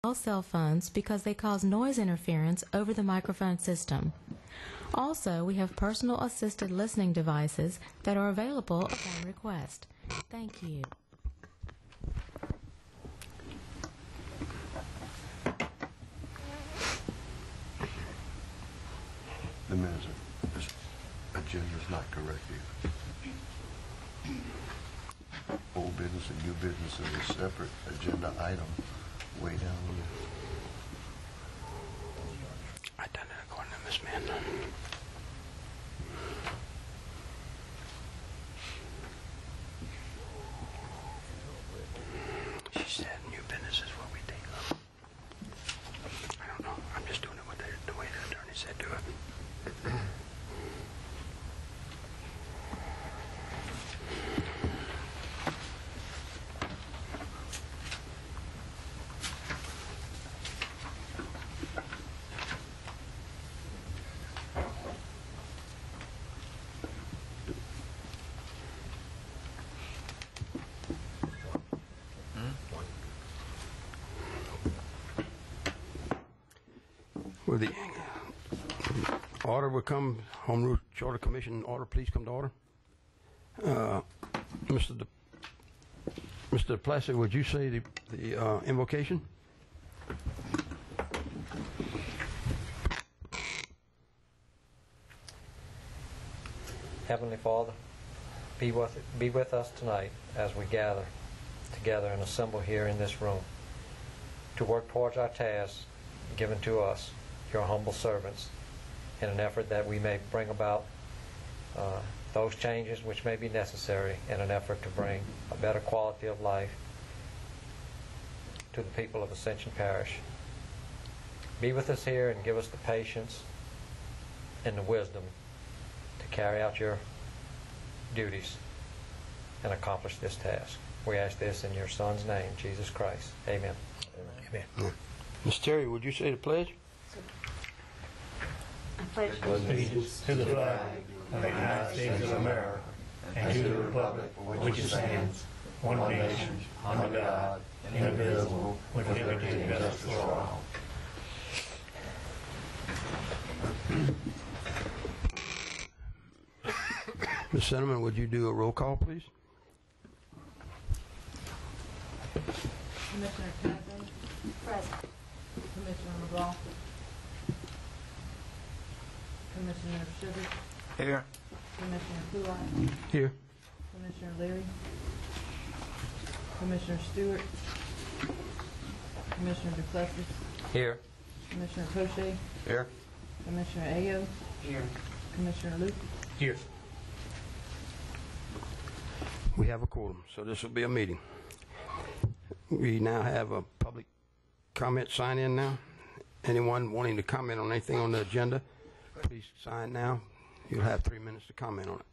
all cell phones because they cause noise interference over the microphone system. Also, we have personal assisted listening devices that are available upon request. Thank you. The minutes, this agenda is not correct either. Old business and new business is a separate agenda item way down here. I done it according to Miss Man. She said new business is what we take up. I don't know. I'm just doing it with the way the attorney said do it. Will the order will come, Home Rule Charter Commission order, please come to order. Mr. Placid, would you say the invocation? Heavenly Father, be with us tonight as we gather together and assemble here in this room to work towards our tasks given to us, your humble servants, in an effort that we may bring about those changes which may be necessary in an effort to bring a better quality of life to the people of Ascension Parish. Be with us here and give us the patience and the wisdom to carry out your duties and accomplish this task. We ask this in your Son's name, Jesus Christ. Amen. Amen. Amen. Ms. Terry, would you say the pledge? I pledge allegiance to the flag of the United States of America and to the republic for which it stands, one nation, under God, indivisible, with liberty and justice for all. Ms. Cinnamon, would you do a roll call, please? Commissioner Kennedy? Present. Commissioner McGraw? Commissioner Sugar? Here. Commissioner Kulak? Here. Commissioner Leary? Commissioner Stewart? Commissioner DePlessis? Here. Commissioner Cochet? Here. Commissioner Ayo? Here. Commissioner Luke? Here. We have a quorum, so this will be a meeting. We now have a public comment sign-in now. Anyone wanting to comment on anything on the agenda, please sign now. You'll have 3 minutes to comment on it.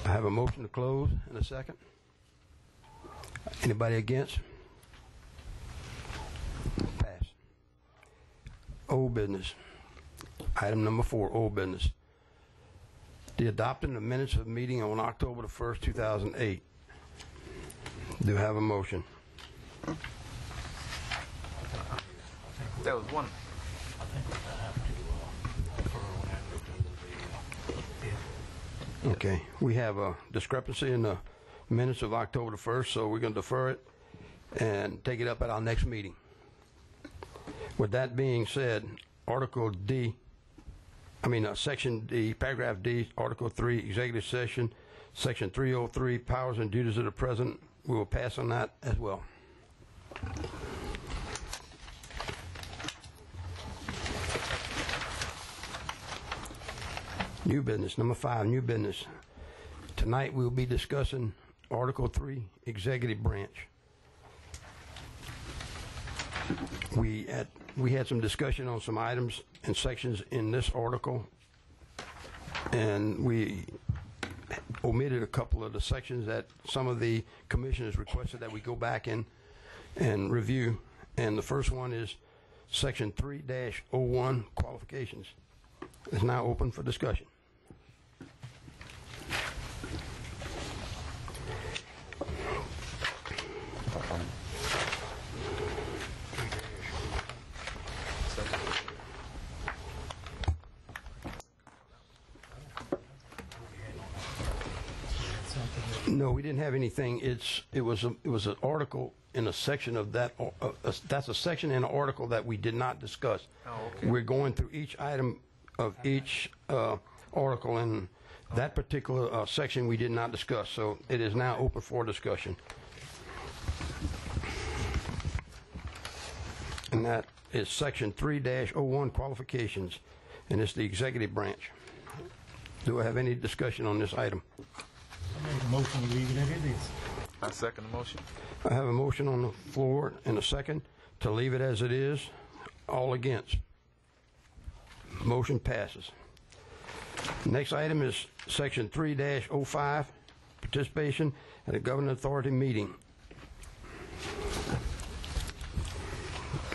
I have a motion to close and a second. Anybody against? Pass. Old business. Item number 4, old business. The adopting of minutes of meeting on October the 1st, 2008. Do I have a motion? There was one. Okay, we have a discrepancy in the minutes of October the 1st, so we're going to defer it and take it up at our next meeting. With that being said, Section D, Paragraph D, Article 3, Executive Session, Section 303, Powers and Duties of the President, we will pass on that as well. New business, number 5, new business. Tonight we will be discussing Article 3, Executive Branch. We had some discussion on some items and sections in this article, and we omitted a couple of the sections that some of the commissioners requested that we go back in and review. And the first one is Section 3-01, qualifications. It's now open for discussion. something? No, we didn't have anything. It was an article in a section of that. That's a section in an article that we did not discuss. Oh, okay. We're going through each item of each article in that particular section we did not discuss. So it is now open for discussion. And that is section 3-01 qualifications, and it's the executive branch. Do I have any discussion on this item? I make a motion to leave it as it is. I second the motion. I have a motion on the floor and a second to leave it as it is. All against. Motion passes. Next item is section 3-05, participation at a governing authority meeting.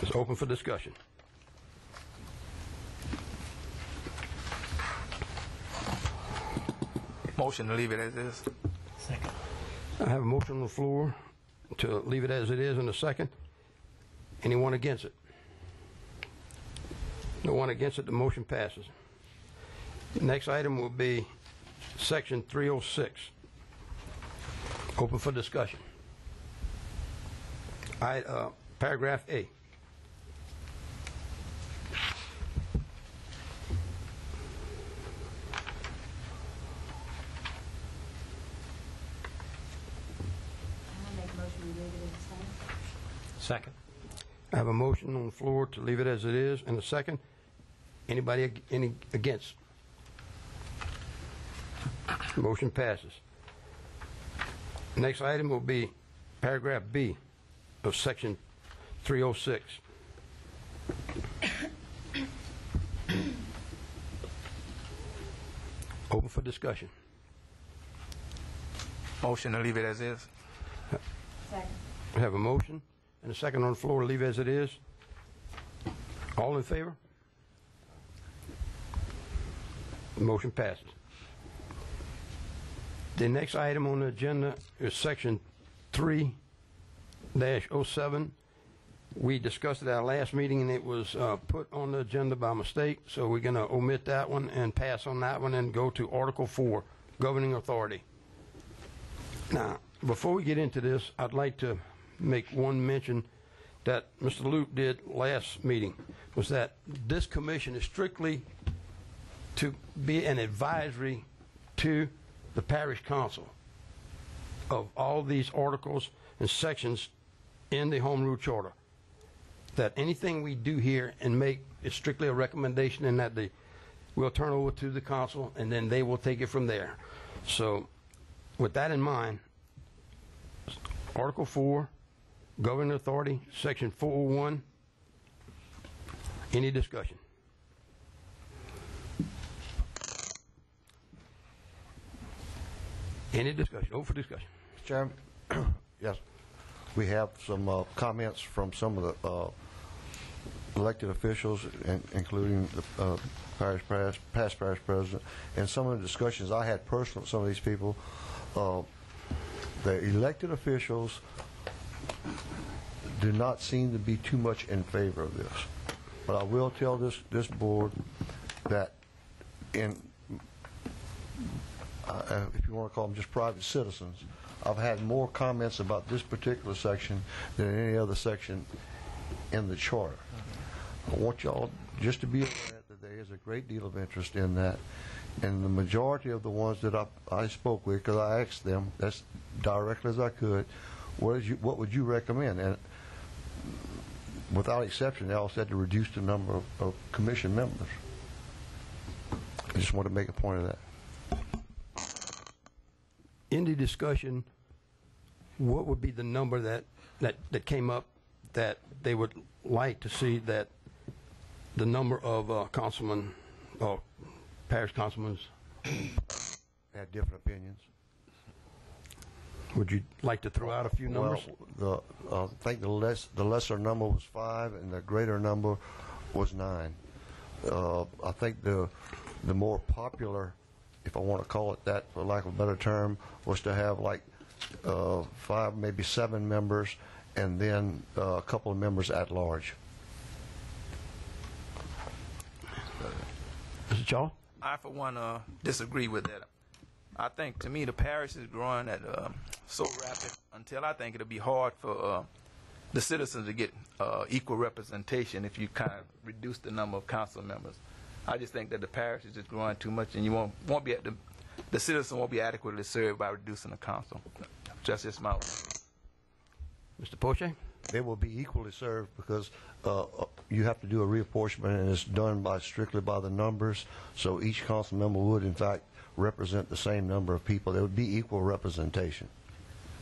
It's open for discussion. Motion to leave it as is. Second. I have a motion on the floor to leave it as it is in a second. Anyone against it? No one against it. The motion passes. Next item will be section 306. Open for discussion. Paragraph A. Second. I have a motion on the floor to leave it as it is in a second. Anybody any against? Motion passes. Next item will be paragraph B of section 306. Open for discussion. Motion to leave it as is. Second. We have a motion and a second on the floor to leave as it is. All in favor? The motion passes. The next item on the agenda is section 3-07. We discussed it at our last meeting, and it was put on the agenda by mistake, so we're going to omit that one and pass on that one and go to Article 4, Governing Authority. Now, before we get into this, I'd like to make one mention that Mr. Luke did last meeting, was that this commission is strictly to be an advisory to the parish council of all these articles and sections in the home rule charter. That anything we do here and make is strictly a recommendation, and that we'll turn over to the council and then they will take it from there. So with that in mind, Article 4, Governing Authority, Section 401. Any discussion? Any discussion? Open for discussion. Mr. Chairman, yes, we have some comments from some of the elected officials, including the past parish president, and some of the discussions I had personally with some of these people. The elected officials do not seem to be too much in favor of this. But I will tell this board that if you want to call them just private citizens, I've had more comments about this particular section than any other section in the charter. I want y'all just to be aware that there is a great deal of interest in that, and the majority of the ones that I spoke with, because I asked them as directly as I could, what would you recommend? And without exception, they all said to reduce the number of commission members. I just want to make a point of that. In the discussion, what would be the number that came up that they would like to see, that the number of councilmen or parish councilmen Had different opinions. Would you like to throw out a few numbers? Well, I think the lesser number was 5, and the greater number was 9. I think the more popular, if I want to call it that, for lack of a better term, was to have like 5, maybe 7 members, and then a couple of members at large. Mr. Chaw? I, for one, disagree with that. I think, to me, the parish is growing at so rapid until I think it'll be hard for the citizens to get equal representation if you kind of reduce the number of council members. I just think that the parish is just growing too much, and you won't be the citizen won't be adequately served by reducing the council. That's just my opinion. Mr. Poche? They will be equally served because you have to do a reapportionment, and it's done strictly by the numbers. So each council member would, in fact, represent the same number of people. There would be equal representation.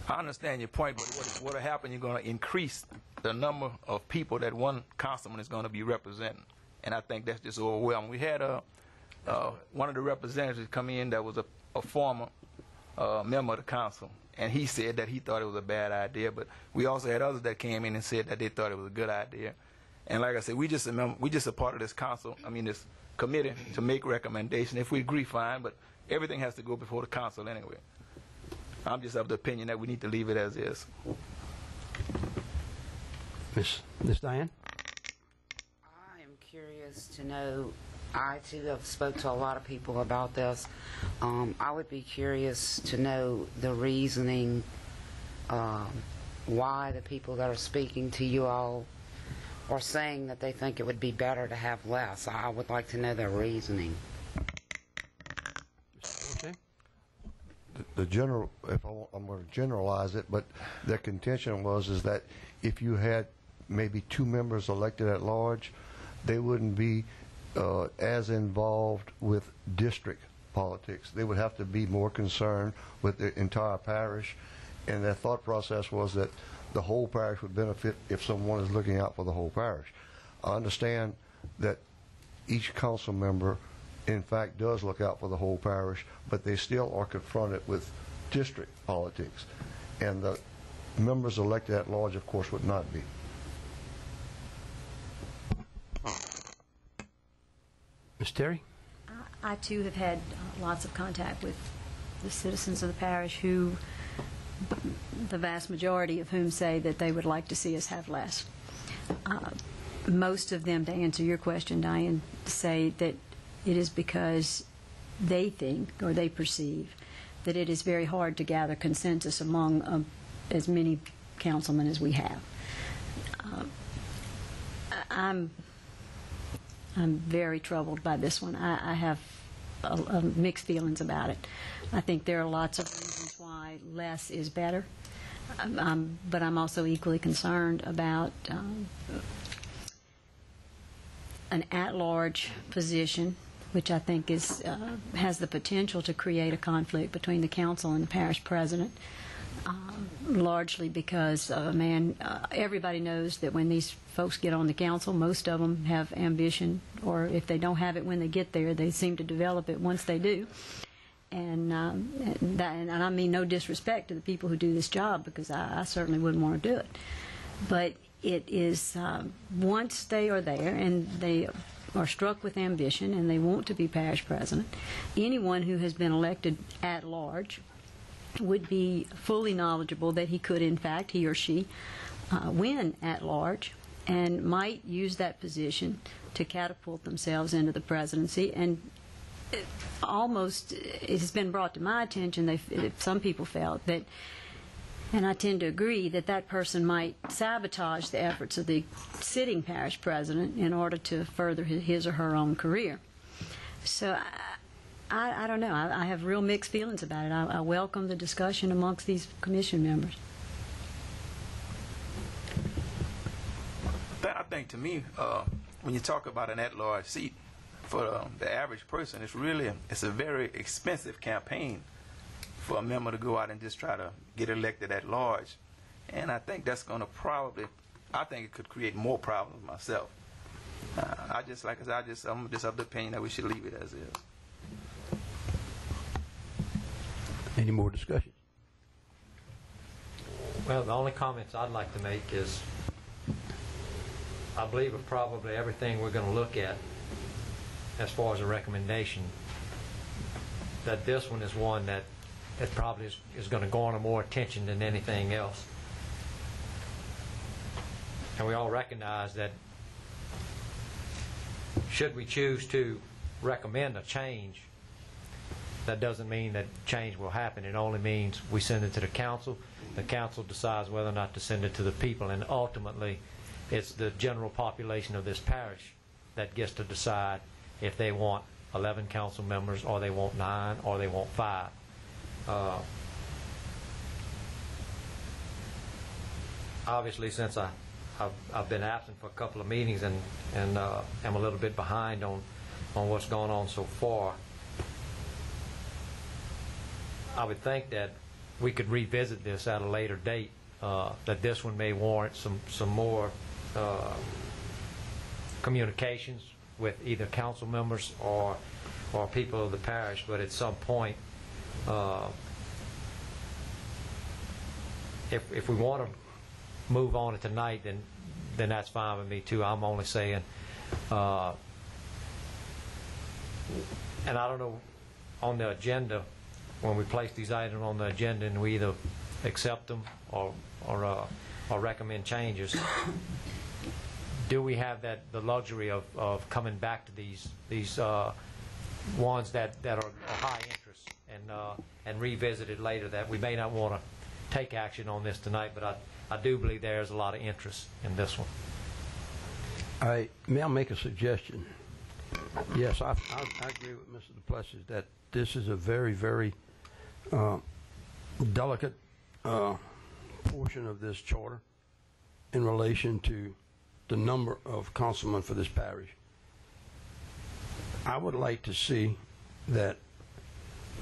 I understand your point, but what will happen, you're going to increase the number of people that one councilman is going to be representing. And I think that's just overwhelming. We had one of the representatives come in that was a former member of the council, and he said that he thought it was a bad idea, but we also had others that came in and said that they thought it was a good idea. And like I said, we just a part of this council, this committee, to make recommendations. If we agree, fine, but everything has to go before the council anyway. I'm just of the opinion that we need to leave it as is. Miss Diane? I am curious to know, I too have spoke to a lot of people about this. I would be curious to know the reasoning, why the people that are speaking to you all are saying that they think it would be better to have less. I would like to know their reasoning. Okay. The general, I'm going to generalize it, but their contention is that if you had maybe 2 members elected at large, they wouldn't be as involved with district politics. They would have to be more concerned with the entire parish, and their thought process was that the whole parish would benefit if someone is looking out for the whole parish. I understand that each council member, in fact, does look out for the whole parish, but they still are confronted with district politics, and the members elected at large, of course, would not be. Ms. Terry? I too have had lots of contact with the citizens of the parish, who, the vast majority of whom say that they would like to see us have less. Most of them, to answer your question, Diane, say that it is because they think, or they perceive, that it is very hard to gather consensus among as many councilmen as we have. I'm very troubled by this one. I have mixed feelings about it. I think there are lots of reasons why less is better, but I'm also equally concerned about an at-large position, which I think has the potential to create a conflict between the council and the parish president. Largely because everybody knows that when these folks get on the council, most of them have ambition, or if they don't have it when they get there, they seem to develop it once they do. And I mean no disrespect to the people who do this job, because I certainly wouldn't want to do it. But it is, once they are there and they are struck with ambition and they want to be parish president, anyone who has been elected at large would be fully knowledgeable that he could, in fact, he or she, win at large, and might use that position to catapult themselves into the presidency. And it has been brought to my attention, some people felt that, and I tend to agree, that person might sabotage the efforts of the sitting parish president in order to further his or her own career. So I don't know. I have real mixed feelings about it. I welcome the discussion amongst these commission members. I think, to me, when you talk about an at-large seat, for the average person, it's a very expensive campaign for a member to go out and just try to get elected at large. And I think that's going to I think it could create more problems myself. I'm just of the opinion that we should leave it as is. Any more discussion? Well, the only comments I'd like to make is, I believe of probably everything we're going to look at as far as a recommendation, that this one is one that probably is going to garner more attention than anything else. And we all recognize that should we choose to recommend a change, That doesn't mean that change will happen. It only means we send it to the council. The council decides whether or not to send it to the people, and ultimately it's the general population of this parish that gets to decide if they want 11 council members, or they want 9, or they want 5. Obviously, since I've been absent for a couple of meetings and am a little bit behind on what's gone on so far, I would think that we could revisit this at a later date, that this one may warrant some more communications with either council members or people of the parish. But at some point, if we want to move on it tonight, then that's fine with me too. I'm only saying, and I don't know, on the agenda, when we place these items on the agenda and we either accept them or recommend changes, do we have the luxury of coming back to these ones that are high interest and revisit it later? That we may not want to take action on this tonight, but I do believe there's a lot of interest in this one. May I make a suggestion? Yes, I agree with Mr. Duplessis that this is a very, very delicate portion of this charter in relation to the number of councilmen for this parish. I would like to see that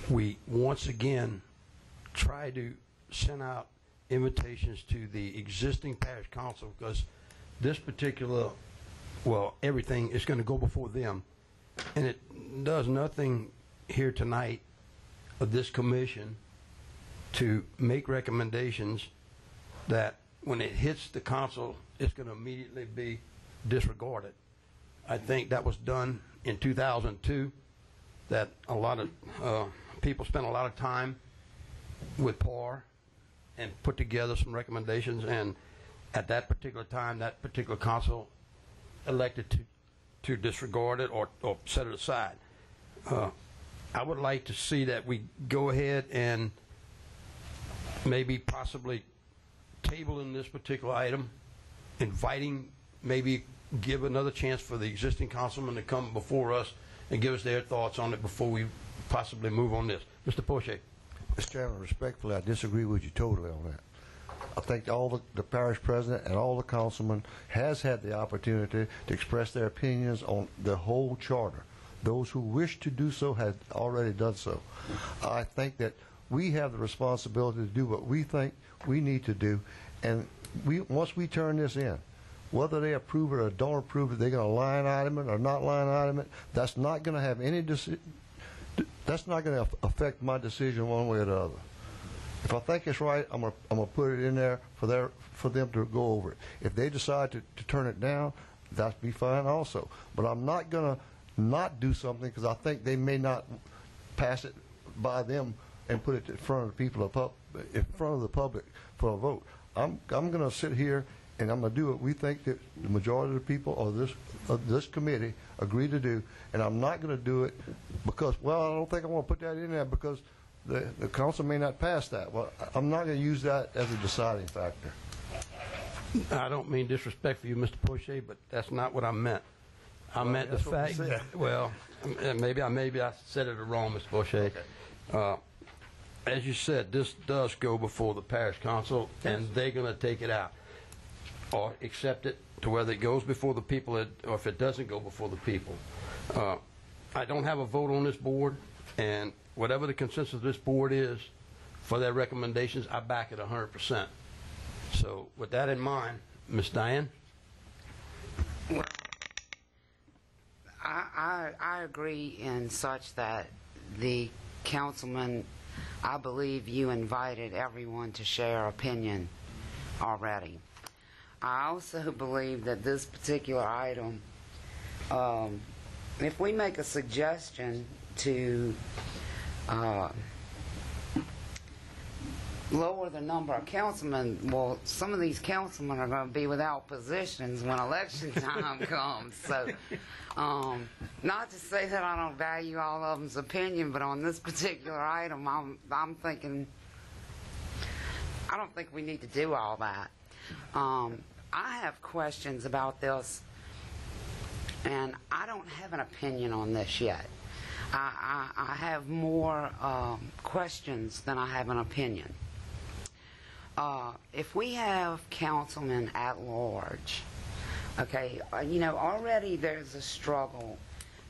we once again try to send out invitations to the existing parish council, because this particular, well, everything is going to go before them, and it does nothing here tonight of this commission to make recommendations that when it hits the council, it's going to immediately be disregarded. I think that was done in 2002, that a lot of people spent a lot of time with PAR and put together some recommendations, and at that particular time, that particular council elected to disregard it or set it aside. I would like to see that we go ahead and maybe possibly table in this particular item, inviting, maybe give another chance for the existing councilman to come before us and give us their thoughts on it before we possibly move on this. Mr. Poche. Mr. Chairman, respectfully, I disagree with you totally on that. I think all the parish president and all the councilmen has had the opportunity to express their opinions on the whole charter. Those who wish to do so have already done so. I think that we have the responsibility to do what we think we need to do, and once we turn this in, whether they approve it or don't approve it, they're going to line item it or not line item it, that's not going to have any that's not going to affect my decision one way or the other. If I think it's right, I'm gonna put it in there for them to go over it. If they decide to turn it down, that'd be fine also. But I'm not gonna not do something because I think they may not pass it by them and put it in front of the people, in front of the public for a vote. I'm gonna sit here and I'm gonna do what we think that the majority of the people of this committee agree to do, and I'm not gonna do it because, well, I don't think I want to put that in there because the council may not pass that. Well, I'm not going to use that as a deciding factor. I don't mean disrespect for you, Mr. Poche, but that's not what I meant. I meant the fact, well, maybe I said it wrong, Mr. Poche. Okay. As you said, this does go before the parish council, and they're going to take it out or accept it to whether it goes before the people or if it doesn't go before the people. I don't have a vote on this board, and whatever the consensus of this board is for their recommendations, I back it 100%. So with that in mind, Ms. Diane? Well, I agree in such that the councilman, I believe you invited everyone to share opinion already. I also believe that this particular item, if we make a suggestion to lower the number of councilmen, well, some of these councilmen are going to be without positions when election time comes. So, not to say that I don't value all of them's opinion, but on this particular item, I'm thinking, I don't think we need to do all that. I have questions about this, and I don't have an opinion on this yet. I have more questions than I have an opinion. If we have councilmen at large, okay, you know, already there's a struggle.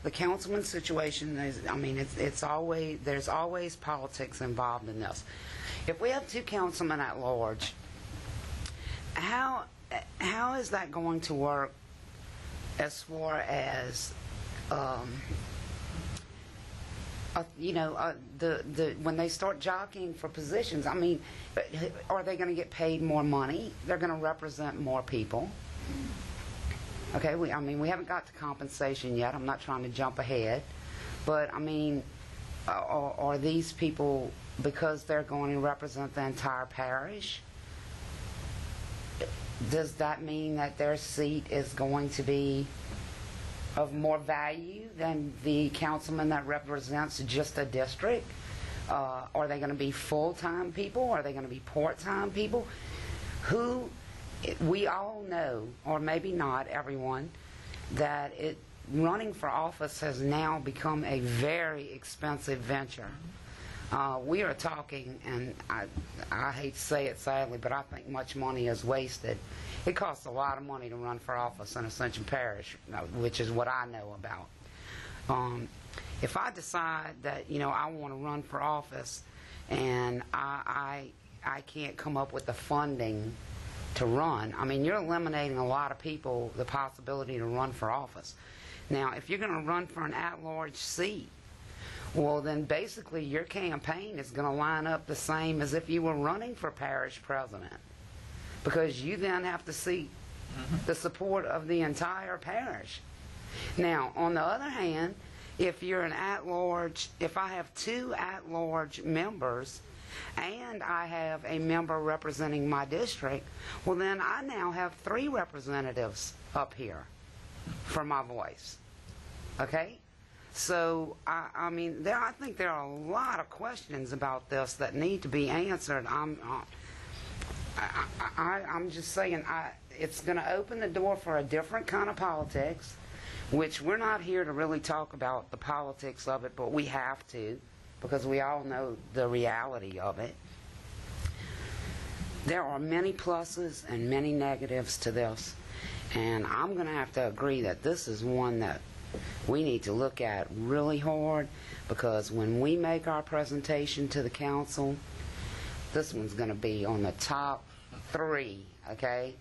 The councilman situation is, I mean, it's always, there's always politics involved in this. If we have 2 councilmen at large, how is that going to work as far as, you know, when they start jockeying for positions? I mean, are they going to get paid more money? They're going to represent more people. Okay, I mean, we haven't got to compensation yet. I'm not trying to jump ahead. But, I mean, are these people, because they're going to represent the entire parish, does that mean that their seat is going to be of more value than the councilman that represents just a district? Are they going to be full-time people? Are they going to be part-time people? We all know, or maybe not everyone, that running for office has now become a very expensive venture. We are talking, and I hate to say it sadly, but I think much money is wasted. It costs a lot of money to run for office in Ascension Parish, which is what I know about. If I decide that, you know, I want to run for office and I can't come up with the funding to run, I mean, you're eliminating a lot of people the possibility to run for office. Now, if you're going to run for an at-large seat, well, then basically your campaign is going to line up the same as if you were running for parish president, because you then have to seek the support of the entire parish. Now, on the other hand, if you're an at-large, if I have 2 at-large members and I have a member representing my district, well, then I now have 3 representatives up here for my voice. Okay? So, I mean, I think there are a lot of questions about this that need to be answered. I'm just saying, it's going to open the door for a different kind of politics, which we're not here to really talk about the politics of it, but we have to, because we all know the reality of it. There are many pluses and many negatives to this, and I'm going to have to agree that this is one that we need to look at really hard, because when we make our presentation to the council, this one's going to be on the top 3, okay?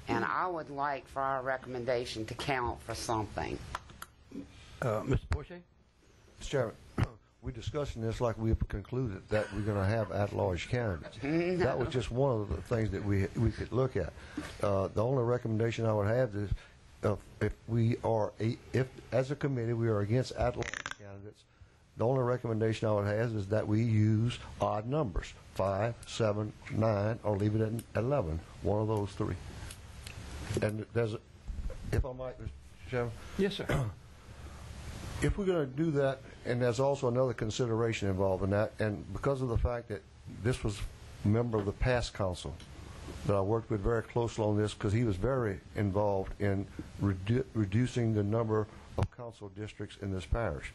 And I would like for our recommendation to count for something. Mr. Porsche? Mr. Chairman, we're discussing this like we've concluded that we're going to have at-large candidates. No. That was just one of the things that we could look at. The only recommendation I would have is if as a committee we are against at-large candidates, the only recommendation I would have is that we use odd numbers, 5, 7, 9, or leave it at 11. One of those 3. And if I might, Mr. Chairman. Yes, sir. If we're going to do that, and there's also another consideration involved in that, and because of the fact that this was a member of the past council that I worked with very closely on this, because he was very involved in reducing the number of council districts in this parish.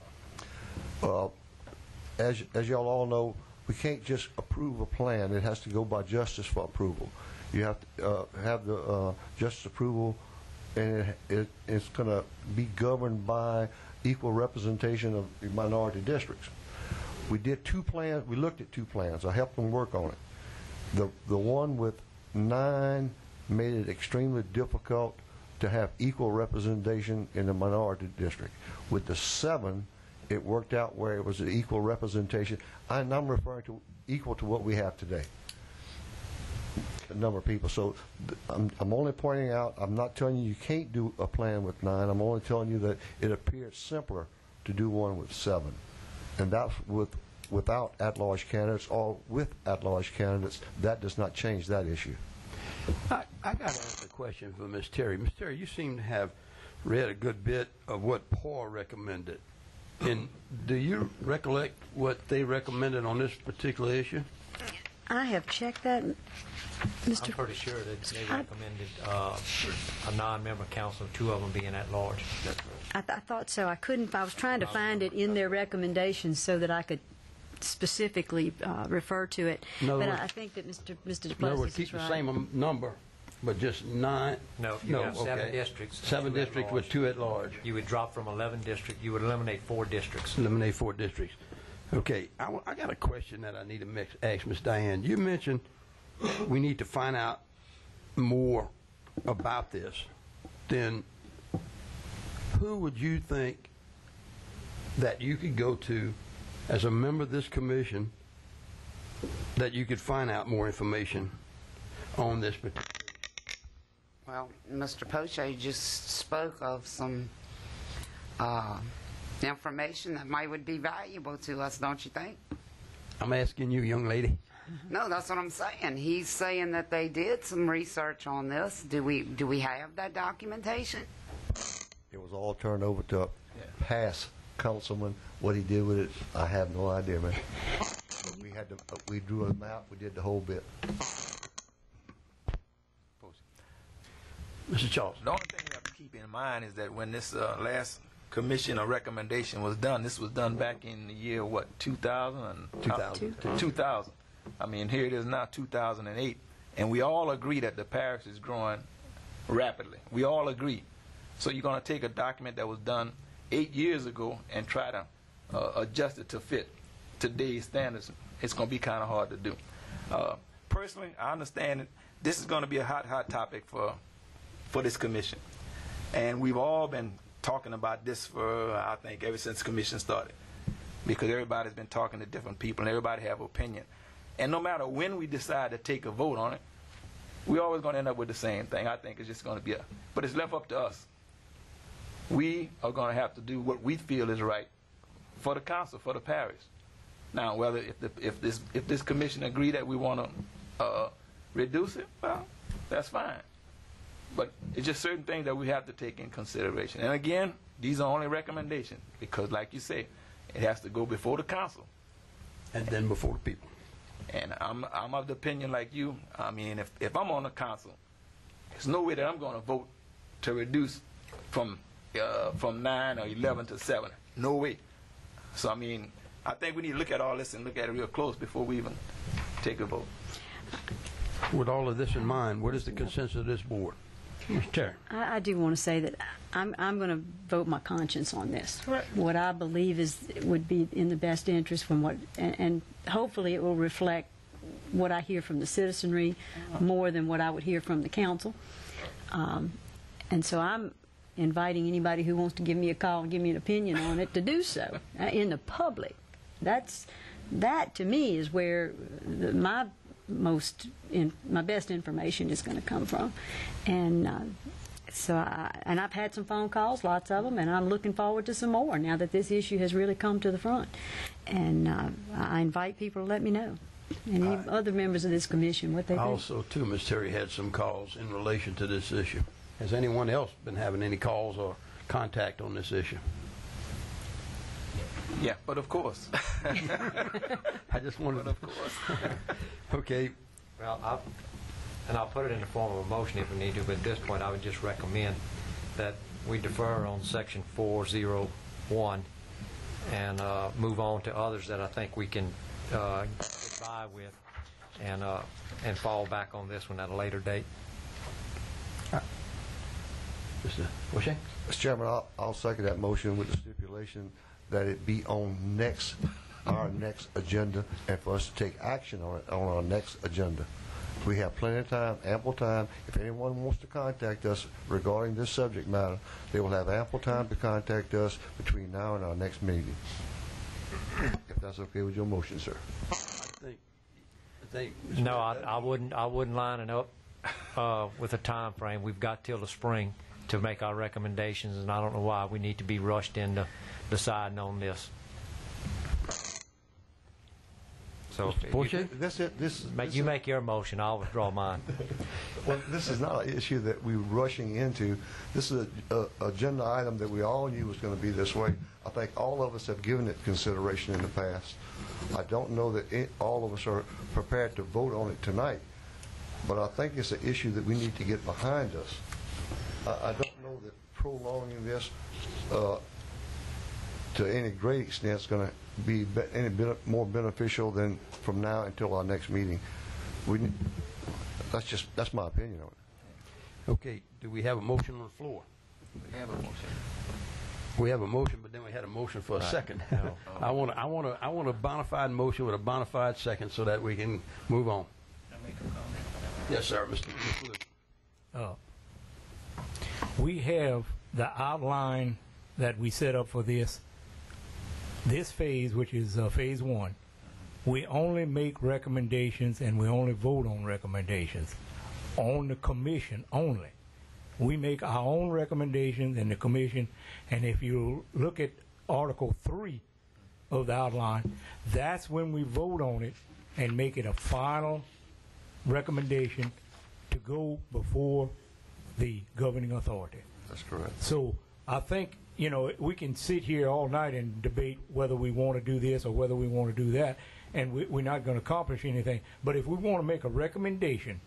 As y'all all know, we can't just approve a plan. It has to go by justice for approval. You have to have the justice approval, and it's going to be governed by equal representation of the minority districts. We did 2 plans. We looked at 2 plans. I helped them work on it. The one with 9 made it extremely difficult to have equal representation in the minority district. With the 7, it worked out where it was an equal representation. And I'm referring to equal to what we have today, the number of people. So I'm only pointing out, I'm not telling you can't do a plan with 9. I'm only telling you that it appears simpler to do one with 7. And that's with without at-large candidates or with at-large candidates, that does not change that issue. I got to ask a question for Ms. Terry. Ms. Terry, you seem to have read a good bit of what Paul recommended. And do you recollect what they recommended on this particular issue? I have checked that, Mr. I'm pretty sure that they recommended a non-member council, 2 of them being at large. I thought so. I couldn't. I was trying to find it in their recommendations so that I could specifically refer to it. But I think that Mr. In other words, Duplessis keep is the right. same number, but just 9. No, you have 7 districts. 7 districts with 2 at large. You would drop from 11 districts. You would eliminate 4 districts. Eliminate 4 districts. Okay, I got a question that I need to ask Ms. Diane. You mentioned we need to find out more about this. Then who would you think that you could go to as a member of this commission that you could find out more information on this particular? Well, Mr. Poche just spoke of some information that would be valuable to us, don't you think? I'm asking you, young lady. No, that's what I'm saying. He's saying that they did some research on this. Do we have that documentation? It was all turned over to a past councilman. What he did with it, I have no idea, man. But we drew a map. We did the whole bit. Mr. Charles. The only thing we have to keep in mind is that when this last commission or recommendation was done, this was done back in the year, what, 2000? 2000. I mean, here it is now, 2008, and we all agree that the parish is growing rapidly. We all agree. So you're going to take a document that was done 8 years ago and try to adjust it to fit today's standards. It's going to be kind of hard to do. Personally, I understand that this is going to be a hot topic for this commission. And we've all been talking about this for, I think, ever since the commission started, because everybody's been talking to different people and everybody have opinion. And no matter when we decide to take a vote on it, we're always going to end up with the same thing. I think it's just going to be but it's left up to us. We are going to have to do what we feel is right for the council, for the parish. Now, whether if this commission agree that we want to reduce it, well, that's fine. But it's just certain things that we have to take in consideration. And again, these are only recommendations because, like you say, it has to go before the council. And then before the people. And I'm of the opinion like you. I mean, if I'm on the council, there's no way that I'm going to vote to reduce from 9 or 11 to 7. No way. So, I mean, I think we need to look at all this and look at it real close before we even take a vote. With all of this in mind, what is the consensus of this board? Mr. Chair. I do want to say that I'm going to vote my conscience on this. Right. What I believe would be in the best interest from and hopefully it will reflect what I hear from the citizenry more than what I would hear from the council. And so I'm inviting anybody who wants to give me a call and give me an opinion on it to do so in the public. That to me is where my best information is going to come from, and I've had some phone calls, lots of them, and I'm looking forward to some more now that this issue has really come to the front. And I invite people to let me know, and any other members of this commission, what they think. Also, too, Ms. Terry had some calls in relation to this issue. Has anyone else been having any calls or contact on this issue? Yeah, but of course. I just wanted But of course. Okay. Well, I'll put it in the form of a motion if we need to, but at this point I would just recommend that we defer on Section 401 and move on to others that I think we can get by with and fall back on this one at a later date. Mr. O'Shea? Mr. Chairman, I'll second that motion with the stipulation that it be on our next agenda, and for us to take action on it on our next agenda. We have plenty of time, ample time. If anyone wants to contact us regarding this subject matter, they will have ample time to contact us between now and our next meeting. If that's okay with your motion, sir. I think No, I wouldn't line it up with a time frame. We've got till the spring to make our recommendations, and I don't know why we need to be rushed into deciding on this. So Mr. Porsche? you make your motion, I'll withdraw mine. Well, this is not an issue that we're rushing into. This is an agenda item that we all knew was going to be this way. I think all of us have given it consideration in the past. I don't know that all of us are prepared to vote on it tonight, but I think it's an issue that we need to get behind us. I don't know that prolonging this to any great extent is going to be any bit more beneficial than from now until our next meeting. That's my opinion on it. Okay, do we have a motion on the floor? We have a motion. We have a motion, but then we had a motion for a second. No. I want a bona fide motion with a bona fide second so that we can move on. Yes, sir, Mr. Luke. We have the outline that we set up for this phase, which is phase 1. We only make recommendations and we only vote on recommendations on the commission only. We make our own recommendations in the commission, and if you look at Article 3 of the outline, that's when we vote on it and make it a final recommendation to go before the governing authority. That's correct. So I think, we can sit here all night and debate whether we want to do this or whether we want to do that, and we're not going to accomplish anything. But if we want to make a recommendation,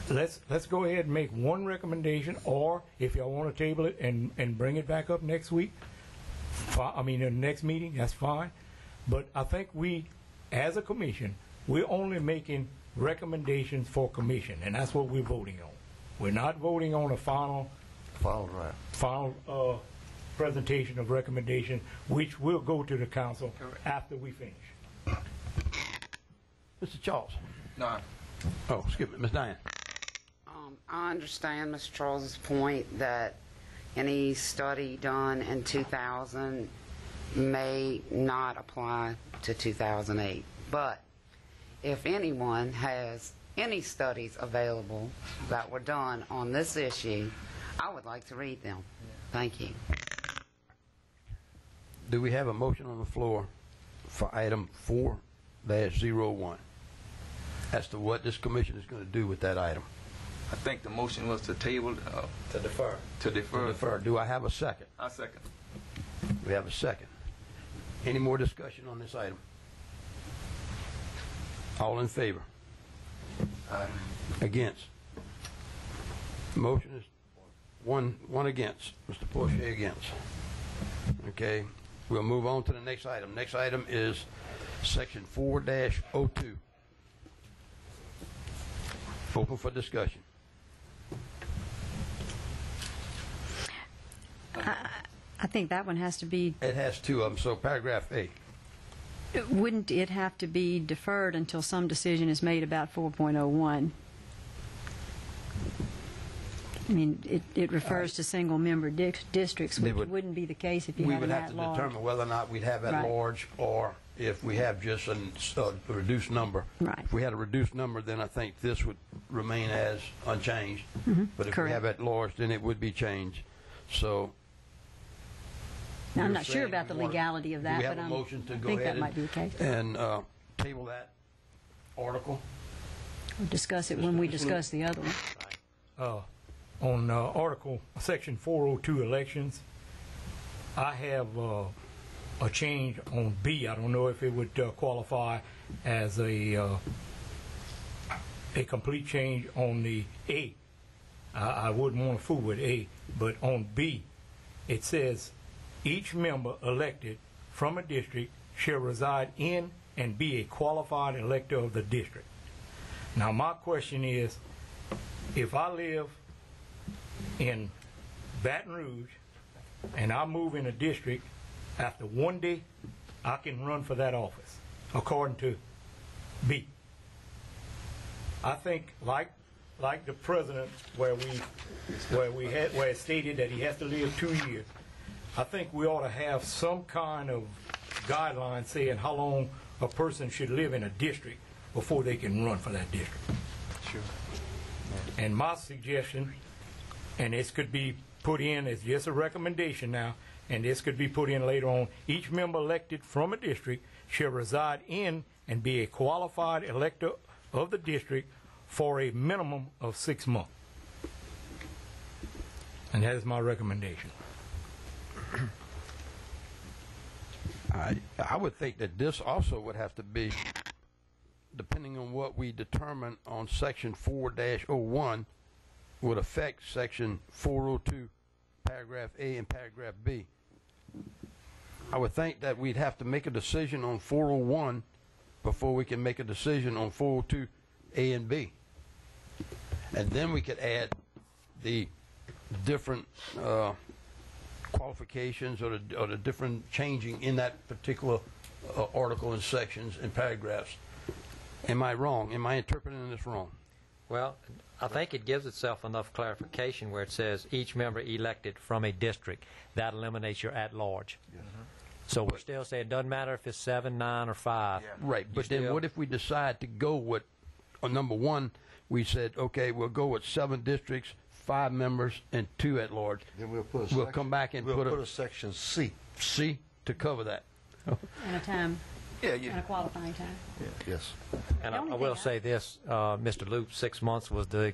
let's go ahead and make one recommendation, or if y'all want to table it and bring it back up next week, in the next meeting, that's fine. But I think we, as a commission, we're only making recommendations for commission, and that's what we're voting on. We're not voting on a final presentation of recommendation, which will go to the council after we finish. Mr. Charles. No. Oh, excuse me, Ms. Diane. I understand Mr. Charles's point that any study done in 2000 may not apply to 2008. But if anyone has any studies available that were done on this issue, I would like to read them. Thank you. Do we have a motion on the floor for item 4-01 as to what this commission is going to do with that item? I think the motion was to table. To defer. To defer. To defer. Do I have a second? I second. We have a second. Any more discussion on this item? All in favor? Against? Motion is one against. Mr. Porsche against. Okay. We'll move on to the next item. Next item is section 4-02. Open for discussion. I think that one has to be, It has two of them, so paragraph A. wouldn't it have to be deferred until some decision is made about 4.01? I mean, it refers to single-member districts, which wouldn't be the case if you We had would an have to at-large. determine whether or not we'd have at Right. large, or if we have just a reduced number. Right. If we had a reduced number, then I think this would remain as unchanged. But if we correct. have at large, then it would be changed. So Now, I'm you're not sure saying about the we wanna- legality of do that, we have but a motion to I go think ahead that might be the case. and table that article? We'll discuss it when we discuss the other one. On Article Section 402 elections, I have a change on B. I don't know if it would qualify as a complete change on the A. I wouldn't want to fool with A, but on B, it says each member elected from a district shall reside in and be a qualified elector of the district. Now, my question is, if I live in Baton Rouge and I move in a district, after one day, I can run for that office, according to B. I think, like the president, where it stated that he has to live 2 years, I think we ought to have some kind of guideline saying how long a person should live in a district before they can run for that district. Sure. And my suggestion, and this could be put in as just a recommendation now, and this could be put in later on, each member elected from a district shall reside in and be a qualified elector of the district for a minimum of 6 months. And that is my recommendation. I would think that this also would have to be, depending on what we determine on Section 4-01, would affect Section 402, Paragraph A and Paragraph B. I would think that we'd have to make a decision on 401 before we can make a decision on 402, A and B. And then we could add the different qualifications or the different changing in that particular article and sections and paragraphs. Am I wrong? Am I interpreting this wrong? Well, I think it gives itself enough clarification where it says each member elected from a district. That eliminates your at-large. So we're still saying it doesn't matter if it's 7, 9, or 5. Right, but then what if we decide to go with, number one, we said, okay, we'll go with 7 districts, 5 members, and 2 at large. Then we'll put a We'll section- come back and we'll put a section C. C to cover that. And a time, Yeah, and yeah. a qualifying time. Yes. And The I only will thing say this, Mr. Loop, 6 months was the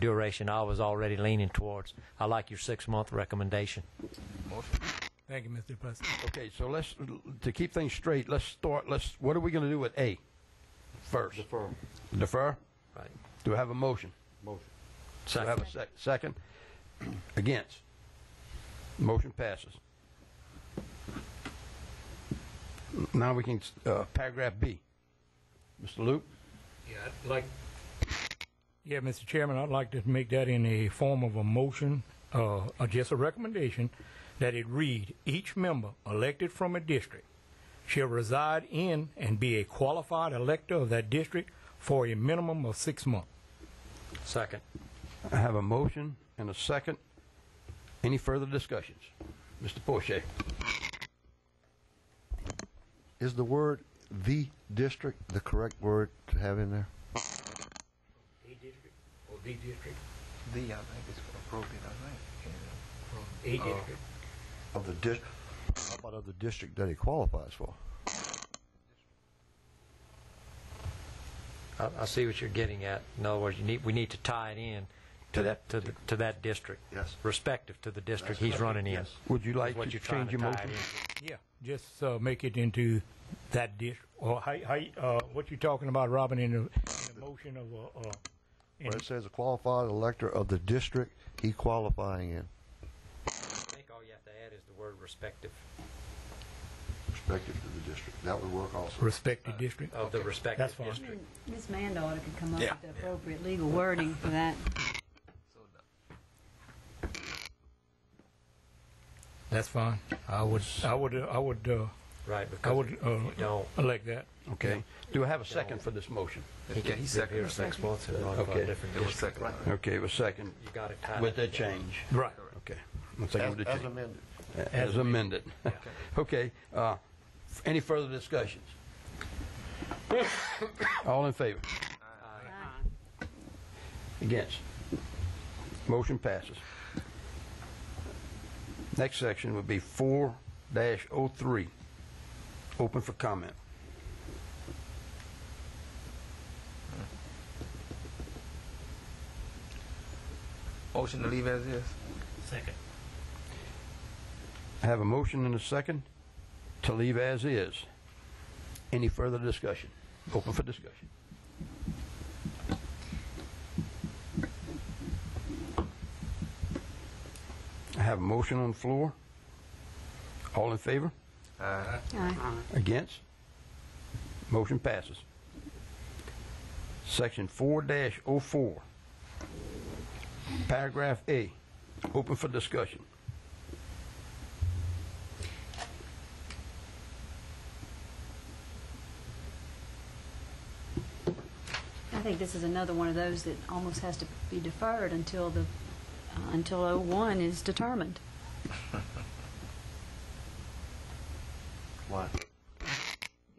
duration I was already leaning towards. I like your 6-month recommendation. Thank you, Mr. President. Okay, so let's, to keep things straight, what are we going to do with A first? Defer. Defer? Right. Do I have a motion? Motion. Do I have a second? Against? Motion passes. Now we can, paragraph B. Mr. Luke? Yeah, Mr. Chairman, I'd like to make that in a form of a motion, or just a recommendation, that it read, each member elected from a district shall reside in and be a qualified elector of that district for a minimum of 6 months. Second. I have a motion and a second. Any further discussions? Mr. Porsche? Is the word "the district" the correct word to have in there? A district or the district? I think it's appropriate, I think. A district. Of the how about of the district that he qualifies for? I see what you're getting at. In other words, we need to tie it in to that district. Yes. Respective to the district he's running in. Would you like What to you're trying change to your tie it motion? in. Yeah, just make it into that district. Or what you talking about, Robin, in the motion of Where it says a qualified elector of the district he qualifying in. I think all you have to add is the word respective. Respective to the district. That would work also. respective district? Of the respective That's fine. district. Ms. Mandaughter could come up Yeah. with the appropriate legal wording for that. That's fine. I would Right, because if you don't, elect that. Okay. Do I have a second for this motion? He seconded here it. 6 months and run for Okay. a different It was district. second. Okay, with second. You got it tied With up. that change. Right. Okay. One second with the As change. amended. As amended. Okay. Any further discussions? All in favor? Against? Motion passes. Next section would be 4-03. Open for comment. Motion to leave as is. Second. I have a motion and a second to leave as is. Any further discussion? Open for discussion. I have a motion on the floor. All in favor? Aye. Against? Motion passes. Section 4-04. Paragraph A. Open for discussion. I think this is another one of those that almost has to be deferred until until 01 is determined. Why?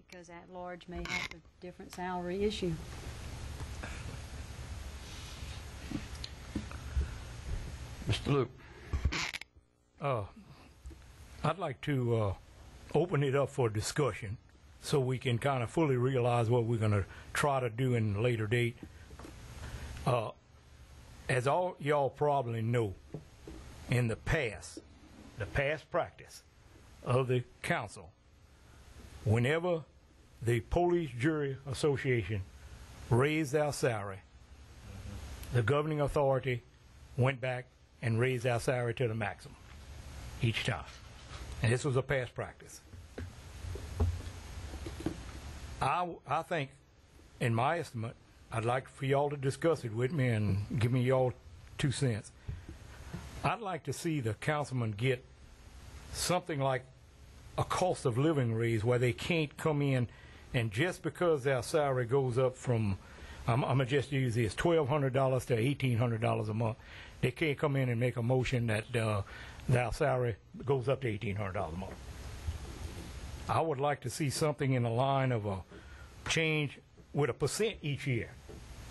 Because at-large may have a different salary issue. Mr. Luke. I'd like to open it up for discussion so we can kind of fully realize what we're going to try to do in a later date. As all y'all probably know, in the past practice of the council, whenever the Police Jury Association raised our salary, the governing authority went back and raised our salary to the maximum each time. And this was a past practice. I think, in my estimate, I'd like for y'all to discuss it with me and give me y'all 2 cents. I'd like to see the councilman get something like a cost of living raise where they can't come in and just because their salary goes up from, I'm going to just use this, $1,200 to $1,800 a month, they can't come in and make a motion that their salary goes up to $1,800 a month. I would like to see something in the line of a change with a % each year,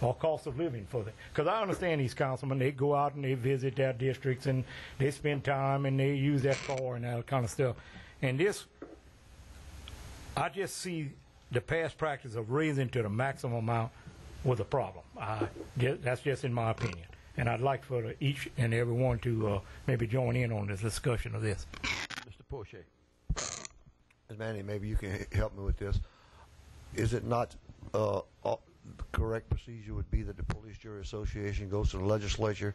or cost of living for them. Because I understand these councilmen, they go out and they visit their districts and they spend time and they use their car and that kind of stuff. And this, I just see the past practice of raising to the maximum amount was a problem. That's just in my opinion. And I'd like for each and every one to maybe join in on this discussion of this. Mr. Poche. Ms. Manny, maybe you can help me with this. Is it not the correct procedure would be that the Police Jury Association goes to the legislature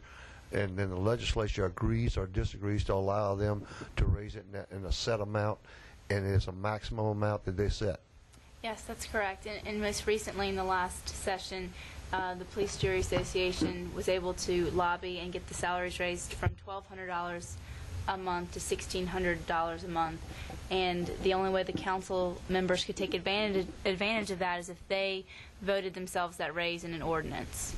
and then the legislature agrees or disagrees to allow them to raise it in a set amount, and it's a maximum amount that they set? Yes, that's correct. And most recently in the last session, the Police Jury Association was able to lobby and get the salaries raised from $1,200 a month to $1,600 a month. And the only way the council members could take advantage of that is if they voted themselves that raise in an ordinance.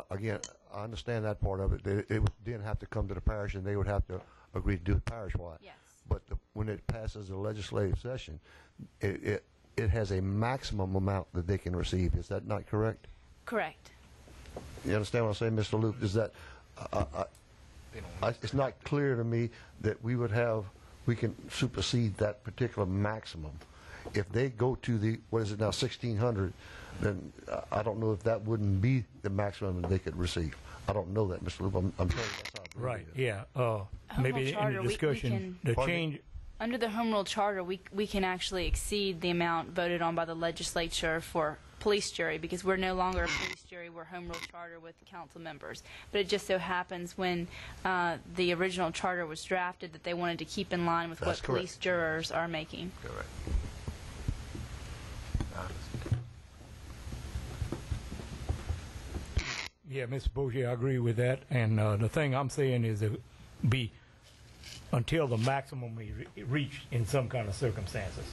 Again, I understand that part of it. It would then have to come to the parish, and they would have to agree to do it parish-wide. Yes. But when it passes the legislative session, it has a maximum amount that they can receive. Is that not correct? Correct. You understand what I'm saying, Mr. Luke? Is that it's not clear to me that we can supersede that particular maximum. If they go to the, what is it now, 1,600, then I don't know if that wouldn't be the maximum that they could receive. I don't know that, Mr. Luke. I'm telling you that's how I believe Right, it. yeah. Maybe in the discussion, the change. Under the Home Rule Charter, we can actually exceed the amount voted on by the legislature for police jury, because we're no longer a police jury, we're Home Rule Charter with council members. But it just so happens when the original charter was drafted that they wanted to keep in line with That's what police jurors are making. Correct. Yeah, Mr. Boucher, I agree with that. And the thing I'm saying is it be until the maximum is reached in some kind of circumstances.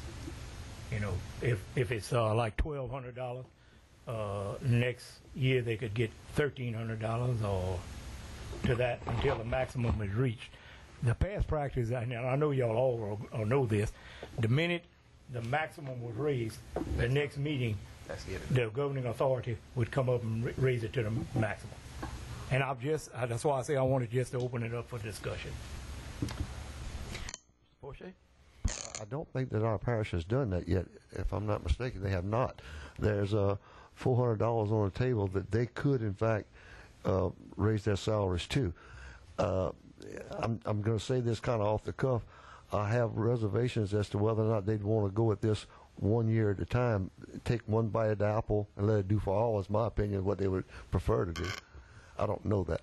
You know, if it's like $1,200, next year they could get $1,300 or to that until the maximum is reached. The past practice, and I know y'all all know this, the minute the maximum was raised, the next meeting, the governing authority would come up and raise it to the maximum. And that's why I say I wanted just to open it up for discussion. Poche? I don't think that our parish has done that yet. If I'm not mistaken, they have not. There's $400 on the table that they could, in fact, raise their salaries to. I'm going to say this kind of off the cuff. I have reservations as to whether or not they'd want to go at this 1 year at a time, take one bite of the apple and let it do for all, is my opinion, what they would prefer to do. I don't know that.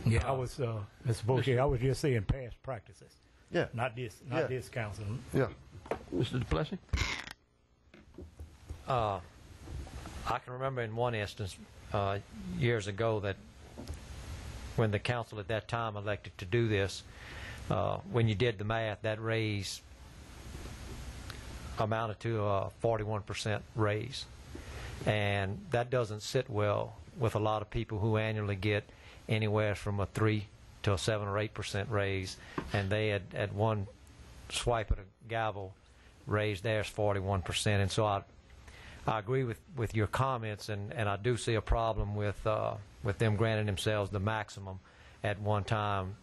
Yeah, I was, Mr. Boucher, I was just saying past practices. Yeah. Not this council. Yeah. Mr. DuPlessis? I can remember in one instance years ago that when the council at that time elected to do this, when you did the math, that raise amounted to a 41% raise. And that doesn't sit well with a lot of people who annually get anywhere from a 3 to a 7 or 8% raise, and they had at one swipe of a gavel raised theirs 41%. And so I agree with your comments, and I do see a problem with them granting themselves the maximum at one time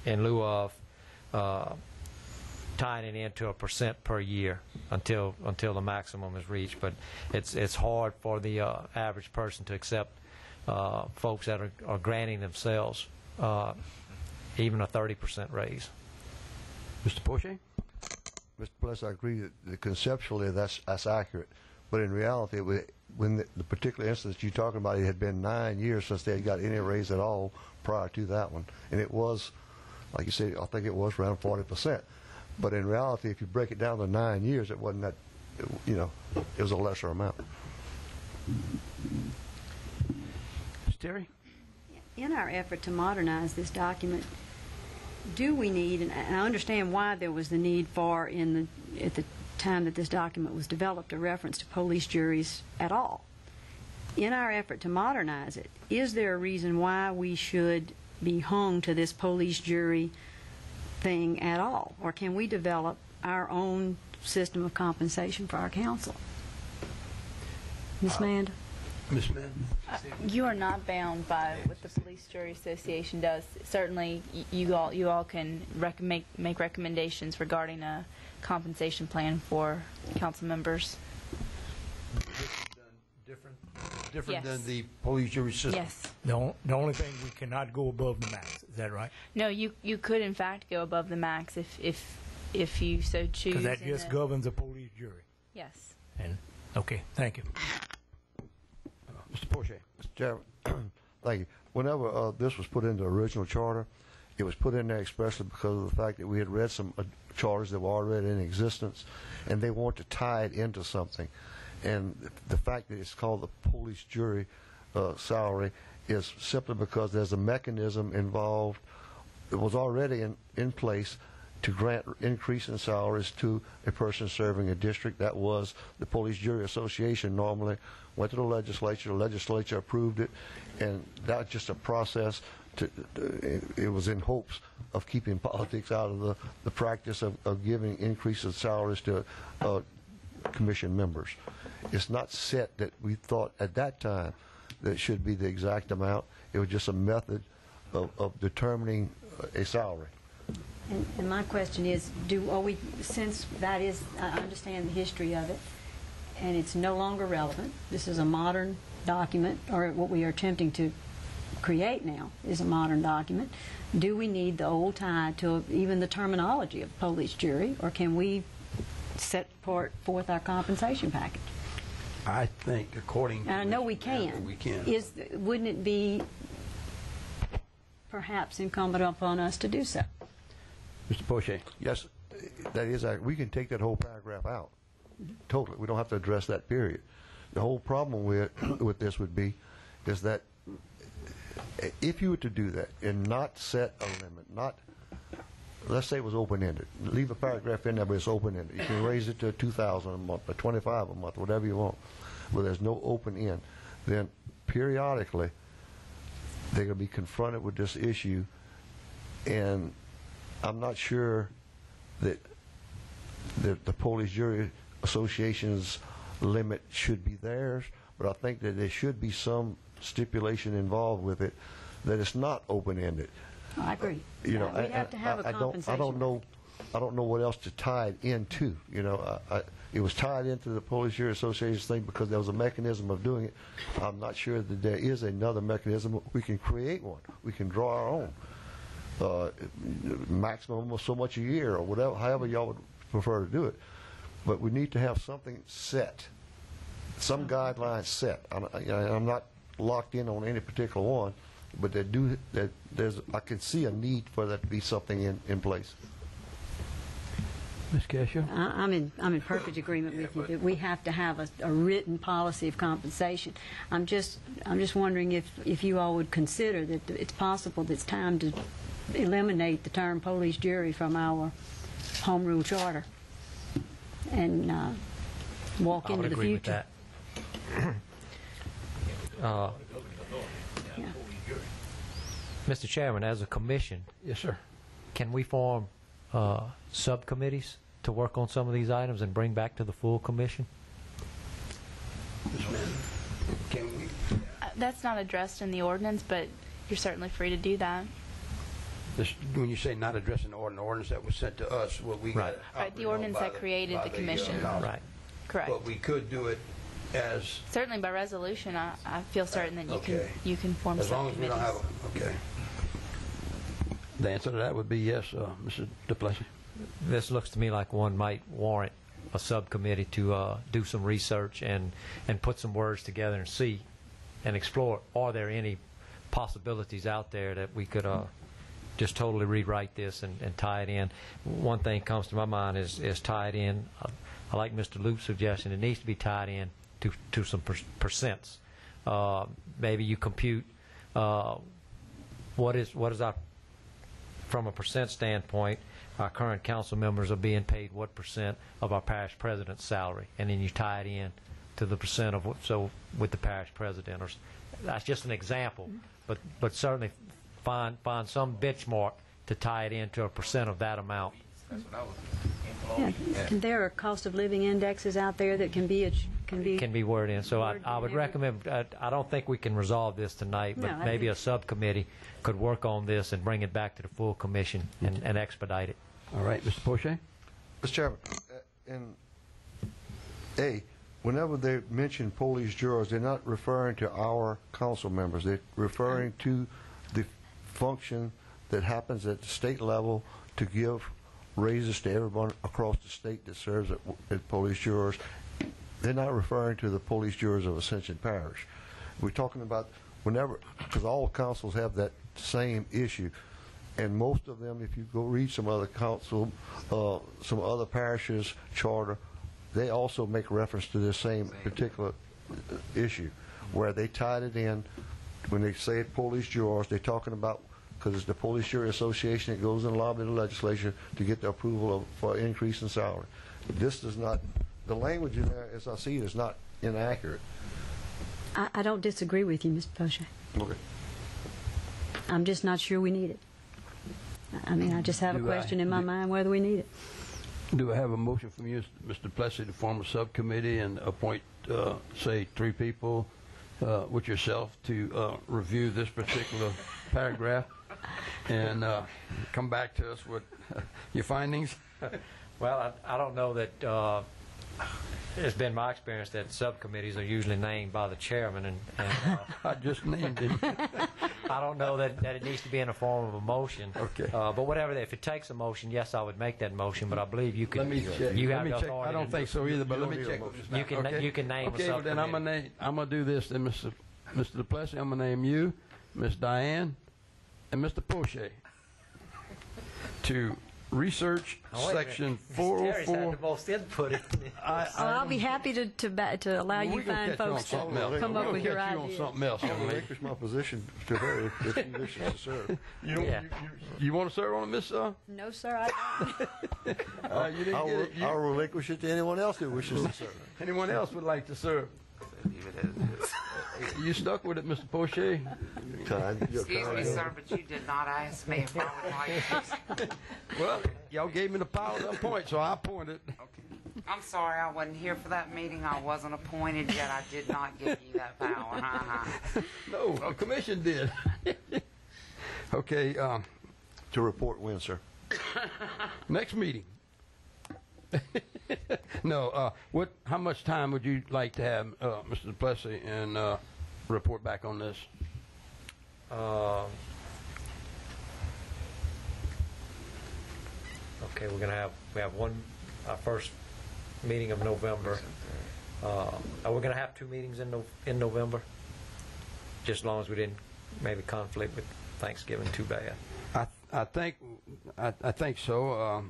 in lieu of tying it into a % per year until the maximum is reached. But it's hard for the average person to accept folks that are granting themselves even a 30% raise. Mr. Poche? Mr. Pless, I agree that conceptually that's accurate, but in reality, when the particular instance you're talking about, it had been 9 years since they had got any raise at all prior to that one, and it was, like you said, I think it was around 40%. But in reality, if you break it down to 9 years, it wasn't that, it was a lesser amount. Ms. Terry? In our effort to modernize this document, do we need, and I understand why there was the need for, at the time that this document was developed, a reference to police juries at all. In our effort to modernize it, is there a reason why we should be hung to this police jury thing at all? Or can we develop our own system of compensation for our council? Ms. Manda? Ms. Manda? You are not bound by what the Police Jury Association does. Certainly, you all can make recommendations regarding a compensation plan for council members. Different Yes. than the police jury system? Yes. The only thing, we cannot go above the max. Is that right? No, you could in fact go above the max if you so choose. Because that just governs a police jury. Yes. And okay, thank you. Mr. Poche? Mr. Chairman, thank you. Whenever this was put into the original charter, it was put in there expressly because of the fact that we had read some charters that were already in existence, and they wanted to tie it into something. And the fact that it's called the police jury salary is simply because there's a mechanism involved that was already in place to grant increase in salaries to a person serving a district. That was the Police Jury Association normally went to the legislature approved it, and that was just a process it was in hopes of keeping politics out of the practice of giving increases in salaries to commission members. It's not set that we thought at that time that it should be the exact amount. It was just a method of determining a salary. And my question is, since that is, I understand the history of it, and it's no longer relevant, this is a modern document, or what we are attempting to create now is a modern document, do we need the old tie to even the terminology of police jury, or can we set forth our compensation package? I think according to... I know we can. We can. Wouldn't it be perhaps incumbent upon us to do so? Mr. Poche? Yes, that is accurate. We can take that whole paragraph out. Totally. We don't have to address that period. The whole problem with this would be is that if you were to do that and not set a limit, let's say it was open-ended. Leave a paragraph in there, but it's open-ended. You can raise it to $2,000 a month or $25 a month, whatever you want. But there's no open end. Then periodically, they're going to be confronted with this issue, and I'm not sure that the Police Jury Association's limit should be theirs, but I think that there should be some stipulation involved with it that it's not open-ended. I agree. We have to have a compensation. I don't know what else to tie it into. It was tied into the Police Jury Association thing because there was a mechanism of doing it. I'm not sure that there is another mechanism. We can create one. We can draw our own. Maximum of so much a year or whatever, however y'all would prefer to do it. But we need to have something set, some guidelines set. I'm not locked in on any particular one, but I can see a need for that to be something in place. Ms. Cascio? I'm in perfect agreement with you that we have to have a written policy of compensation. I'm just wondering if you all would consider that it's possible that it's time to eliminate the term police jury from our home rule charter and walk into the future. I would agree with that. Mr. Chairman, as a commission, Yes, sir. can we form subcommittees to work on some of these items and bring back to the full commission? Can we? That's not addressed in the ordinance, but you're certainly free to do that. When you say not addressing the ordinance that was sent to us, what we Right. got. Right, the ordinance that created the commission. Right. Correct. But we could do it as, Certainly by resolution, I feel certain that Okay. you can form as long as we subcommittees. don't have okay. The answer to that would be yes, Mr. Duplessis. This looks to me like one might warrant a subcommittee to do some research and put some words together and see and explore, are there any possibilities out there that we could just totally rewrite this and tie it in. One thing comes to my mind is tie it in. I like Mr. Loop's suggestion. It needs to be tied in to some percents. Maybe you compute what is our, from a percent standpoint, our current council members are being paid what percent of our parish president's salary, and then you tie it in to the percent of so with the parish president. Or that's just an example, but certainly find some benchmark to tie it into a percent of that amount. That's what I was Yeah. There are cost of living indexes out there that can be worded in. So worded I would in. recommend, I don't think we can resolve this tonight, but No, I maybe think- a subcommittee could work on this and bring it back to the full commission and expedite it. All right, Mr. Poche? Mr. Chairman, in A, whenever they mention police jurors, they're not referring to our council members. They're referring to the function that happens at the state level to give raises to everyone across the state that serves at police jurors. They're not referring to the police jurors of Ascension Parish. We're talking about whenever, because all councils have that same issue. And most of them, if you go read some other council, some other parishes' charter, they also make reference to this same particular issue, where they tied it in. When they say police jurors, they're talking about, because it's the Police Jury Association that goes in lobby the legislature to get the approval for increase in salary. This does not, the language in there, as I see it, is not inaccurate. I don't disagree with you, Mr. Poche. Okay. I'm just not sure we need it. I mean, I just have a question in my mind whether we need it. Do I have a motion from you, Mr. Plessy, to form a subcommittee and appoint, say, 3 people with yourself to review this particular paragraph and come back to us with your findings? Well, I don't know that it's been my experience that subcommittees are usually named by the chairman, and I just named him. I don't know that it needs to be in the form of a motion. Okay. But whatever, if it takes a motion, yes, I would make that motion. But I believe you could. Let me check. You Let have me the check. authority. I don't think so either, but let me check. You can name a Okay, well, then I'm gonna do this. Then, Mr. Duplessis, I'm gonna name you, Miss Diane, and Mr. Poche to research section 404. most input. I'll be happy to allow you We're gonna fine catch you on folks to something else. come up with your We're gonna catch you on ideas. something else. I'll relinquish my position to her if she wishes to serve. You want to serve on it, Miss? No, sir, I don't. You didn't get it. I'll relinquish it to anyone else that wishes to serve. Anyone else would like to serve? You stuck with it, Mr. Poche? Excuse me, sir, but you did not ask me if I would like to. Well, y'all gave me the power to appoint, so I appointed. I'm sorry I wasn't here for that meeting. I wasn't appointed yet. I did not give you that power. No, the commission did. Okay, To report when, sir? next meeting. No, how much time would you like to have, Mr. Duplessis, and report back on this? Okay, we have our first meeting of November. Are we going to have 2 meetings in November? Just as long as we didn't maybe conflict with Thanksgiving too bad. I think so.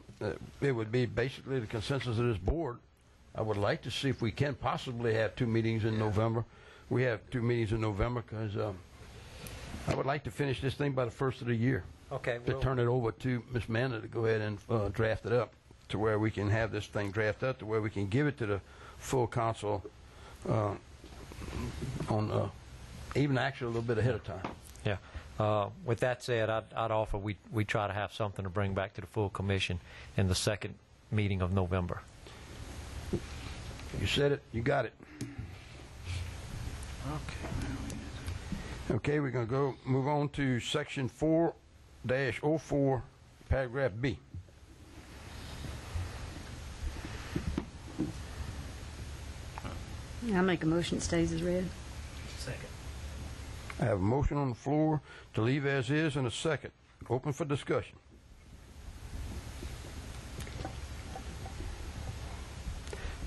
It would be basically the consensus of this board. I would like to see if we can possibly have 2 meetings in November. We have 2 meetings in November because I would like to finish this thing by the first of the year. Okay. To turn it over to Ms. Manna to go ahead and draft it up to where we can have this thing drafted up to where we can give it to the full council on even actually a little bit ahead of time. Yeah. With that said, I'd offer we try to have something to bring back to the full commission in the second meeting of November. You said it. You got it. Okay, we're going to move on to section 4 4-04, paragraph B. I make a motion it stays as read. Second. I have a motion on the floor to leave as is and a second. Open for discussion.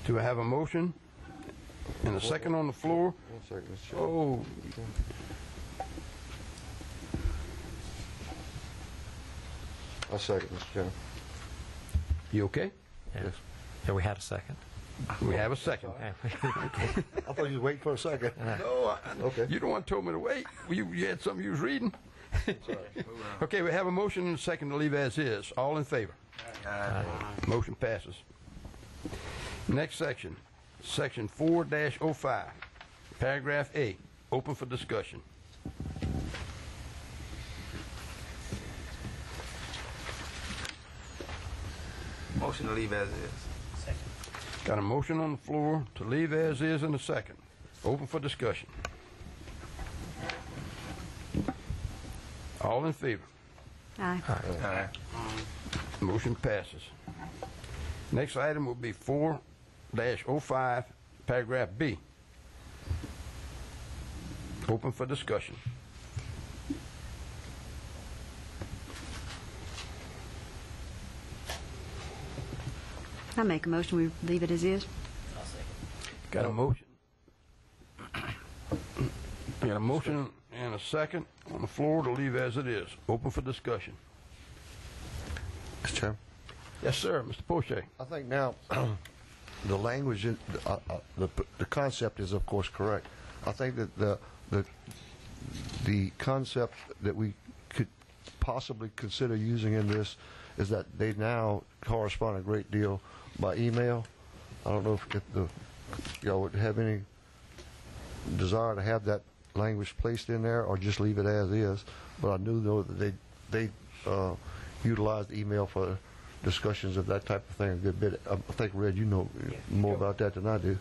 Do I have a motion and a second on the floor? 1 second, Mr. Chairman. Oh, I second, Mr. Chairman. you okay? Yes. Yeah, we had a second. We have a second. I thought you was waiting for a second. No, Okay. you don't want to told me to wait. You had something you was reading? Okay, we have a motion and a second to leave as is. All in favor? Motion passes. Next section, section 4-05, paragraph A, open for discussion. Motion to leave as is. Second. Got a motion on the floor to leave as is in a second. Open for discussion. All in favor? Aye. Aye. Motion passes. Next item will be 4-05, paragraph B. Open for discussion. I make a motion we leave it as is. I'll second. Got a motion. Got a motion and a second on the floor to leave as it is. Open for discussion. Mr. Chairman. Yes, sir. Mr. Poche. I think now the language, the concept is of course correct. I think that the concept that we could possibly consider using in this is that they now correspond a great deal by email. I don't know if y'all would have any desire to have that language placed in there or just leave it as is, but I do know that they utilized email for discussions of that type of thing a good bit. I think, Red, you know more about that than I do.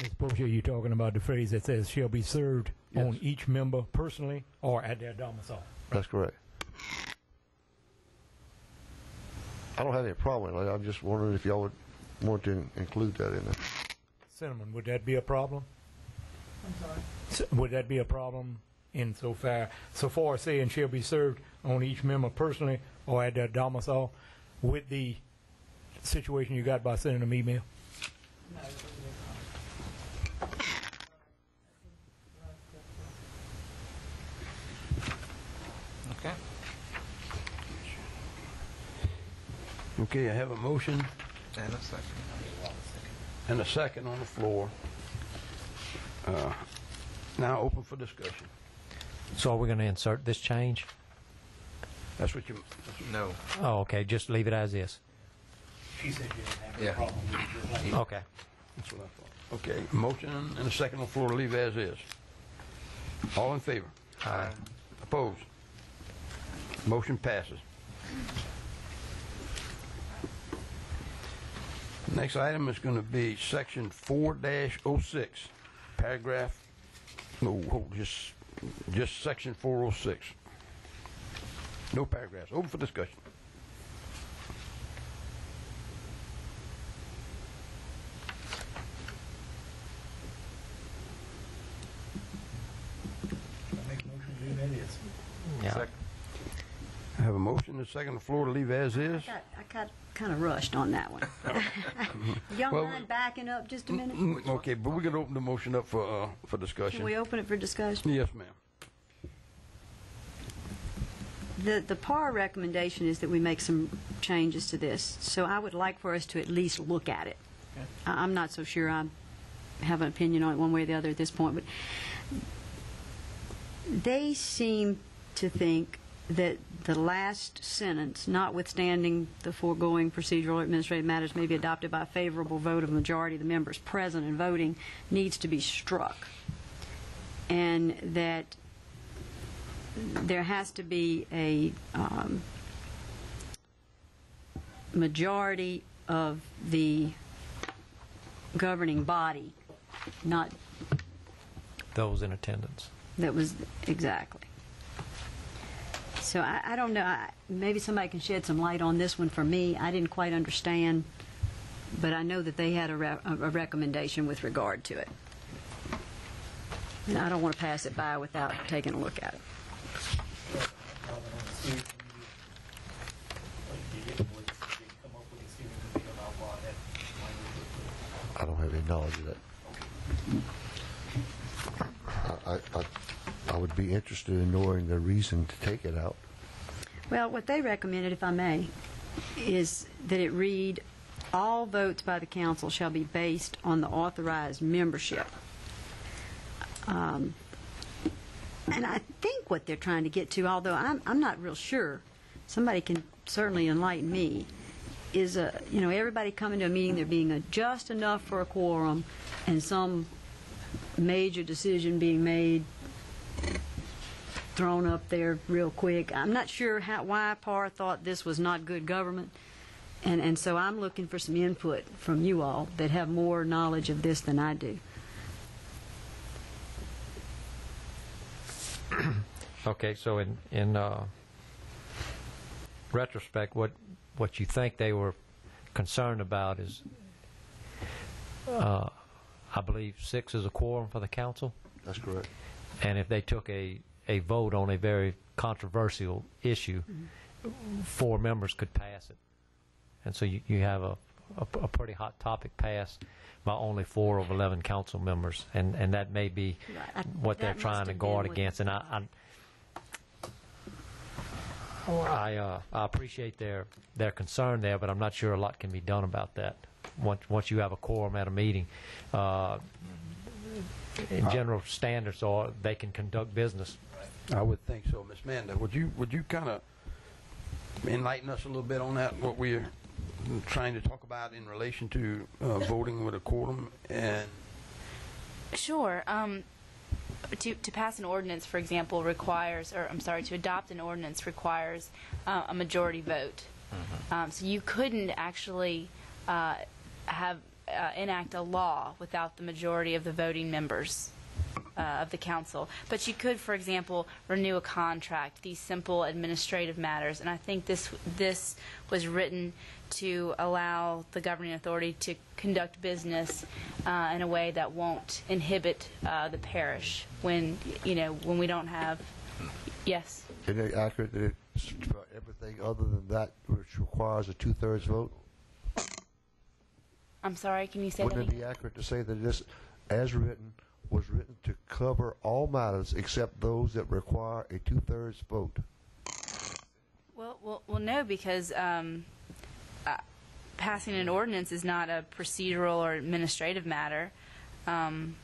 Ms. Poche, you talking about the phrase that says shall be served on each member personally or at their domicile? That's correct. I don't have any problem with it. I'm just wondering if y'all would want to include that in there. Cinnamon, would that be a problem? I'm sorry. Would that be a problem in so far as saying shall be served on each member personally or at their domicile with the situation you got by sending them email? No, it wouldn't be a Okay. Okay, I have a motion And a second. and a second on the floor. Now open for discussion. So are we going to insert this change? That's what you... No. Oh, okay, just leave it as is. She said you didn't have Yeah. a problem with it. Okay. That's what I thought. Okay, motion and a second on the floor to leave as is. All in favor? Aye. Opposed? Motion passes. Next item is going to be section 4-06, paragraph, just section 406. No paragraphs. Open for discussion. I make a motion to leave that is. Yeah. Second. I have a motion and a second on the floor to leave as is. I got kind of rushed on that one. Y'all Well, mind backing up just a minute? Okay, but we're going to open the motion up for discussion. Can we open it for discussion? Yes, ma'am. The PAR recommendation is that we make some changes to this, so I would like for us to at least look at it. Okay. I'm not so sure I have an opinion on it one way or the other at this point, but they seem to think that the last sentence, notwithstanding the foregoing procedural or administrative matters may be adopted by a favorable vote of a majority of the members present and voting, needs to be struck, and that there has to be a majority of the governing body, not Those in attendance. that was exactly. So I don't know. Maybe somebody can shed some light on this one for me. I didn't quite understand, but I know that they had a recommendation with regard to it. And I don't want to pass it by without taking a look at it. I don't have any knowledge of that. I would be interested in knowing the reason to take it out. Well, what they recommended, if I may, is that it read, all votes by the council shall be based on the authorized membership. And I think what they're trying to get to, although I'm not real sure, somebody can certainly enlighten me, is everybody coming to a meeting, there being just enough for a quorum, and some major decision being made, thrown up there real quick. I'm not sure why Parr thought this was not good government, and so I'm looking for some input from you all that have more knowledge of this than I do. Okay, so in retrospect, what you think they were concerned about is, I believe 6 is a quorum for the council. That's correct. And if they took a vote on a very controversial issue, 4 members could pass it. And so you have a pretty hot topic passed by only 4 of 11 council members, and that may be what they're trying to guard against. And I appreciate their concern there, but I'm not sure a lot can be done about that. Once you have a quorum at a meeting, in general standards are they can conduct business. I would think so. Ms. Manda, would you kind of enlighten us a little bit on that, what we're trying to talk about in relation to voting with a quorum? And Sure. To pass an ordinance, for example, to adopt an ordinance requires a majority vote. So you couldn't actually enact a law without the majority of the voting members of the council. But you could, for example, renew a contract, these simple administrative matters. And I think this was written to allow the governing authority to conduct business in a way that won't inhibit the parish when we don't have. Yes. Isn't it accurate that it's for everything other than that which requires a 2/3 vote? I'm sorry, can you say that Wouldn't it be accurate to say that this, as written, was written to cover all matters except those that require a 2/3 vote? Well, no, because passing an ordinance is not a procedural or administrative matter, and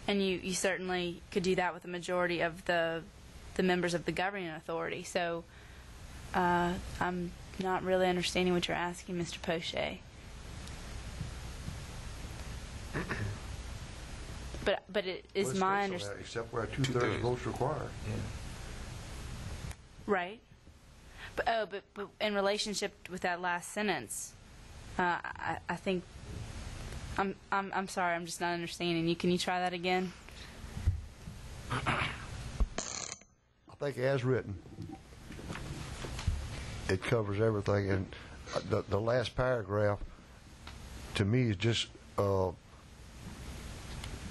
you certainly could do that with a majority of the members of the governing authority. So I'm not really understanding what you're asking, Mr. Poche. But it is my understanding. Except where a 2/3 vote's required. Yeah. Right. But in relationship with that last sentence, I think I'm sorry, I'm just not understanding you. Can you try that again? I think as written, it covers everything, and the last paragraph to me is just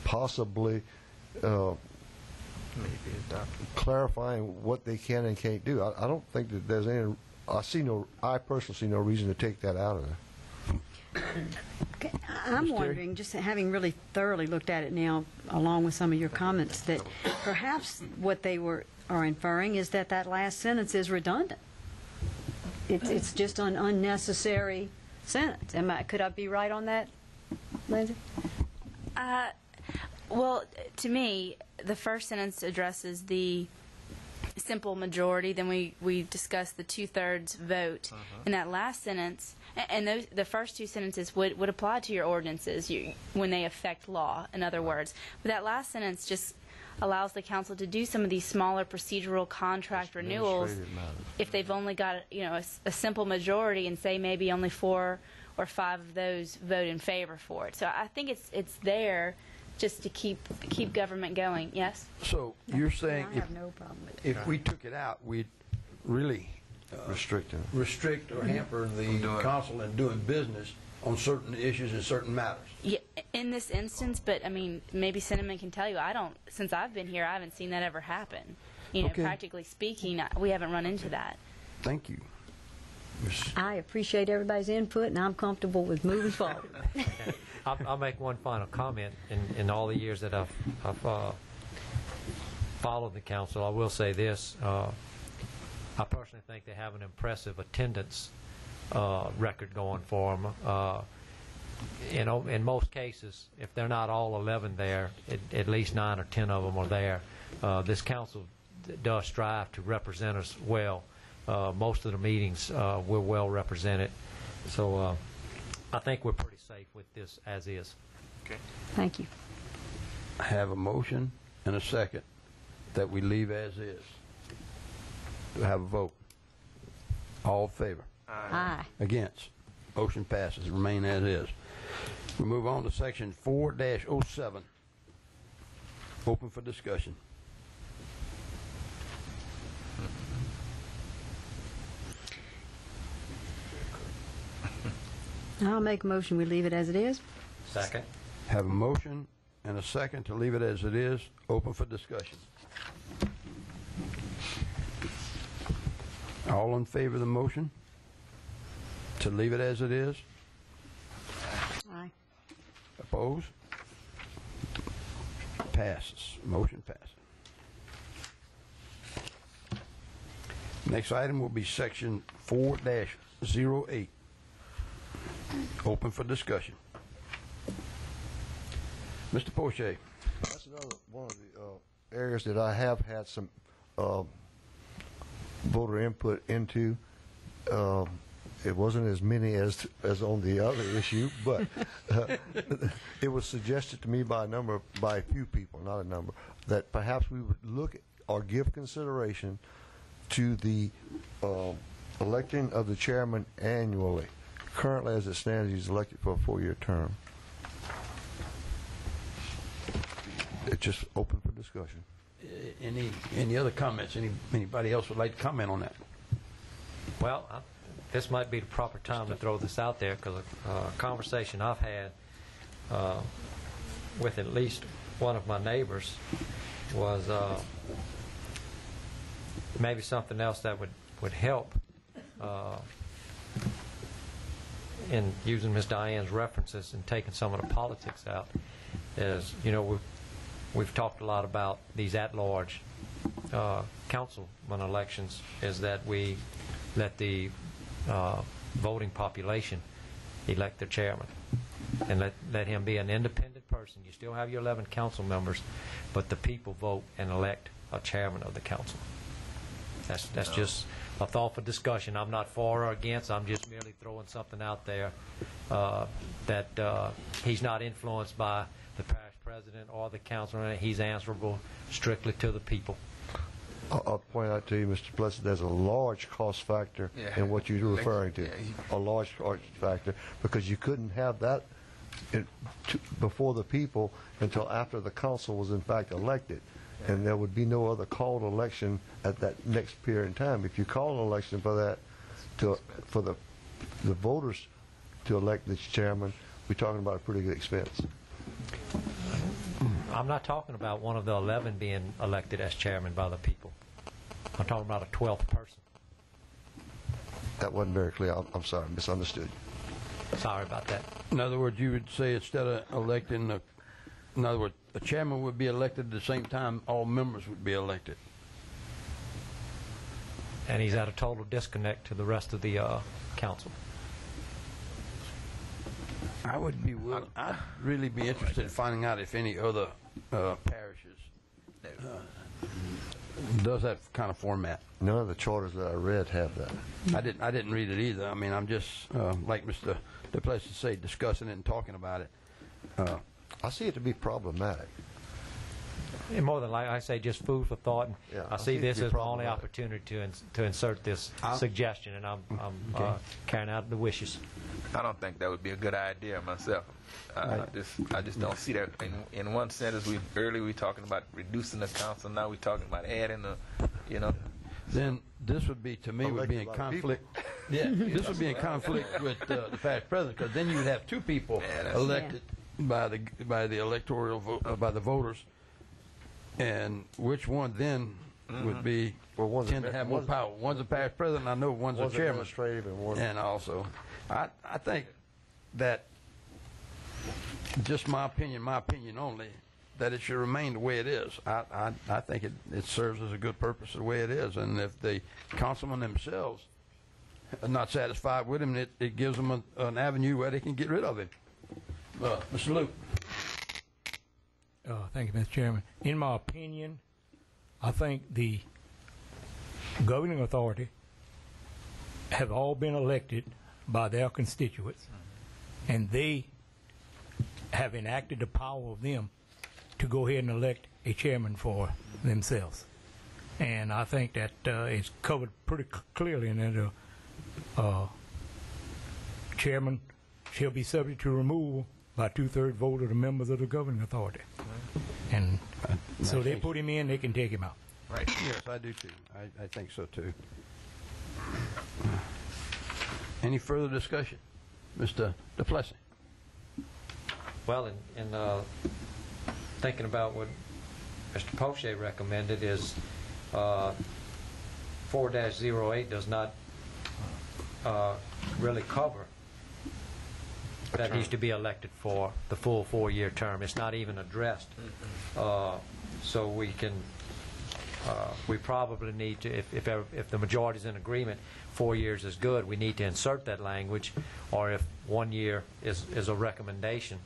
possibly Maybe clarifying what they can and can't do. I don't think that there's any. I personally see no reason to take that out of there. Okay, I'm wondering, just having really thoroughly looked at it now, along with some of your comments, that perhaps what they are inferring is that last sentence is redundant. It's just an unnecessary sentence. Could I be right on that, Lindsay? Well, to me, the first sentence addresses the simple majority. Then we discuss the 2/3 vote. In that last sentence, and the first 2 sentences would apply to your ordinances when they affect law, in other words. But that last sentence just allows the council to do some of these smaller procedural contract renewals if they've only got a simple majority, and say maybe only 4 or 5 of those vote in favor for it. So I think it's there just to keep government going. Yes? So you're saying I have no problem with it. if we took it out, we'd really Restricting. restrict or hamper the council in doing business on certain issues and certain matters. Yeah, in this instance, but I mean, maybe Cinnamon can tell you. Since I've been here, I haven't seen that ever happen. Okay. Practically speaking, we haven't run into that. Thank you. I appreciate everybody's input, and I'm comfortable with moving forward. I'll make one final comment. In all the years that I've followed the council, I will say this. I personally think they have an impressive attendance record going for them. In most cases, if they're not all 11 there, at least 9 or 10 of them are there. This council does strive to represent us well. Most of the meetings we're well represented. So I think we're pretty safe with this as is. Okay. Thank you. I have a motion and a second that we leave as is. Do I have a vote? All in favor? Aye. Against? Motion passes. Remain as is. We move on to section 4-07. Open for discussion. I'll make a motion we leave it as it is. Second. Have a motion and a second to leave it as it is. Open for discussion. All in favor of the motion to leave it as it is? Aye. Opposed? Passes. Motion passes. Next item will be section 4-08. Open for discussion. Mr. Poche. That's another one of the areas that I have had some voter input into. It wasn't as many as on the other issue, but it was suggested to me by a few people, not a number, that perhaps we would look at or give consideration to the electing of the chairman annually. Currently, as it stands, he's elected for a 4-year term. It's just open for discussion. Any other comments? Anybody else would like to comment on that? Well, this might be the proper time to throw this out there because a conversation I've had with at least one of my neighbors was maybe something else that would help in using Ms. Diane's references and taking some of the politics out is, we've talked a lot about these at-large councilman elections, is that we let the voting population elect their chairman and let him be an independent person. You still have your 11 council members, but the people vote and elect a chairman of the council. That's just a thought for discussion. I'm not for or against. I'm just merely throwing something out there that he's not influenced by the parish president or the council. He's answerable strictly to the people. I'll point out to you, Mr. Plessis, there's a large cost factor in what you're referring to. A large cost factor, because you couldn't have that before the people until after the council was in fact elected. And there would be no other called election at that next period in time. If you call an election for that, for the voters to elect the chairman, we're talking about a pretty good expense. I'm not talking about one of the 11 being elected as chairman by the people. I'm talking about a 12th person. That wasn't very clear. I'm sorry, misunderstood. Sorry about that. In other words, you would say instead of electing in other words, the chairman would be elected at the same time all members would be elected. And he's at a total disconnect to the rest of the council. I would be willing. I'd really be interested in finding out if any other parishes does that kind of format. None of the charters that I read have that. I didn't read it either. I mean, I'm just like Mr. DePlessis say, discussing it and talking about it. I see it to be problematic. And more than likely, I say just food for thought. And Yeah, I I see think this it'd as be my only problematic. opportunity to insert this suggestion, and I'm Okay. carrying out the wishes. I don't think that would be a good idea myself. I just don't see that. In one sentence, earlier we talking about reducing the council. Now we're talking about adding the, Then this would be, to me, would be in Elected by the conflict. Yeah, this would be in conflict with the parish president, because then you would have two people elected by the electoral vote, by the voters, and which one then would be Well, tend to have more power. One's a parish president, I know one's a chairman, administrative and one. and also, I think that, just my opinion only, that it should remain the way it is. I think it serves as a good purpose the way it is, and if the councilmen themselves are not satisfied with him, it gives them an avenue where they can get rid of him. Mr. Luke. Thank you, Mr. Chairman. In my opinion, I think the governing authority have all been elected by their constituents, and they have enacted the power of them to go ahead and elect a chairman for themselves. And I think that it's covered pretty clearly in that chairman shall be subject to removal by 2/3 vote of the members of the governing authority. And so they put him in, they can take him out. right. Yes, I do too. I think so too. Any further discussion? Mr. DePlessis. Well, in thinking about what Mr. Poche recommended is 4-08 does not really cover that he's to be elected for the full 4-year term. It's not even addressed. So we can, we probably need to, if the majority's in agreement, 4 years is good, we need to insert that language, or if 1 year is a recommendation.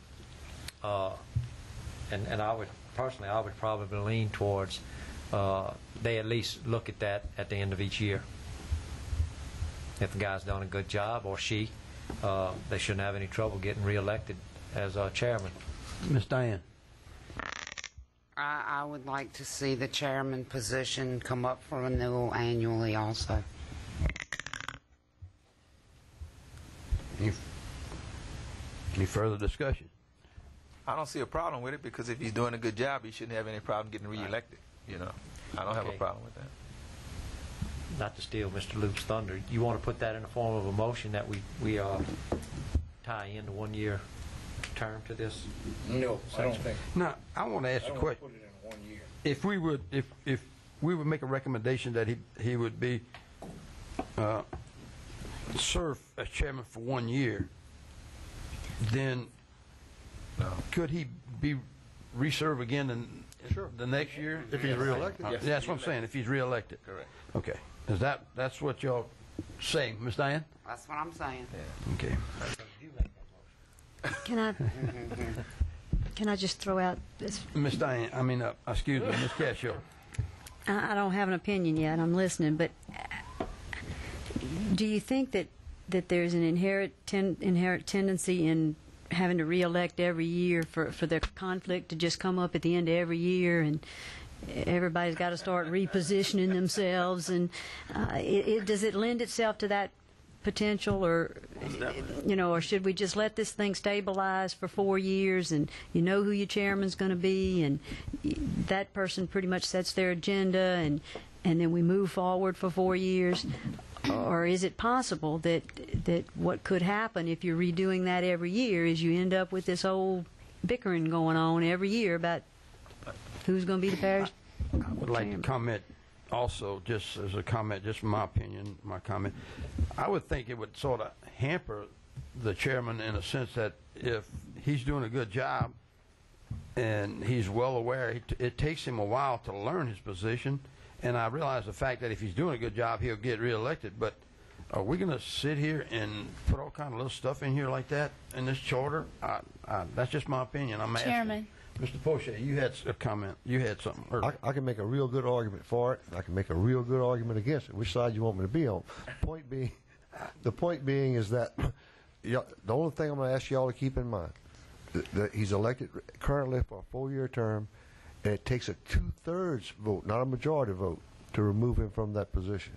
And I would, personally, I would probably lean towards they at least look at that at the end of each year. If the guy's done a good job, or she, they shouldn't have any trouble getting reelected as chairman. Ms. Diane. I would like to see the chairman position come up for renewal annually also. Any further discussion? I don't see a problem with it, because if he's doing a good job, he shouldn't have any problem getting reelected. I don't have a Okay. problem with that. Not to steal Mr. Luke's thunder, you want to put that in the form of a motion that we tie in the 1-year term to this? No, I don't think. Now, I want to ask a question. Put it in 1 year. If we would make a recommendation that he would be serve as chairman for 1 year, then could he be reserve again in the next year? If he's reelected. Yeah, that's what I'm saying, if he's reelected. Correct. Okay. That's what y'all saying, Ms. Diane? That's what I'm saying. Okay. Can I just throw out this? Ms. Diane, excuse me, Ms. Cashill. I don't have an opinion yet. I'm listening, but do you think that there's an inherent tendency in having to reelect every year for the conflict to just come up at the end of every year, and everybody's got to start repositioning themselves, and does it lend itself to that potential, or or should we just let this thing stabilize for 4 years, and you know who your chairman's going to be, and that person pretty much sets their agenda, and then we move forward for 4 years? Or is it possible that what could happen if you're redoing that every year is you end up with this old bickering going on every year about who's going to be the parish? I would like to comment also, just as a comment, just my opinion, my comment. I would think it would sort of hamper the chairman in a sense that if he's doing a good job and he's well aware, it takes him a while to learn his position. And I realize the fact that if he's doing a good job, he'll get reelected. But are we going to sit here and put all kind of little stuff in here like that in this charter? That's just my opinion. I'm asking. Chairman. Mr. Poche, you had a comment. You had something earlier. I can make a real good argument for it, and I can make a real good argument against it. Which side you want me to be on? The point being is that the only thing I'm going to ask y'all to keep in mind, that he's elected currently for a 4-year term, and it takes a 2/3 vote, not a majority vote, to remove him from that position.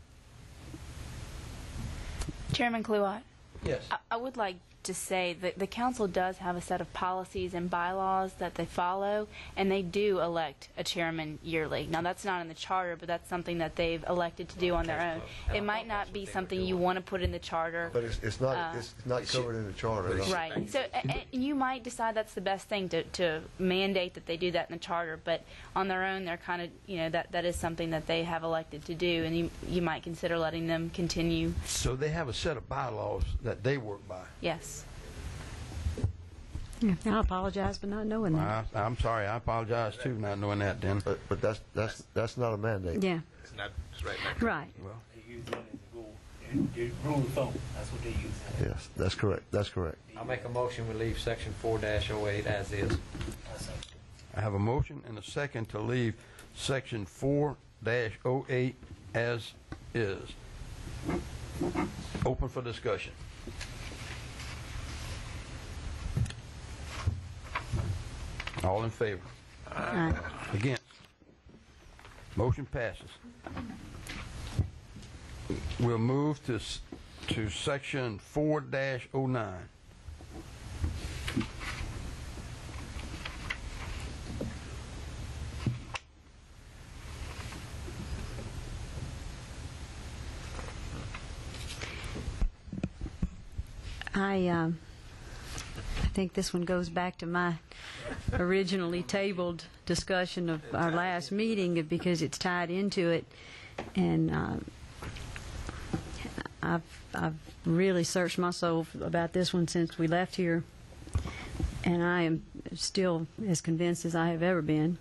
Chairman Kluwat, Yes. I would like to say that the council does have a set of policies and bylaws that they follow, and they do elect a chairman yearly. Now, that's not in the charter, but that's something that they've elected to do on their own. It might not be something you want to put in the charter. But it's not covered in the charter. No. Right. So and you might decide that's the best thing to mandate that they do that in the charter, but on their own, they're kind of, that is something that they have elected to do, and you might consider letting them continue. So they have a set of bylaws that they work by. Yes. Yeah, I apologize for not knowing that. I'm sorry. I apologize too, not knowing that. Then, But that's not a mandate. Yeah, It's not, it's right back. right. They use that as a goal. And the rule of thumb, that's what they use. Yes, that's correct. That's correct. I'll make a motion, we leave section 4-08 as is. I have a motion and a second to leave section 4-08 as is. Open for discussion. All in favor? Aye. Against? Motion passes. We'll move to section 4-09. I think this one goes back to my originally tabled discussion of our last meeting because it's tied into it, and I've really searched my soul about this one since we left here, and I am still as convinced as I have ever been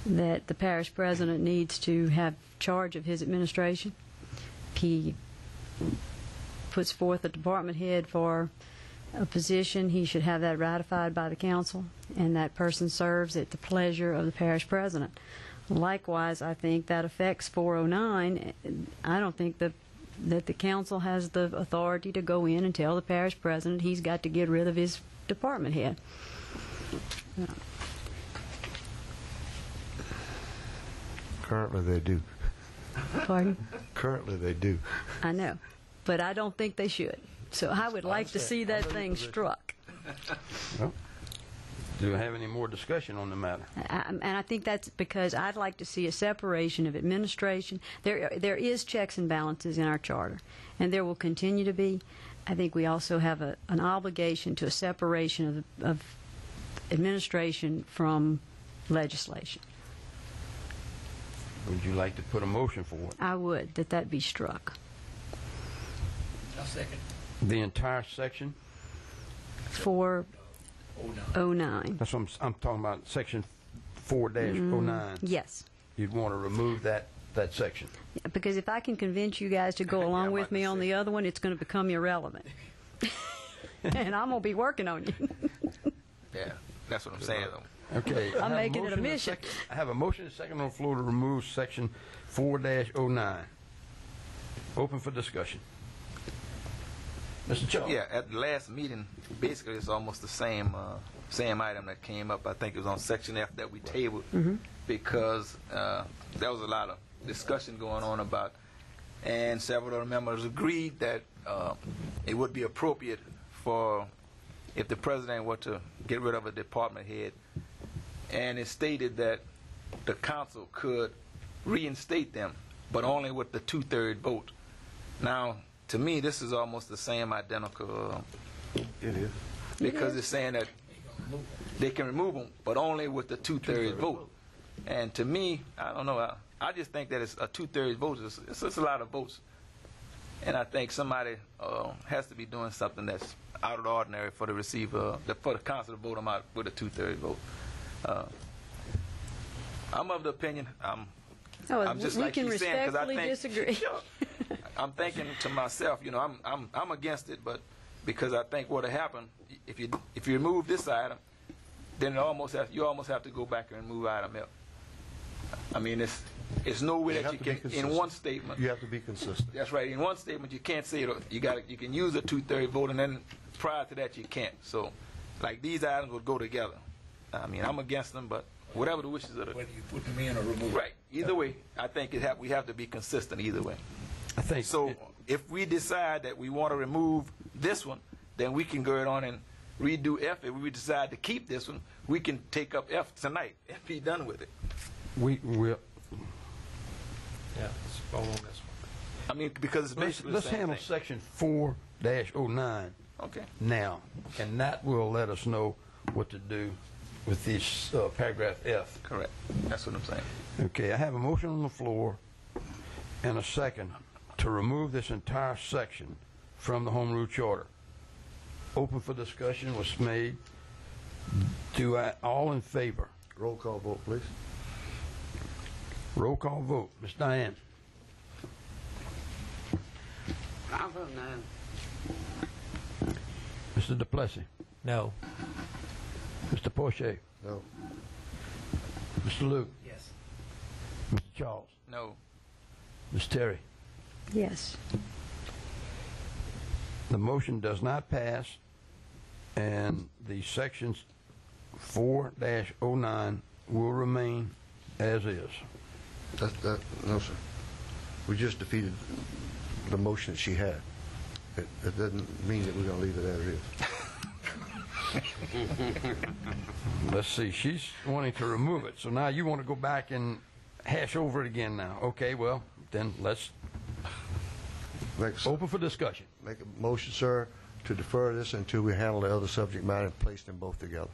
that the parish president needs to have charge of his administration. He puts forth a department head for a position, he should have that ratified by the council, and that person serves at the pleasure of the parish president. Likewise, I think that affects 409. I don't think that the council has the authority to go in and tell the parish president he's got to get rid of his department head. Currently, they do. Pardon? Currently, they do. I know, but I don't think they should. So I would like to see that thing struck. Well, do we have any more discussion on the matter? And I think that's because I'd like to see a separation of administration. There is checks and balances in our charter, and there will continue to be. I think we also have an obligation to a separation of administration from legislation. Would you like to put a motion for it? I would, that be struck. I'll second. The entire section? 409. That's what I'm talking about, section 4-09. Yes. You'd want to remove that section. Because if I can convince you guys to go along with me on the other one, it's going to become irrelevant. And I'm going to be working on you. Yeah, that's what I'm saying, though. Okay. I'm making it a mission. I have a motion and a second on the floor to remove section 4-09. Open for discussion. Mr. Chuck. Yeah, at the last meeting, basically it's almost the same item that came up. I think it was on section F that we tabled because there was a lot of discussion going on about, and several of the members agreed that it would be appropriate for if the president were to get rid of a department head, and it stated that the council could reinstate them, but only with the 2/3 vote. Now, to me, this is almost the same identical. It is. Because it's saying that they can remove them, but only with the 2/3 vote. And to me, I don't know. I just think that it's a 2/3 vote. It's a lot of votes, and I think somebody has to be doing something that's out of the ordinary for the receiver, for the council to vote them out with a 2/3 vote. I'm of the opinion. I'm just we like can he's saying, 'cause I respectfully think, disagree. I'm thinking to myself, I'm against it, but because I think what'll happen if you remove this item, then you almost have to go back and remove item F. I mean, it's no way that you can in one statement. You have to be consistent. That's right. In one statement, you can't say it. You can use a 2/3 vote, and then prior to that, you can't. So, like these items would go together. I mean, I'm against them, but Whatever the wishes of the... Whether you put them in or remove them. Right. Either way, I think we have to be consistent either way. I think So if we decide that we want to remove this one, then we can go ahead on and redo F. If we decide to keep this one, we can take up F tonight and be done with it. we'll Yeah, let's vote on this one. I mean, because it's basically let's the same handle thing. section 4-09 Okay. now, and that will let us know what to do with this paragraph F. Correct. That's what I'm saying. Okay, I have a motion on the floor and a second to remove this entire section from the Home Rule Charter. Open for discussion was made. All in favor? Roll call vote, please. Roll call vote. Ms. Diane? I vote no. Mr. Duplessis? No. Mr. Poche? No. Mr. Luke? Yes. Mr. Charles? No. Ms. Terry? Yes. The motion does not pass, and the sections 4-09 will remain as is. No, sir. We just defeated the motion that she had. It doesn't mean that we're going to leave it as it is. Let's see, she's wanting to remove it, so now you want to go back and hash over it again now. Okay, well, then let's open for discussion. Make a motion, sir, to defer this until we handle the other subject matter and place them both together.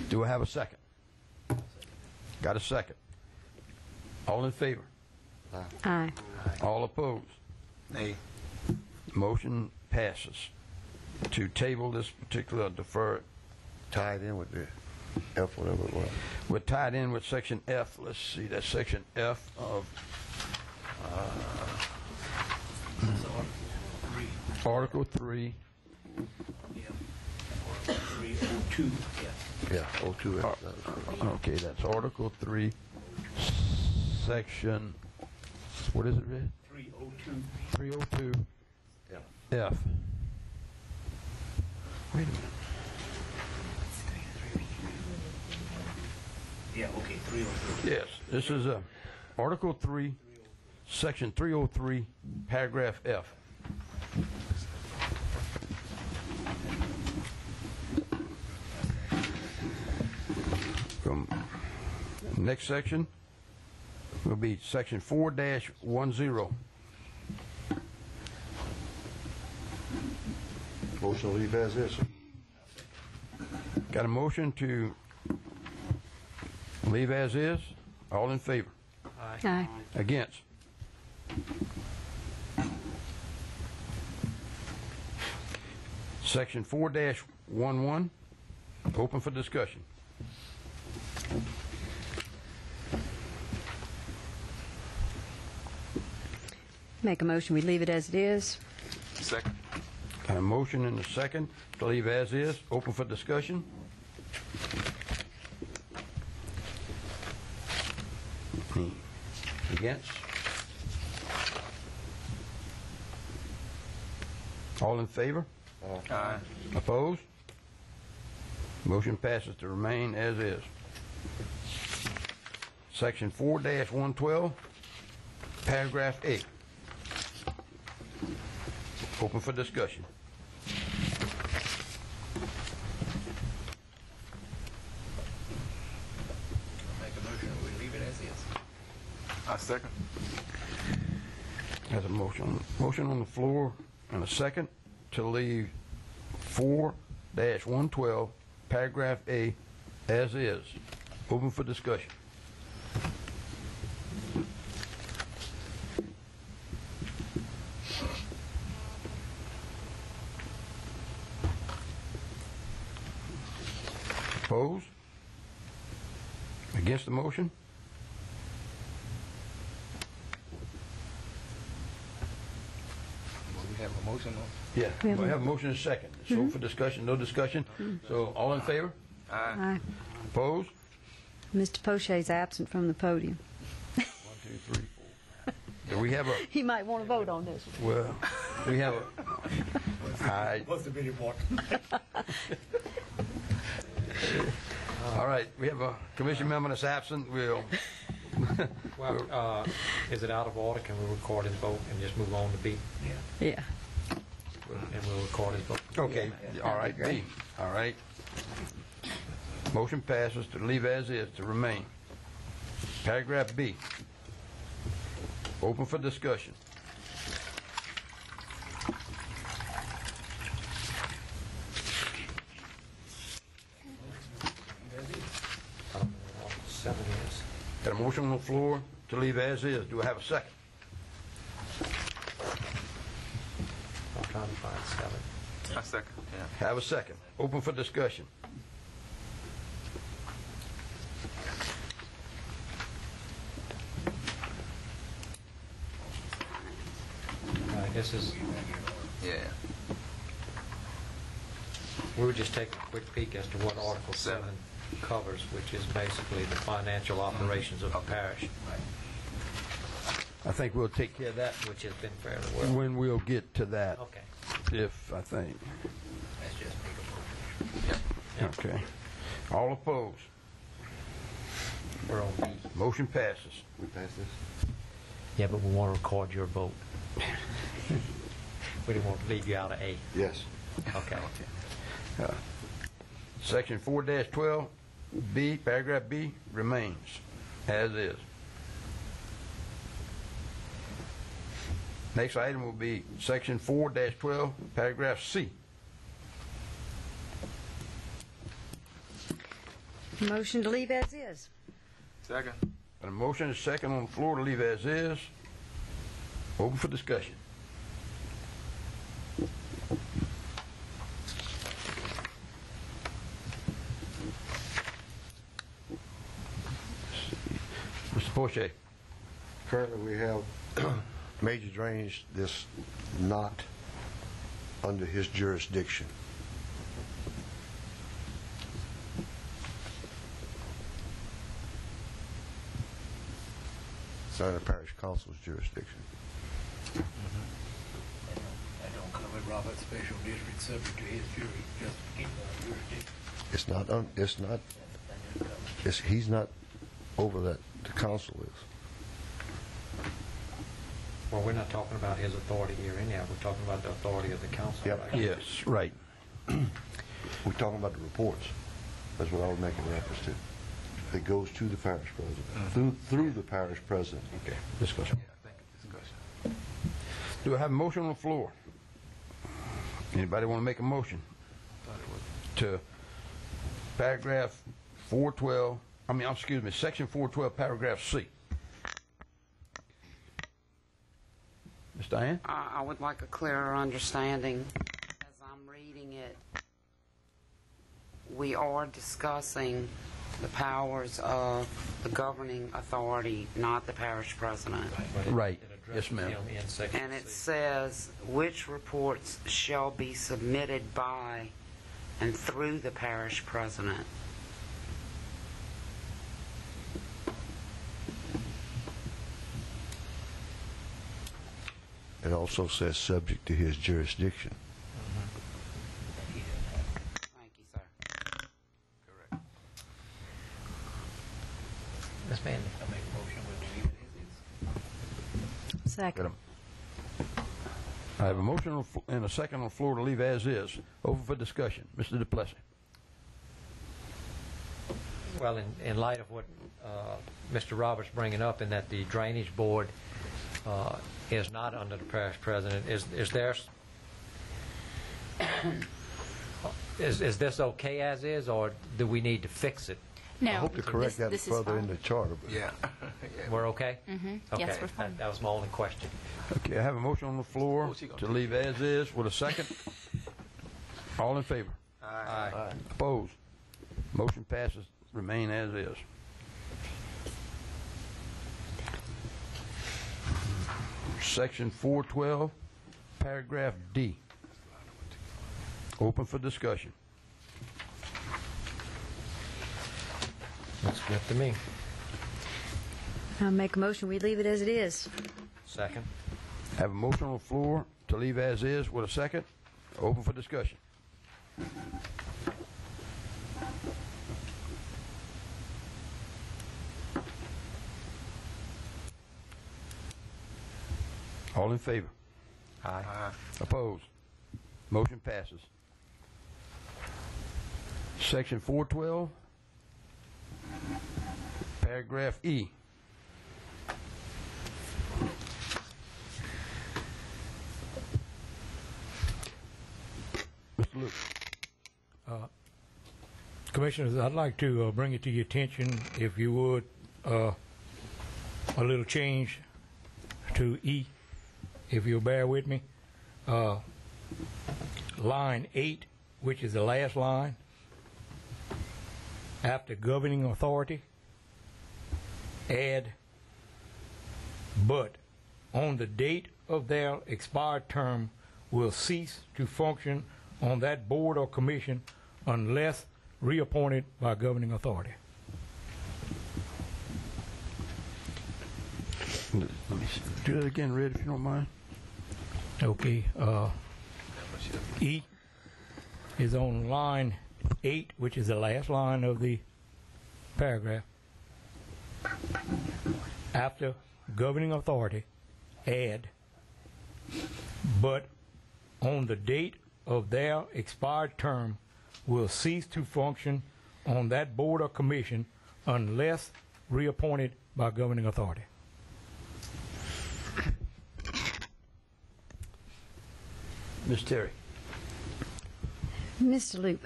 Do I have a second? Got a second. All in favor? Aye. All opposed? Nay. Motion passes to table this particular defer. Tied in with the F, whatever it was. We're tied in with section F. Let's see, that's section F of Article 3. 302. Yeah, 02 F. Okay, that's Article 3, section, what is it, Red? 302. 302 Yeah. F. Wait a minute. Yeah, okay, 303. Yes, this is Article 3, Section 303, Paragraph F. From next section will be Section 4-10. Motion to leave as is, sir. Got a motion to leave as is? All in favor? Aye. Against? Section 4-11, open for discussion. Make a motion, we leave it as it is. Second. Got a motion and a second to leave as is, open for discussion. Against? All in favor? Aye. Opposed? Motion passes to remain as is. Section 4-112, paragraph 8. Open for discussion. Make a motion, we leave it as is. I second. Has a motion on the floor and a second to leave 4-112, paragraph A, as is. Open for discussion. Opposed? Against the motion? We have a motion on. Yeah, We have we a- have a motion and a second. It's open for discussion, no discussion. So all in favor? Aye. Aye. Opposed? Mr. Poche's absent from the podium. 1, 2, 3, 4. Do we have a, He might want to vote on this one. well, we have a, What's the very important? All right, we have a commission member that's absent. We'll, Well, is it out of order? Can we record his vote and just move on to B? Yeah. And we'll record his vote. okay, all right, B. All right. Motion passes to leave as is, to remain. Paragraph B. Open for discussion. Seven years. Got a motion on the floor to leave as is. Do I have a second? I'm trying to find seven. A second, yeah. Have a second. Open for discussion. All right, this is, Yeah. we would just take a quick peek as to what Article 7 covers, which is basically the financial operations of the parish, I think we'll take care of that which has been fairly well. when we'll get to that, Okay. if, I think. That's just Okay. All opposed? We're on B. Motion passes. We pass this? Yeah, but we want to record your vote. We didn't want to leave you out of A. Yes. Okay. Section 4-12, B, paragraph B, remains as is. Next item will be section 4-12, paragraph C. Motion to leave as is. Second. Got a motion and a second on the floor to leave as is. Open for discussion. Mr. Poche. Currently, we have major drainage that's not under his jurisdiction. It's under parish council's jurisdiction. that don't cover Robert's special district subject to his jurisdiction. It's not, he's not over that, the council is. Well, we're not talking about his authority here anyhow. We're talking about the authority of the council. Yep. Right? Yes, right. We're talking about the reports. That's what I was making reference to. It goes to the parish president, through the parish president. Okay, discussion. Do I have a motion on the floor? Anybody want to make a motion to paragraph 412, section 412, paragraph C? Ms. Diane? I would like a clearer understanding. As I'm reading it, we are discussing the powers of the governing authority, not the parish president. But it- Right. it addresses Yes, ma'am. him in section And it C. says which reports shall be submitted by and through the parish president. It also says subject to his jurisdiction. Thank you, sir. Correct. Ms. Manley. I make a motion with leave it as is. Second. I have a motion and a second on the floor to leave as is. Open for discussion. Mr. Duplessis. Well, in light of what Mr. Roberts bringing up, in that the drainage board is not under the parish president, is this okay as is, or do we need to fix it? No. I hope to correct that this is further in fine. the charter. But Yeah. We're okay? Mhm. Okay. Yes, we're fine. That was my only question. Okay, I have a motion on the floor What's he gonna to do? leave as is with a second. All in favor? Aye. Opposed? Motion passes. Remain as is. Section 412, paragraph D. Open for discussion. Looks good to me. I make a motion, we leave it as it is. Second. Have a motion on the floor to leave as is with a second. Open for discussion. All in favor? Aye. Opposed? Motion passes. Section 412, paragraph E. Mr. Luke. Commissioners, I'd like to bring it to your attention, if you would, a little change to E, if you'll bear with me. Line 8, which is the last line, after governing authority, add, but on the date of their expired term will cease to function on that board or commission unless reappointed by governing authority. Let me do that again, Red, if you don't mind. Okay. E is on line 8, which is the last line of the paragraph. After governing authority, add, but on the date of their expired term will cease to function on that board or commission unless reappointed by governing authority. Ms. Terry. Mr. Luke,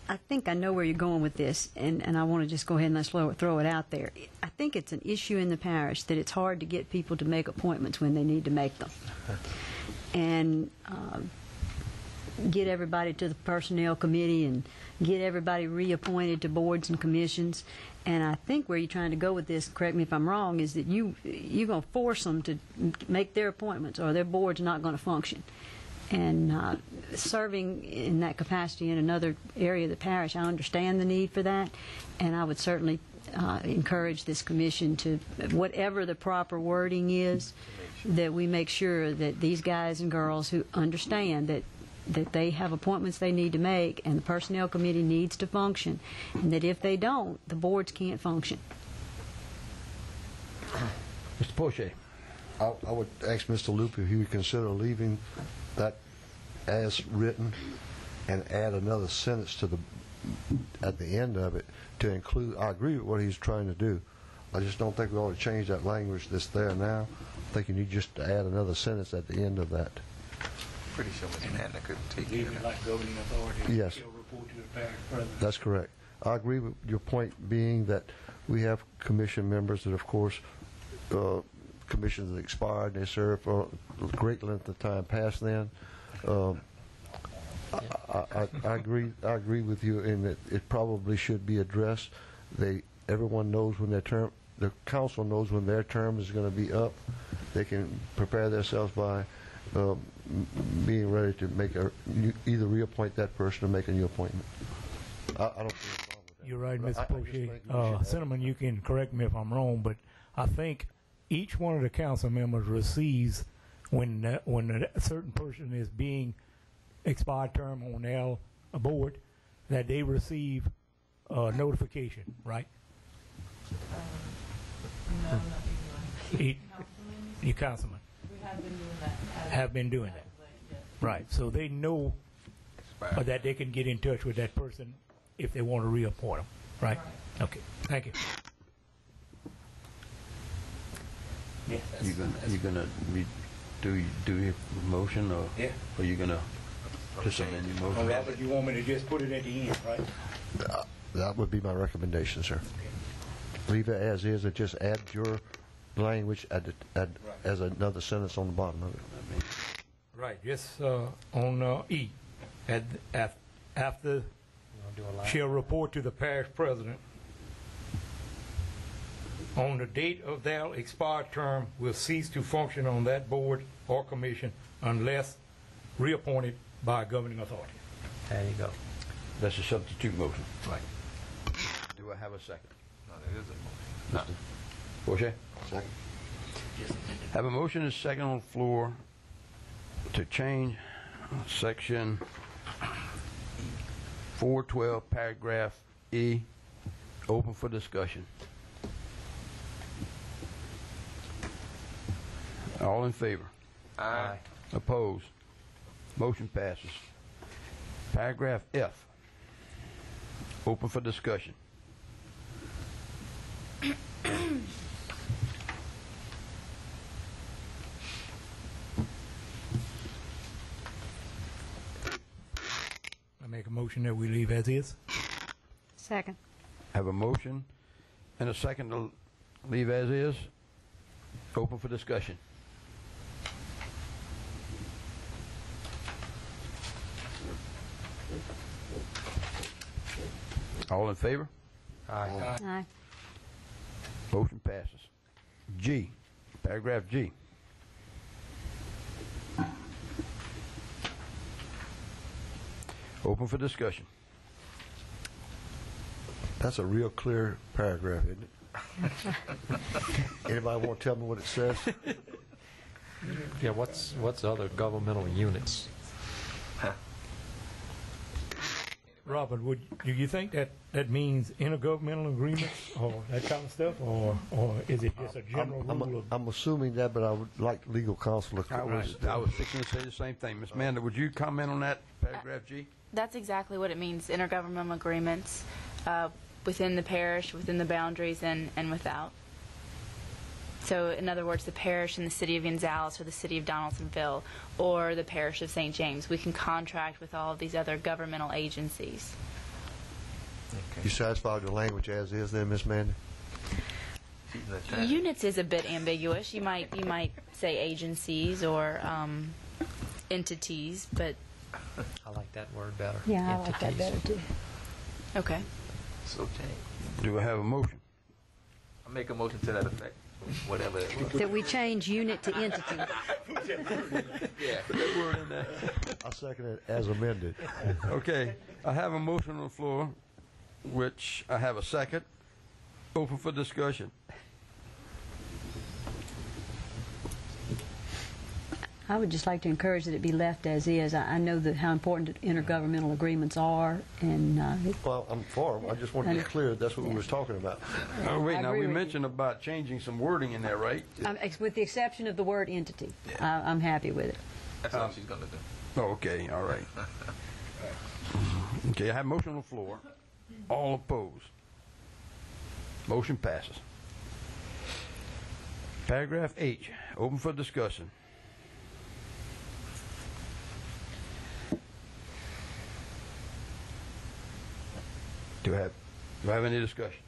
I think I know where you're going with this, and I want to just go ahead and let's throw it out there. I think it's an issue in the parish that it's hard to get people to make appointments when they need to make them. And get everybody to the personnel committee and get everybody reappointed to boards and commissions. And I think where you're trying to go with this, correct me if I'm wrong, is that you're going to force them to make their appointments or their board's not going to function. And serving in that capacity in another area of the parish, I understand the need for that, and I would certainly encourage this commission to, whatever the proper wording is, that we make sure that these guys and girls who understand that they have appointments they need to make and the personnel committee needs to function, and that if they don't, the boards can't function. Mr. Poche. I would ask Mr. Loop if he would consider leaving that as written and add another sentence to at the end of it to include. I agree with what he's trying to do. I just don't think we ought to change that language that's there now. I think you need just to add another sentence at the end of that. Pretty sure Mr. Manley could take Leave it like governing authority. Yes. She'll report to the parish president. That's correct. I agree with your point being that we have commission members that, of course, commissions that expired and they served for a great length of time past then. I agree with you in that it probably should be addressed. Everyone knows when their term, the council knows when their term is going to be up. They can prepare themselves by being ready to make either reappoint that person or make a new appointment. I don't see a problem with that. You're right, Mr. Poche. Cinnamon, you can correct me if I'm wrong, but I think each one of the council members receives when a certain person is being expired term on their board, that they receive notification, right? No, not usually. You councilman. We have been doing that. Have been doing that. Yes. Right. So they know that they can get in touch with that person if they want to reappoint them, right? Okay. Thank you. Yeah. You gonna do your motion, or are you gonna just amend your motion? Robert, you want me to just put it at the end, right? That would be my recommendation, sir. Leave it as is and just add your language as another sentence on the bottom of it. Right. Just on E, after shall report to the parish president on the date of their expired term will cease to function on that board or commission unless reappointed by a governing authority. There you go. That's a substitute motion. Right. Do I have a second? No, there is a motion. Poche? Second. Have a motion and a second on the floor to change section 412, paragraph E, open for discussion. All in favor? Aye. Opposed? Motion passes. Paragraph F. Open for discussion. I make a motion that we leave as is. Second. Have a motion and a second to leave as is. Open for discussion. All in favor? Aye. Aye. Motion passes. G, paragraph G. Open for discussion. That's a real clear paragraph, isn't it? Anybody want to tell me what it says? Yeah, what's other governmental units? Robert, do you think that means intergovernmental agreements or that kind of stuff, or is it just a general rule of? I'm assuming that, but I would like legal counsel to I was fixing to say the same thing. Ms. Manda, would you comment on that, paragraph G? That's exactly what it means, intergovernmental agreements within the parish, within the boundaries, and without. So, in other words, the parish in the city of Gonzales or the city of Donaldsonville or the parish of St. James, we can contract with all of these other governmental agencies. You satisfied with the language as is then, Ms. Mandy? Units is a bit ambiguous. You might say agencies or entities, but I like that word better. Yeah, I like that Entities. better too. okay. So change. Do I have a motion? I make a motion to that effect. Whatever it was. That we change unit to entity. Yeah. I second it as amended. Okay, I have a motion on the floor, which I have a second. Open for discussion. I would just like to encourage that it be left as is. I know how important intergovernmental agreements are, and Well, I'm for them. I just want to be clear that's what we was talking about. Oh, wait, I now agree we with you. mentioned about changing some wording in there, right? with the exception of the word entity, I'm happy with it. That's all she's going to do. Oh, okay, all right. Okay, I have a motion on the floor. All opposed. Motion passes. Paragraph H, open for discussion. Do I have any discussion?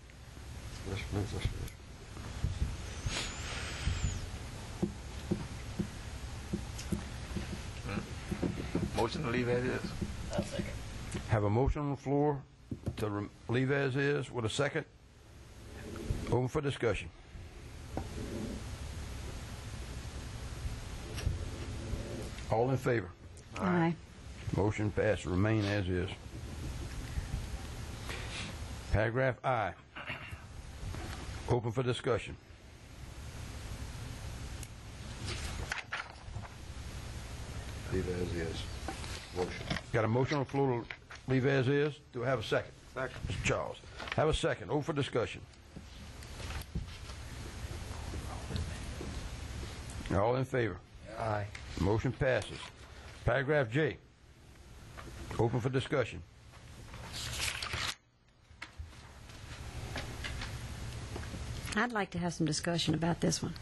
Motion to leave as is. Have a motion on the floor to leave as is with a second. Open for discussion. All in favor? Aye. Motion passed. Remain as is. Paragraph I. Open for discussion. Leave as is. Motion. Got a motion on the floor to leave as is. Do I have a second? Second. Mr. Charles. Have a second. Open for discussion. All in favor? Aye. Motion passes. Paragraph J. Open for discussion. I'd like to have some discussion about this one.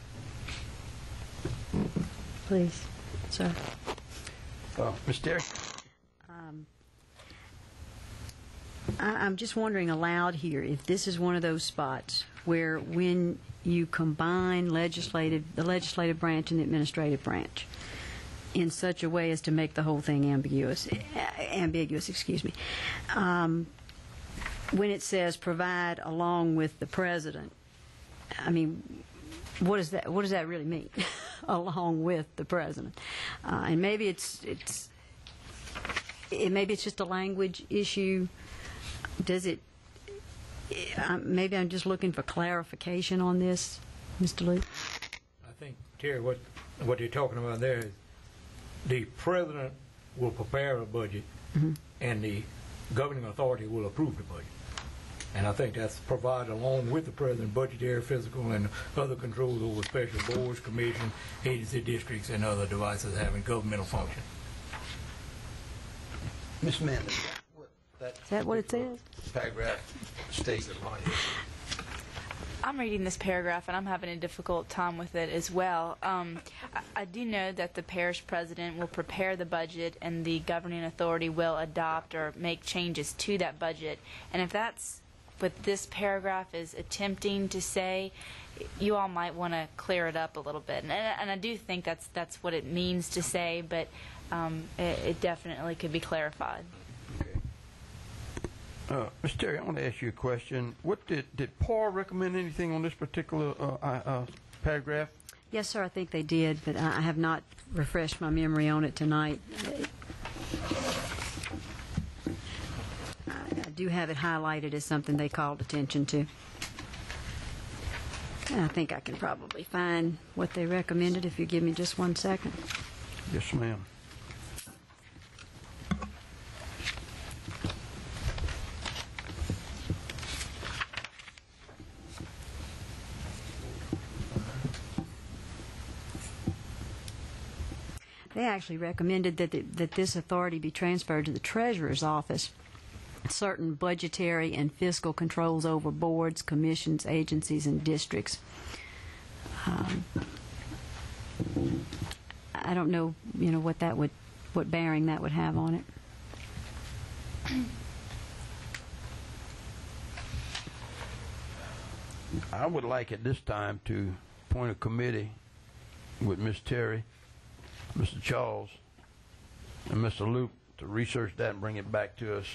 Please, sir. Ms. Terry? I'm just wondering aloud here if this is one of those spots where when you combine the legislative branch and the administrative branch in such a way as to make the whole thing ambiguous, when it says provide along with the president, I mean, what does that really mean? Along with the president, and maybe it's just a language issue. Does it? Maybe I'm just looking for clarification on this, Mr. Luke. I think, Terry, what you're talking about there is the president will prepare a budget, and the governing authority will approve the budget. And I think that's provided along with the president budgetary, fiscal, and other controls over special boards, commissions, agency districts, and other devices having governmental function. Ms. Manley, Is that what it says? paragraph states. I'm reading this paragraph and I'm having a difficult time with it as well. I do know that the parish president will prepare the budget and the governing authority will adopt or make changes to that budget. And if that's what this paragraph is attempting to say, you all might want to clear it up a little bit. And I do think that's what it means to say, but it definitely could be clarified. Mr. Terry, I want to ask you a question. What did Paul recommend anything on this particular paragraph? Yes, sir, I think they did, but I have not refreshed my memory on it tonight. I do have it highlighted as something they called attention to. And I think I can probably find what they recommended if you give me just 1 second. Yes, ma'am. They actually recommended that this authority be transferred to the treasurer's office. Certain budgetary and fiscal controls over boards, commissions, agencies, and districts. I don't know, what bearing that would have on it. I would like at this time to appoint a committee with Ms. Terry, Mr. Charles, and Mr. Luke to research that and bring it back to us.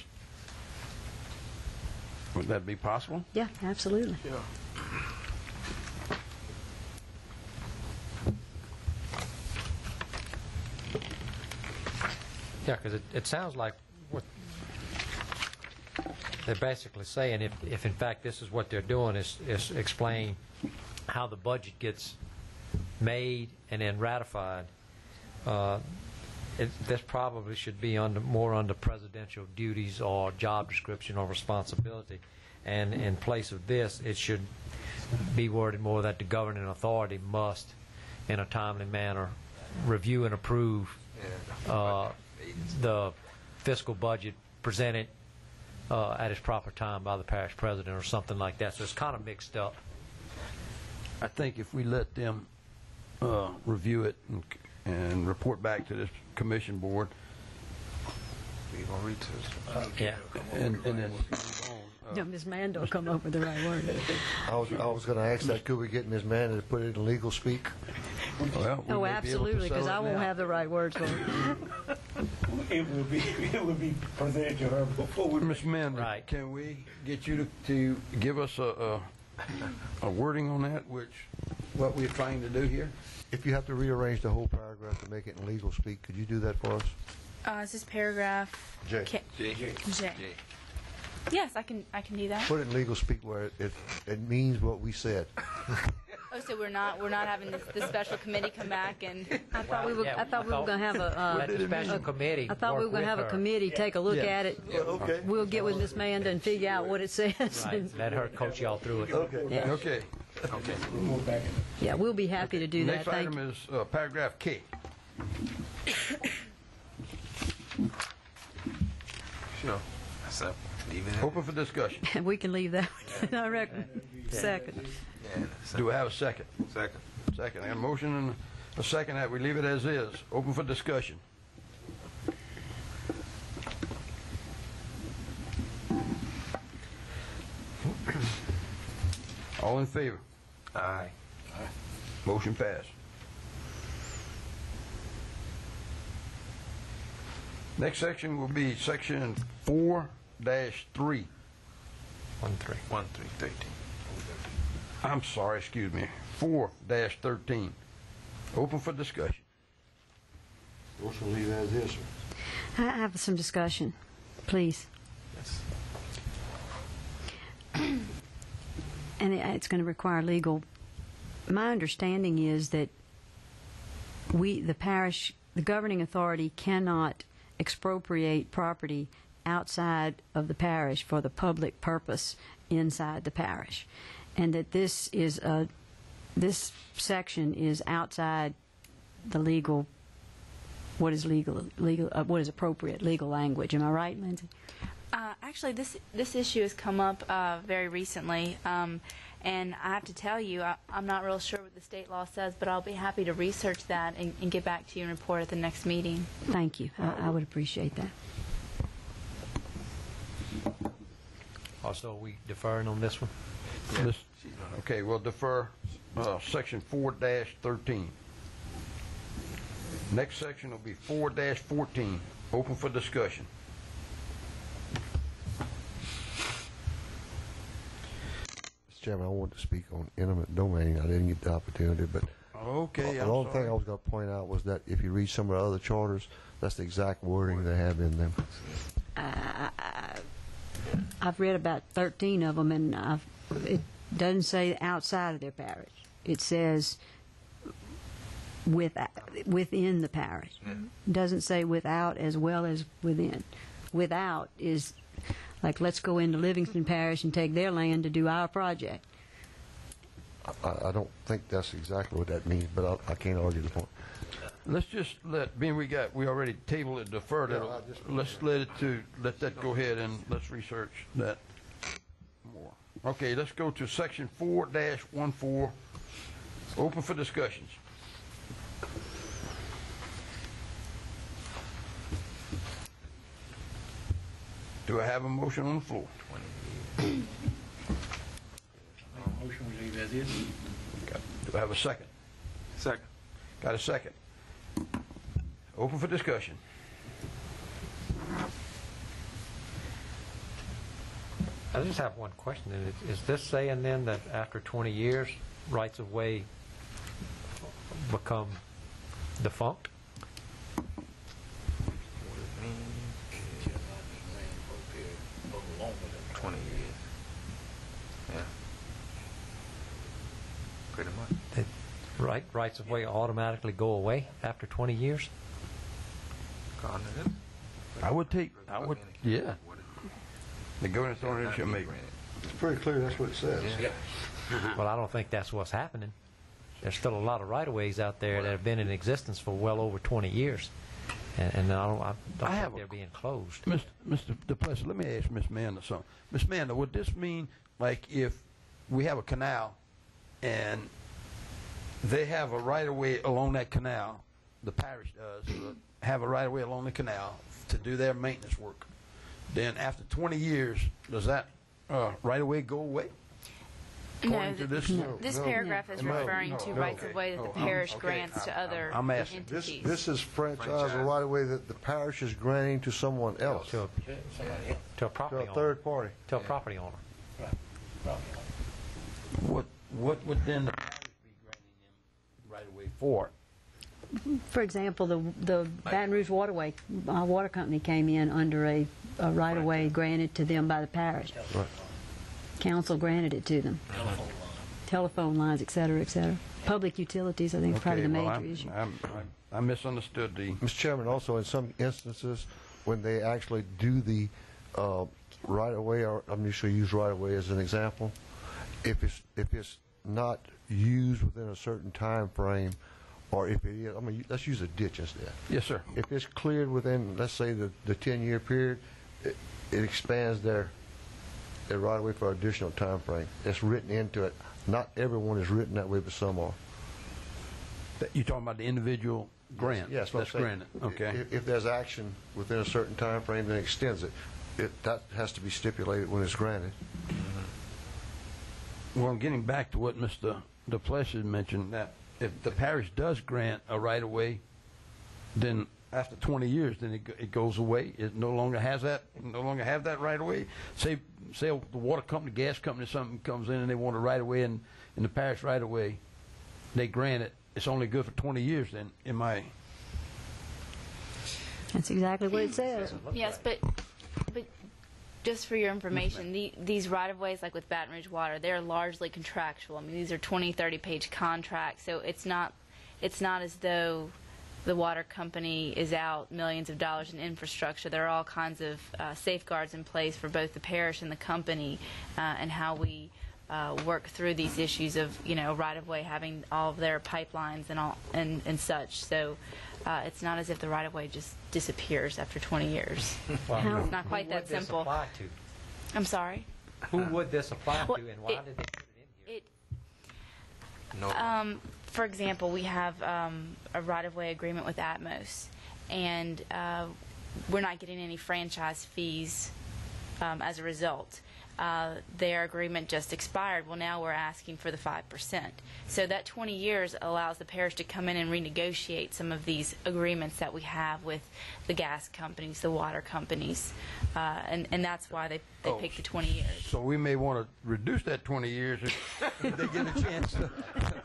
Would that be possible? Yeah, absolutely. Yeah. Yeah, because it sounds like what they're basically saying, if in fact this is what they're doing, is explain how the budget gets made and then ratified. This probably should be more under presidential duties or job description or responsibility. And in place of this, it should be worded more that the governing authority must, in a timely manner, review and approve the fiscal budget presented at its proper time by the parish president or something like that. So it's kind of mixed up. I think if we let them review it and report back to this commission board. We're going to read this. Yeah. And then move on. No, Ms. Mann don't come up with the right word. I was going to ask that, could we get Ms. Mann to put it in legal speak? Well, we Oh, may be able to absolutely, because settle I it won't now. have the right words for it. It will be presented to her before we. Ms. Mann, Right. can we get you to give us a wording on that, what we're trying to do here? If you have to rearrange the whole paragraph to make it in legal speak, could you do that for us? Is this paragraph J. J? Yes, I can do that. Put it in legal speak where it means what we said. Oh, so we're not having this special committee come back and. I thought we were going to have Let the special committee I thought we were work going to have with a her. committee take a look at it. Okay. We'll get with Ms. Manda and figure out what it says. Right. Let her coach y'all through it. Okay. Yeah. Okay. Yeah, we'll be happy to do that. Next Thank item you. is paragraph K. Sure. That's up. Leave it. Open for discussion. We can leave that one. I reckon. Second. Yeah. Do I have a second? Second. Second. I have a motion and a second that we leave it as is. Open for discussion. All in favor? Aye. Motion passed. Next section will be section 4-3. 1-3. 1-3-13. I'm sorry, excuse me. 4-13. Open for discussion. Motion leave as is, sir. I have some discussion, please. Yes. And it's going to require legal. My understanding is that the parish, the governing authority cannot expropriate property outside of the parish for the public purpose inside the parish, and that this section is outside the legal, what is appropriate legal language. Am I right, Lindsay? Actually, this issue has come up very recently, and I have to tell you, I'm not real sure what the state law says, but I'll be happy to research that and get back to you and report at the next meeting. Thank you. I would appreciate that. Also, are we deferring on this one? Okay, we'll defer section 4-13. Next section will be 4-14, open for discussion. Mr. Chairman, I want to speak on eminent domain. I didn't get the opportunity, but Okay, the only thing I was going to point out was that if you read some of the other charters, that's the exact wording they have in them. I've read about 13 of them, and it doesn't say outside of their parish. It says within the parish. It doesn't say without as well as within. Without is like, let's go into Livingston Parish and take their land to do our project. I don't think that's exactly what that means, but I can't argue the point. Let's just being we already tabled it, deferred it. Let's let that go ahead and let's research that more. Okay, let's go to section 4-14, open for discussions. Do I have a motion on the floor? Motion we leave as is. Do I have a second? Second. Got a second. Open for discussion. I just have one question. Is this saying then that after 20 years, rights of way become defunct? 20 years. Yeah. Pretty much. Rights of way automatically go away after 20 years? Yeah. The governor authority shall make. It's pretty clear that's what it says. Well, I don't think that's what's happening. There's still a lot of right-of-ways out there that have been in existence for well over 20 years. And I don't think they're being closed. Mr. DePlessis, let me ask Miss Manda something. Miss Manda, would this mean, like, if we have a canal and they have a right-of-way along that canal, the parish does, have a right-of-way along the canal to do their maintenance work, then after 20 years, does that right-of-way go away? No, this paragraph is referring to rights of way that the parish grants to other entities. This is franchise or right of way that the parish is granting to someone else. To a property owner. To a third party. To a property owner. What would then the parish be granting them right of way for? For example, the Baton Rouge Water Company came in under a right-of-way granted to them by the parish. Right. Council granted it to them. Telephone lines, et cetera, et cetera. Public utilities, I think, is probably the major issue. I misunderstood the... Mr. Chairman, also in some instances, when they actually do the right-of-way, or I'm just going to use right-of-way as an example, if it's not used within a certain time frame, or if it is, let's use a ditch instead. Yes, sir. If it's cleared within, let's say, the 10-year period, it expands their right-of-way for an additional time frame. It's written into it. Not everyone is written that way, but some are. You're talking about the individual grant? Yes, that's granted. Okay. If there's action within a certain time frame, then extends it. That has to be stipulated when it's granted. Well, getting back to what Mr. DePlessis mentioned, that if the parish does grant a right-of-way, then after 20 years, then it goes away. It no longer has that. No longer have that right-of-way. Say the water company, gas company, something comes in and they want a right-of-way in the parish right-of-way. They grant it. It's only good for 20 years. Then, am I? That's exactly what it says. Yes, but just for your information, these right-of-ways, like with Baton Rouge Water, they're largely contractual. I mean, these are 20, 30-page contracts, so it's not as though the water company is out millions of dollars in infrastructure. There are all kinds of safeguards in place for both the parish and the company, and how we work through these issues of, right-of-way having all of their pipelines and such. So it's not as if the right-of-way just disappears after 20 years. Well, It's not quite that simple. Who would this apply to? I'm sorry? Who would this apply Well, to, and why did they put it in here? No. For example, we have a right-of-way agreement with Atmos, and we're not getting any franchise fees as a result. Their agreement just expired. Well, now we're asking for the 5%. So that 20 years allows the parish to come in and renegotiate some of these agreements that we have with the gas companies, the water companies, and that's why they picked the 20 years. So we may want to reduce that 20 years if they get a chance, the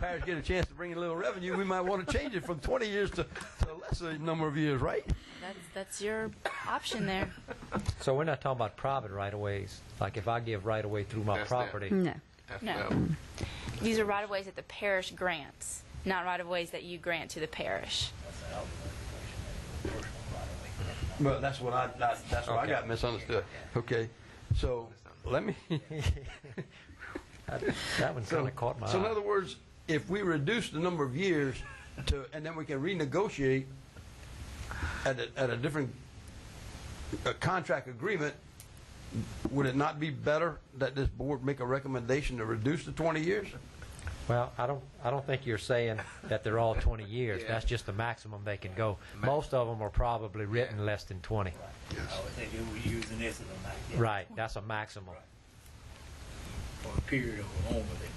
parish get a chance to bring in a little revenue. We might want to change it from 20 years to a lesser number of years, right? That's your option there. So we're not talking about private right-of-ways, like if I give right-of-way through my property. No. No. These are right-of-ways that the parish grants, not right-of-ways that you grant to the parish. Well, that's what I got misunderstood. Okay, so let me. That one kind of caught my So in eye. other words, if we reduce the number of years and then we can renegotiate at a different contract agreement, would it not be better that this board make a recommendation to reduce the 20 years? Well, I don't think you're saying that they're all 20 years. Yeah. That's just the maximum they can go. Most of them are probably written less than 20. I would think they were using this as a maximum. Right, that's a maximum. For a period of longer than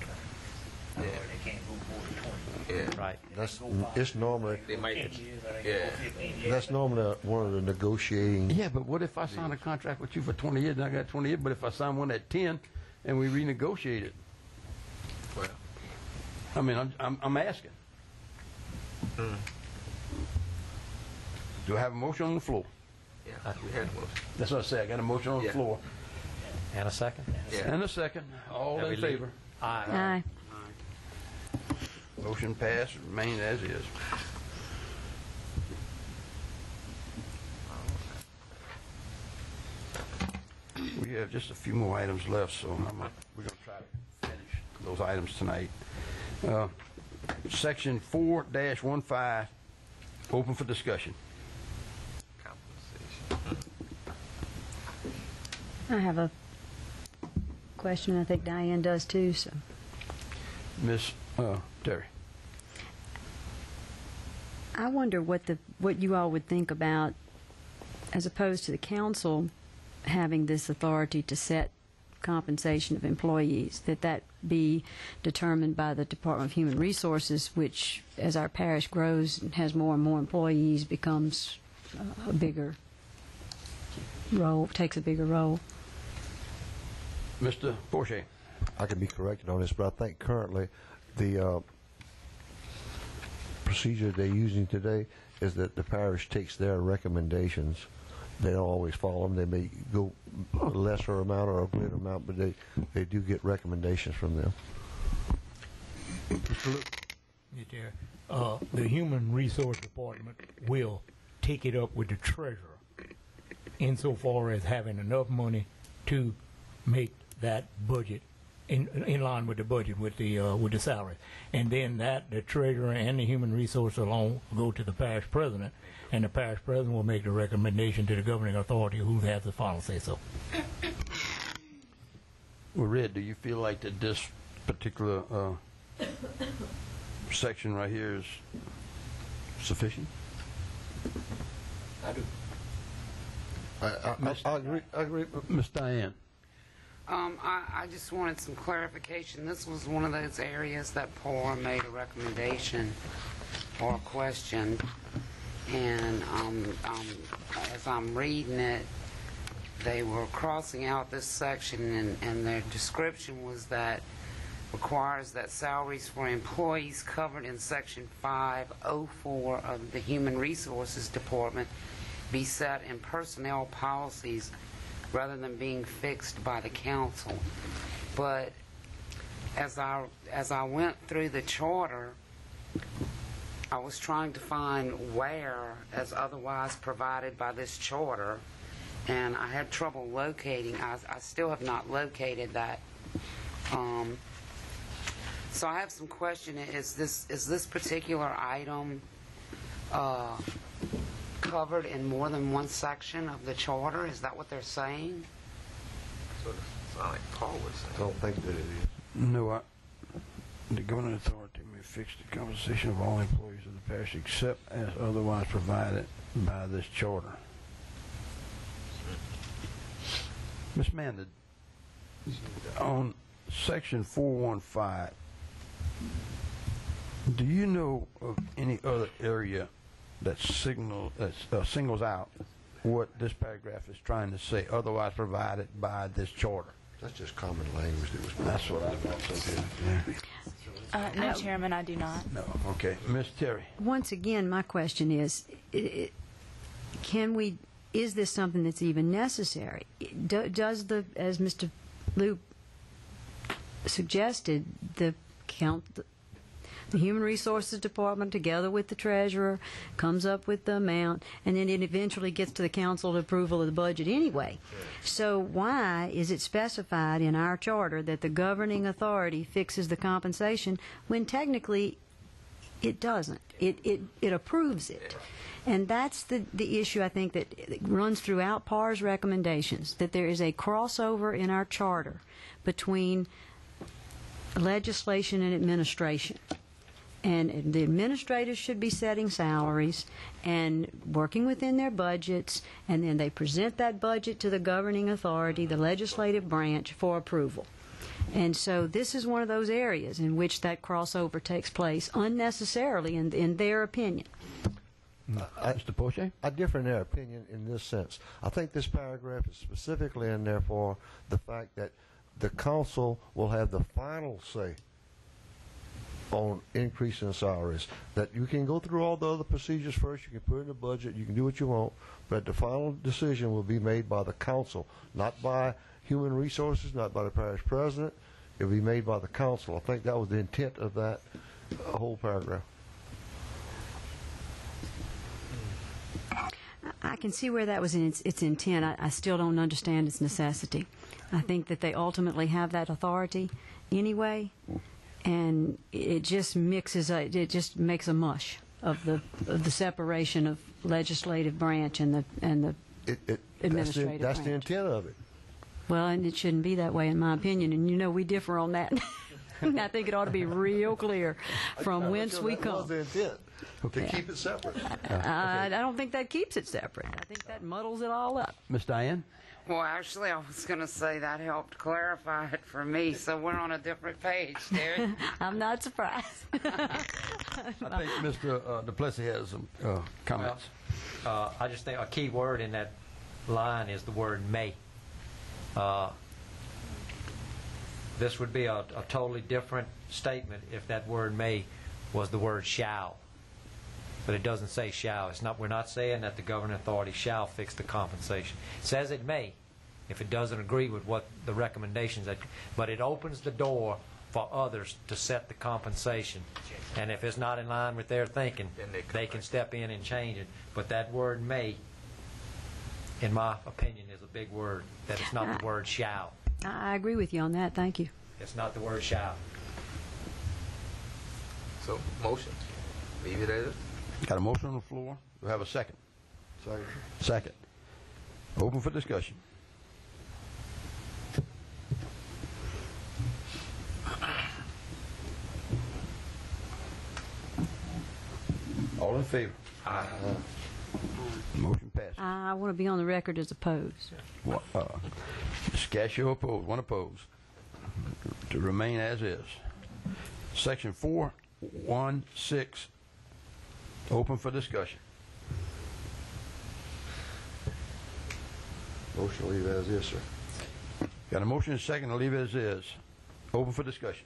20. Or they can't go more than 20. Yeah. Right. It's normally, They might. 10 years, or they can go 15 years. that's normally one of the negotiating. Yeah, but what if I sign a contract with you for 20 years and I got 20 years, but if I sign one at 10 and we renegotiate it? Well, I mean, I'm asking. Do I have a motion on the floor? yeah, we had one. That's what I say. I got a motion on the Yeah. floor. And a second? Yeah. And a second. All Have in we leave- favor? Aye. Aye. Motion passed, remain as is. We have just a few more items left, so we're going to try to finish those items tonight. Section 4-15, open for discussion. Compensation. I have a question. I think Diane does too. So, Ms. Terry. I wonder what you all would think about, as opposed to the council having this authority to set compensation of employees, that be determined by the Department of Human Resources, which, as our parish grows and has more and more employees, becomes a bigger role, takes a bigger role. Mr. Porcher. I could be corrected on this, but I think currently the procedure they're using today is that the parish takes their recommendations. They don't always follow them. They may go a lesser amount or a greater amount, but they do get recommendations from them. The Human Resource Department will take it up with the treasurer insofar as having enough money to make that budget in line with the budget with the salary, and then the treasurer and the human resource alone go to the parish president, and the parish president will make the recommendation to the governing authority, who has the final say so. Well, Red, do you feel like that this particular section right here is sufficient? I do. I agree. Ms. Diane. I just wanted some clarification. This was one of those areas that Paul made a recommendation or a question, and as I'm reading it, they were crossing out this section, and their description was that requires that salaries for employees covered in Section 504 of the Human Resources Department be set in personnel policies rather than being fixed by the council. But as I went through the charter, I was trying to find where, as otherwise provided by this charter, and I had trouble locating. I still have not located that. So I have some question. Is this particular item covered in more than one section of the charter? Is that what they're saying? So it sounds like Paul was saying. I don't think that it is. No, the governing authority may fix the compensation of all employees of the parish except as otherwise provided by this charter. Ms. Manda, on section 415, do you know of any other area that singles out what this paragraph is trying to say, otherwise provided by this charter? That's just common language that was. That's what I thought. No, Chairman, I do not. No. Okay. Ms. Terry. Once again, my question is, is this something that's even necessary? Does as Mr. Liu suggested, the Human Resources Department, together with the treasurer, comes up with the amount, and then it eventually gets to the council to approval of the budget anyway. So why is it specified in our charter that the governing authority fixes the compensation when technically it doesn't? It approves it. And that's the issue, I think, that runs throughout PAR's recommendations, that there is a crossover in our charter between legislation and administration. And the administrators should be setting salaries and working within their budgets, and then they present that budget to the governing authority, the legislative branch, for approval. And so this is one of those areas in which that crossover takes place unnecessarily, in their opinion. Mr. Poche? I differ in their opinion in this sense. I think this paragraph is specifically in there for the fact that the council will have the final say on increasing salaries. That you can go through all the other procedures first, you can put it in the budget, you can do what you want, but the final decision will be made by the council, not by Human Resources, not by the parish president. It will be made by the council. I think that was the intent of that whole paragraph. I can see where that was in its intent. I still don't understand its necessity. I think that they ultimately have that authority anyway, and it just it just makes a mush of the separation of legislative branch and the administrative branch. That's the intent of it. Well, and it shouldn't be that way, in my opinion. And we differ on that. I think it ought to be real clear from whence we come. That was the intent. To keep it separate. I don't think that keeps it separate. I think that muddles it all up. Miss Diane? Well, actually, I was going to say that helped clarify it for me, so we're on a different page, Terry. I'm not surprised. I think Mr. Duplessis has some comments. I just think a key word in that line is the word may. This would be a totally different statement if that word may was the word shall. But it doesn't say shall. We're not saying that the governing authority shall fix the compensation. It says it may if it doesn't agree with what the recommendations are. But it opens the door for others to set the compensation. And if it's not in line with their thinking, they can step in and change it. But that word may, in my opinion, is a big word. That it's not the word shall. I agree with you on that. Thank you. It's not the word shall. So, motion. Leave it as it. Got a motion on the floor. Do we have a second? Second. Second. Open for discussion. All in favor? Aye. Motion passes. I want to be on the record as opposed. Ms. Cascio opposed. One opposed. To remain as is. Section 416. Open for discussion. Motion to leave as is, sir. Got a motion and a second to leave it as is. Open for discussion.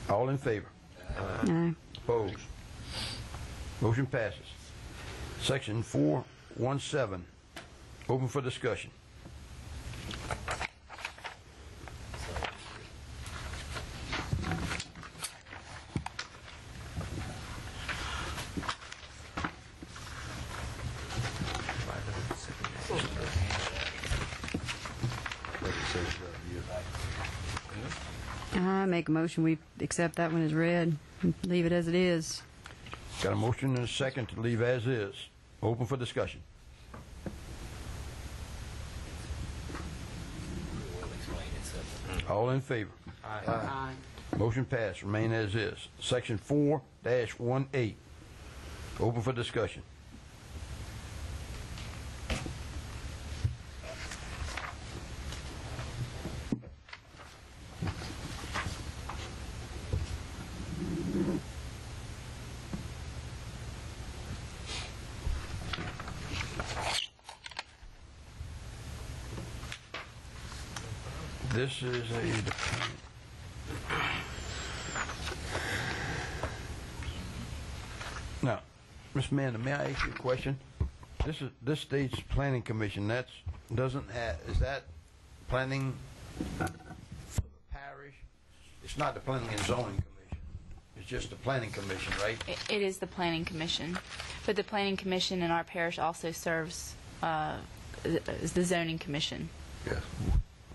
All in favor? Aye. Opposed? Motion passes. Section 417. Open for discussion. say that. I make a motion, we accept that one as read, and leave it as it is. Got a motion and a second to leave as is. Open for discussion. All in favor? Aye. Motion passed. Remain as is. Section 4-18. Open for discussion. This is now, Ms. Amanda, may I ask you a question? This state's planning commission. Is that planning for the parish? It's not the planning and zoning commission. It's just the planning commission, right? It is the planning commission, but the planning commission in our parish also serves as the zoning commission. Yes.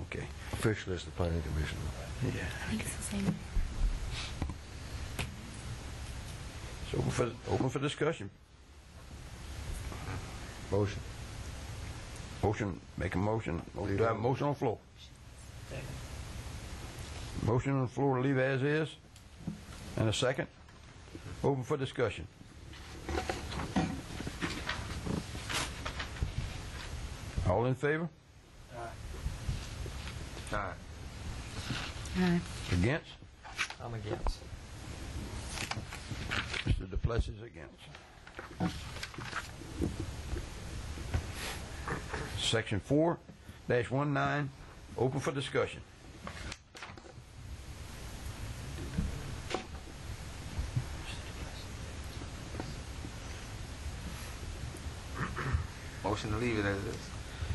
Okay. Officially, it's the planning commission. Yeah. I think it's the same. So open for discussion. Motion. Motion. Make a motion. Do I have a motion on the floor? Motion on the floor to leave as is. And a second. Open for discussion. All in favor? Aye. Against? I'm against. Mr. Duplessis is against. Section 4-19, open for discussion. Motion to leave it as is.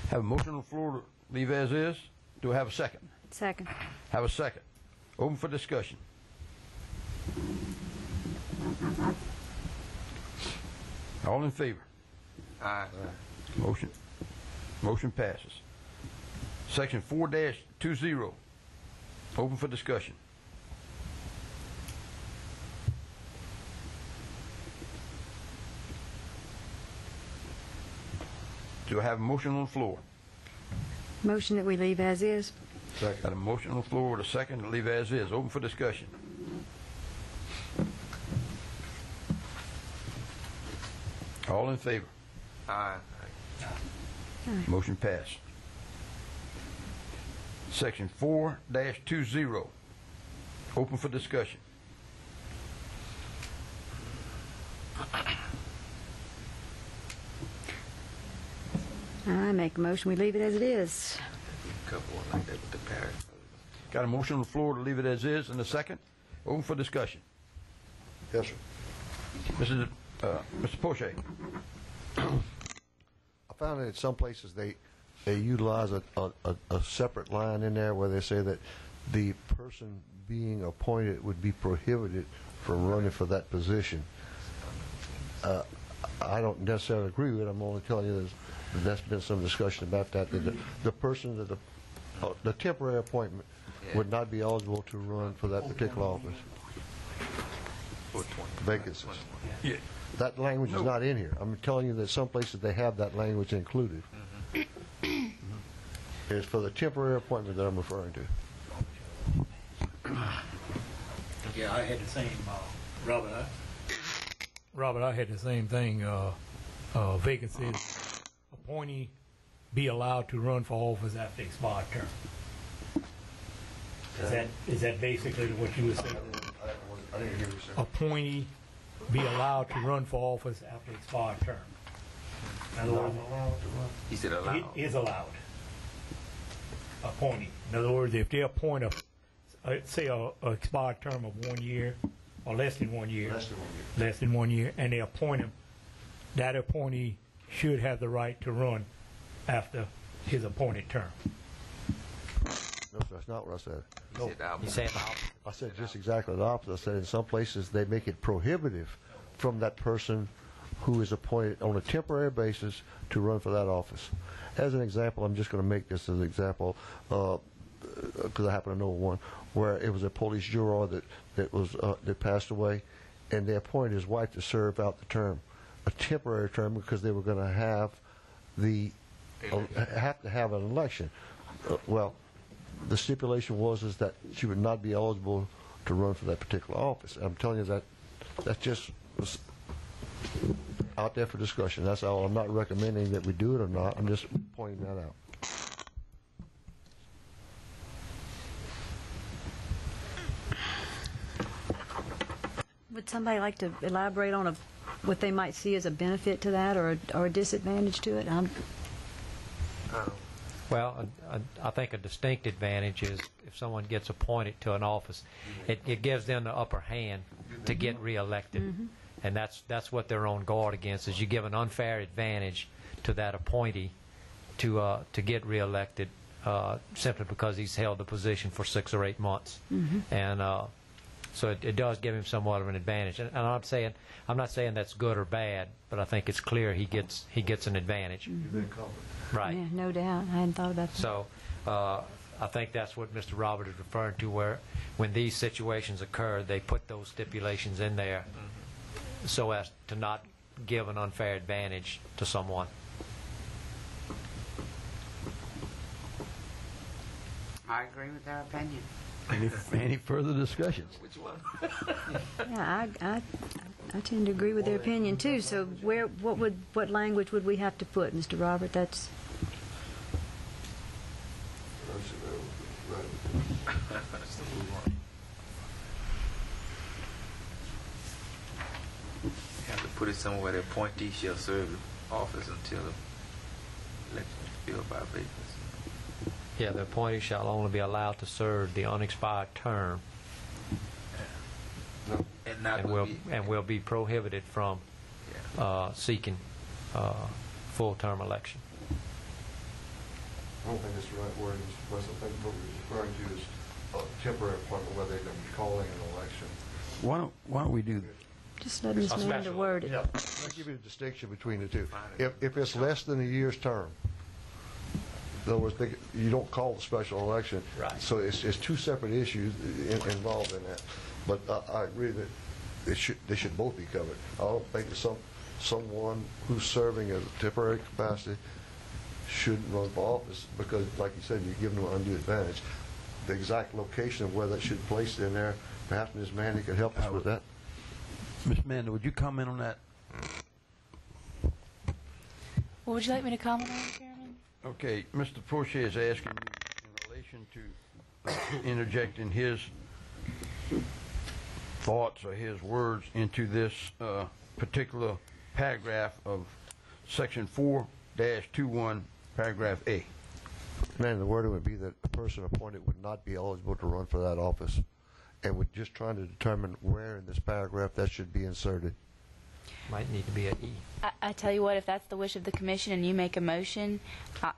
Have a motion on the floor to leave as is. Do I have a second? Second. Have a second. Open for discussion. All in favor? Aye. Motion passes. Section 4-20, open for discussion. Do I have a motion on the floor? Motion that we leave as is. Second. Got a motion on the floor with a second to leave as is. Open for discussion. All in favor? Aye. Motion passed. Section 4-20, open for discussion. I make a motion, we leave it as it is. Couple one like that with the parish. Got a motion on the floor to leave it as is and a second. Open for discussion. Yes, sir. Mr. Poche. I found that in some places they utilize a separate line in there where they say that the person being appointed would be prohibited from running for that position. I don't necessarily agree with it. I'm only telling you that there's been some discussion about that. That the person that the temporary appointment would not be eligible to run for that particular office. Vacancies. Yeah. That language is not in here. I'm telling you that some places they have that language included. It's for the temporary appointment that I'm referring to. Yeah, I had the same, Robert, I had the same thing, vacancies, appointee be allowed to run for office after expired term. Is that basically what you were saying? I didn't hear you, sir. Appointee be allowed to run for office after expired term. In other words, He said allowed. it is allowed. Appointee. In other words, if they appoint say a expired term of 1 year or less than 1 year. Less than 1 year, and they appoint him, that appointee should have the right to run after his appointed term. No, sir, that's not what I said. You saying the opposite? I said just exactly the opposite. I said in some places they make it prohibitive from that person who is appointed on a temporary basis to run for that office. As an example, I'm just going to make this as an example. because I happen to know one, where it was a police juror that passed away, and they appointed his wife to serve out the term, a temporary term, because they were going to have to have an election. Well, the stipulation is that she would not be eligible to run for that particular office. I'm telling you that just was out there for discussion. That's all. I'm not recommending that we do it or not. I'm just pointing that out. Would somebody like to elaborate on what they might see as a benefit to that or a disadvantage to it? Well, I think a distinct advantage is if someone gets appointed to an office, it gives them the upper hand to get reelected. Mm-hmm. And that's what they're on guard against, is you give an unfair advantage to that appointee to get reelected simply because he's held the position for 6 or 8 months. Mm-hmm. And so it does give him somewhat of an advantage. And I'm not saying that's good or bad, but I think it's clear he gets an advantage. You've been covered. Right. Yeah, no doubt. I hadn't thought about that. So I think that's what Mr. Robert is referring to, where when these situations occur, they put those stipulations in there so as to not give an unfair advantage to someone. I agree with their opinion. Any further discussions? Which one? Yeah, I tend to agree with their opinion too. So what language would we have to put, Mr. Robert? That's You have to put it somewhere where the appointee shall serve the office until the election is filled by vacancy. Yeah, the appointee shall only be allowed to serve the unexpired term and will be prohibited from seeking full-term election. I don't think that's the right word, Mr. President. I think what we're referring to is a temporary appointment where they're going to be calling an election. Why don't we do just let Ms. Mander word it. Yeah. I'll give you the distinction between the two. If it's less than a year's term, in other words, you don't call the special election. Right. So it's two separate issues involved in that. But I agree that they should both be covered. I don't think that someone who's serving as a temporary capacity shouldn't run for office because, like you said, you're giving them an undue advantage. The exact location of where that should be placed in there, perhaps Ms. Mandy could help us with that. Ms. Mander, would you comment on that? What would you like me to comment on, Chairman? Okay, Mr. Prochet is asking you in relation to interjecting his thoughts or his words into this particular paragraph of Section 4-21, paragraph A. Man, the wording would be that a person appointed would not be eligible to run for that office. And we're just trying to determine where in this paragraph that should be inserted. Might need to be an E. I tell you what, if that's the wish of the commission and you make a motion,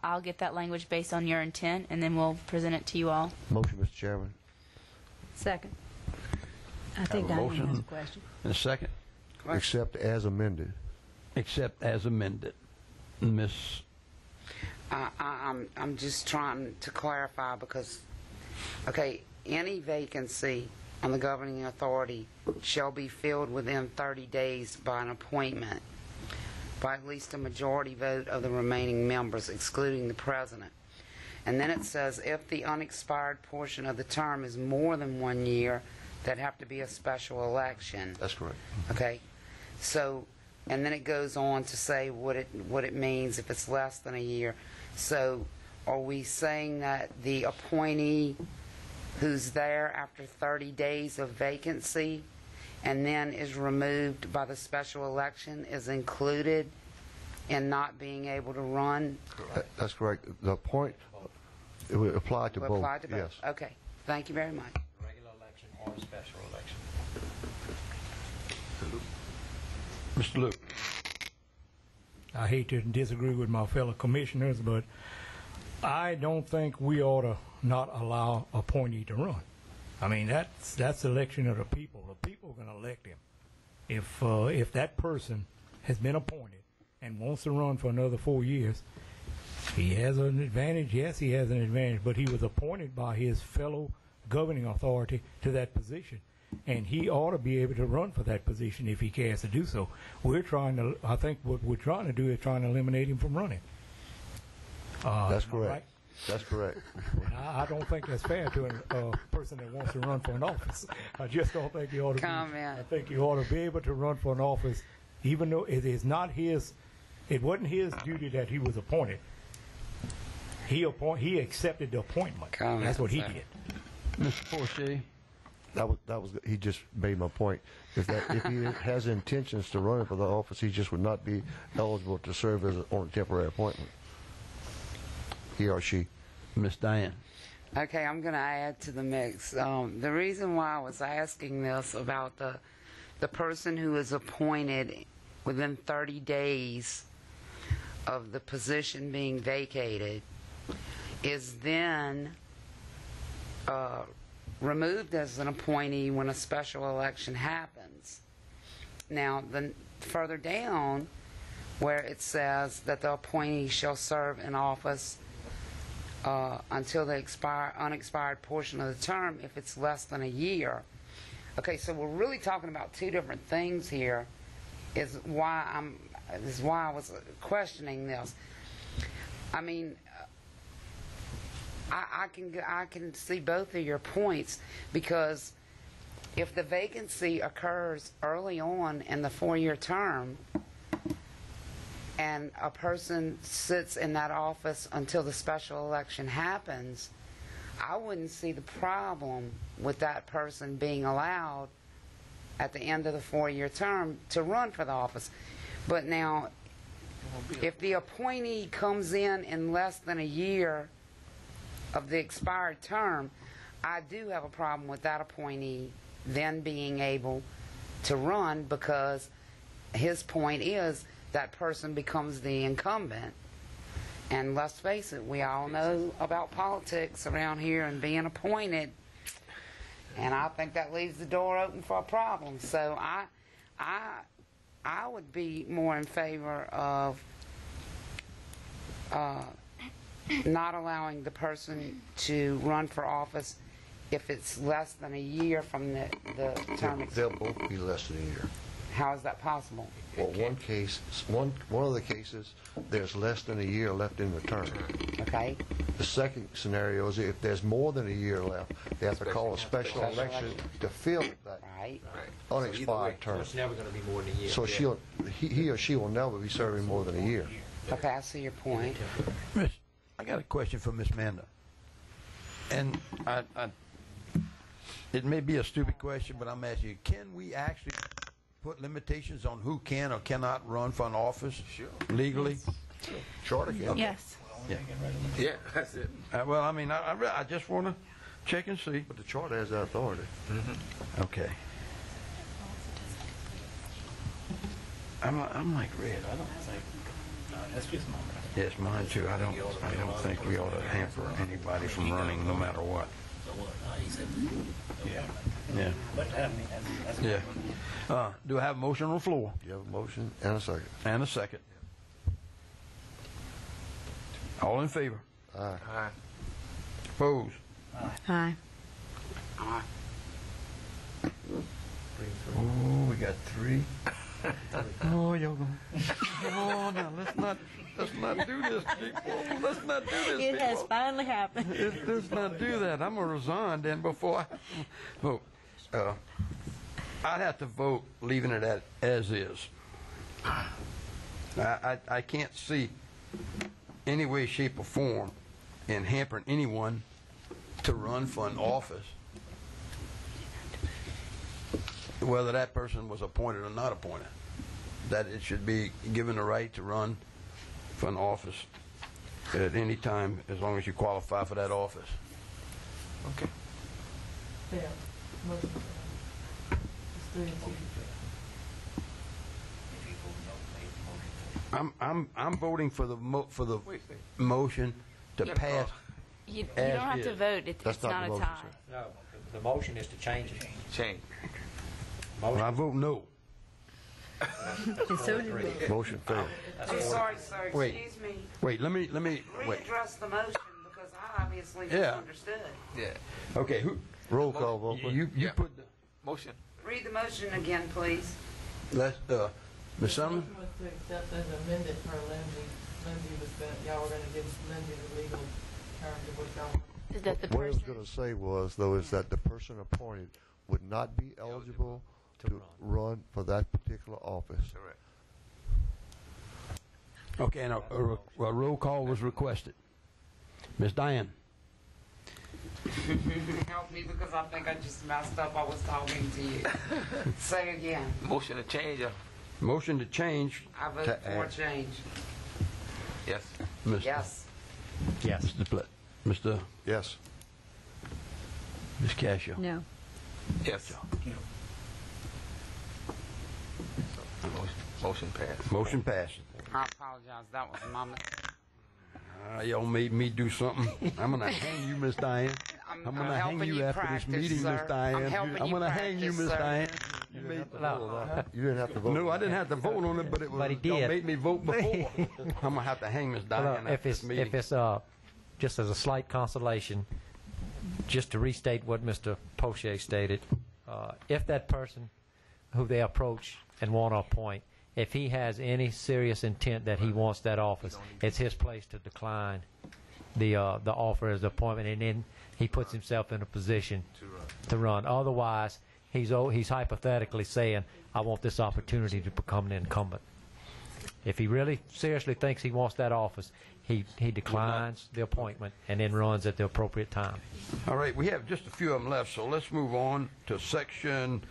I'll get that language based on your intent, and then we'll present it to you all. Motion, Mr. Chairman. Second. I think Have a Diane has a motion question. and a second. Except as amended. Except as amended. Miss. I'm just trying to clarify because, okay, any vacancy on the governing authority shall be filled within 30 days by an appointment by at least a majority vote of the remaining members, excluding the president. And then it says if the unexpired portion of the term is more than 1 year, that'd have to be a special election. That's correct. Okay, so, and then it goes on to say what it means if it's less than a year. So, are we saying that the appointee who's there after 30 days of vacancy and then is removed by the special election is included in not being able to run? That's correct. The point, it would apply to both. Apply to both? Yes. Okay, thank you very much. Regular election or special election. Mr. Luke. I hate to disagree with my fellow commissioners, but I don't think we ought to not allow appointee to run. I mean, that's the election of the people. The people are going to elect him. If that person has been appointed and wants to run for another 4 years, He has an advantage. Yes, he has an advantage, but he was appointed by his fellow governing authority to that position, and he ought to be able to run for that position if he cares to do so. I think what we're trying to do is trying to eliminate him from running. That's am I correct. right? That's correct. I don't think that's fair to a person that wants to run for an office. I just don't think he ought to. Comment. I think he ought to be able to run for an office, even though it is not his. It wasn't his duty that he was appointed. He accepted the appointment. Comment, That's what he sir. did. Mr. Fortier? That was he just made my point. Is that if he has intentions to run for the office, he just would not be eligible to serve on a temporary appointment. He or she. Miss Diane? Okay, I'm going to add to the mix. The reason why I was asking this about the person who is appointed within 30 days of the position being vacated is then removed as an appointee when a special election happens. Now, further down, where it says that the appointee shall serve in office until the unexpired portion of the term if it's less than a year. Okay, so we're really talking about two different things here. Is why I was questioning this. I mean, I can see both of your points, because if the vacancy occurs early on in the 4-year term and a person sits in that office until the special election happens, I wouldn't see the problem with that person being allowed at the end of the 4-year term to run for the office. But now, if the appointee comes in less than a year of the expired term, I do have a problem with that appointee then being able to run, because his point is that person becomes the incumbent. And let's face it, we all know about politics around here and being appointed, and I think that leaves the door open for a problem. So I would be more in favor of not allowing the person to run for office if it's less than a year from the term. They'll both be less than a year. How is that possible? Well, one of the cases, there's less than a year left in the term. Okay. The second scenario is if there's more than a year left, they have to call a special election to fill that Right. unexpired term. It's never going to be more than a year. So he or she will never be serving more than a year. Okay, I see your point. Miss, I got a question for Miss Manda. And it may be a stupid question, but I'm asking you, can we actually put limitations on who can or cannot run for an office legally? Charter can. Yes. Yeah, that's it. Well, I mean, I just want to check and see. But the charter has that authority. Okay. I'm like Red. I don't think. That's just my. Yes, mine too. I don't think we ought to hamper anybody from running, no matter what. Yeah. Yeah. But that's Yeah. Do I have a motion on the floor? You have a motion and a second. And a second. All in favor? Aye. Opposed? Aye. Oh, we got 3. Oh, y'all gonna. Oh, now let's not do this, people. Let's not do this, It has people. finally happened. Let's not do that. I'm gonna resign then before I vote. I'd have to vote leaving it as is. I can't see any way, shape, or form in hampering anyone to run for an office, whether that person was appointed or not appointed. That it should be given the right to run for an office at any time, as long as you qualify for that office. Okay. Yeah. Motion. It's 3 and 2. I'm voting for the motion to pass. You As don't have to is. vote. That's It's not not the a motion, tie. sir. No, the motion is to change it. Change. Well, I vote no. And so did we. Motion failed. I'm sorry, sir, Wait. excuse me. Wait, let me, wait. Readdress the motion, because I obviously Yeah. misunderstood. Yeah. Okay, who, Roll call vote. please. you Yeah. put the, Motion. Read the motion again, please. let's, Ms. Summerlin? Motion was to accept as amended per Lindsay. Lindsay was gonna, y'all were gonna give Lindsay the legal terms of what y'all want. Is that the What I was person? going to say was, though, is that the person appointed would not be eligible to run for that particular office. Correct. Okay, and a roll call was requested. Ms. Diane? Help me, because I think I just messed up. I was talking to you. Say again. Motion to change. Motion to change. I vote To for add. change. Yes. Mr. Yes. Yes. Mr. Mr. Yes. Ms. Cascio? No. Yes. Motion passed. Motion passed. I apologize. That was my mistake. Y'all made me do something. I'm gonna hang you, Miss Diane. I'm gonna hang helping you you after practice, this meeting, sir. Miss Diane. I'm helping you gonna hang you, practice, Miss sir. Diane. You didn't have to vote on that. You didn't have to vote. No, I didn't have to vote on it, but it was, But he y'all did. made me vote before. I'm gonna have to hang Miss Well, Diane if after this it's meeting. if it's just as a slight consolation, just to restate what Mr. Poche stated, if that person who they approach and want to appoint, if he has any serious intent that he wants that office, it's his place to decline the offer as appointment, and then he puts himself in a position to run. Otherwise, he's hypothetically saying, "I want this opportunity to become an incumbent." If he really seriously thinks he wants that office, he declines the appointment and then runs at the appropriate time. All right, we have just a few of them left, so let's move on to section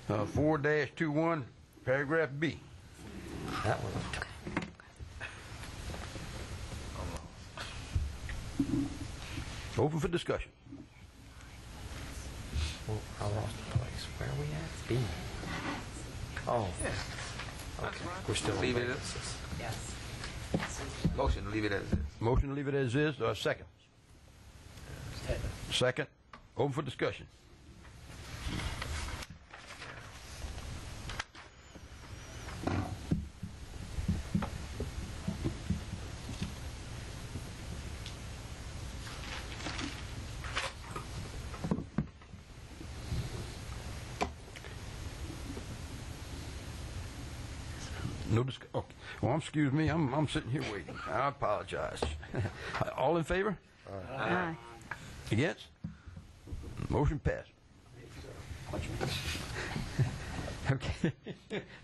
4-21, paragraph B. That one. Open for discussion. I lost the place. Where are we at? B. Oh. Okay. We're still on Leave it vacancies. Motion to leave it as is. Motion to leave it as is, second. Second. Open for discussion. No discuss. Okay. Well, excuse me. I'm sitting here waiting. I apologize. All in favor? Aye. Against? Motion passed. Okay.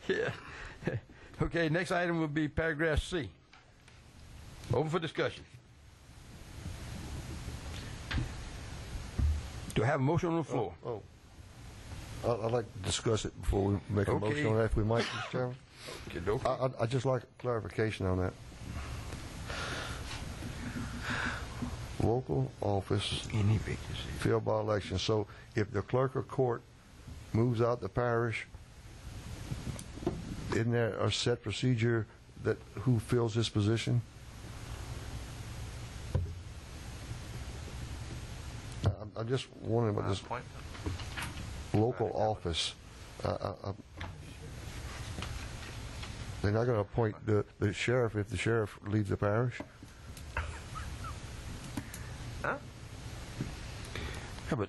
Yeah. Okay. Next item will be paragraph C. Open for discussion. Do I have a motion on the floor? I'd like to discuss it before we make a Okay. motion on that, if we might, Mr. Chairman. Okay. I'd just like clarification on that. Local office Any vacancy. filled by election. So if the clerk of court moves out the parish, isn't there a set procedure that who fills this position? I'm just wondering about this local office. They're not going to appoint the sheriff if the sheriff leaves the parish? Huh? Yeah, but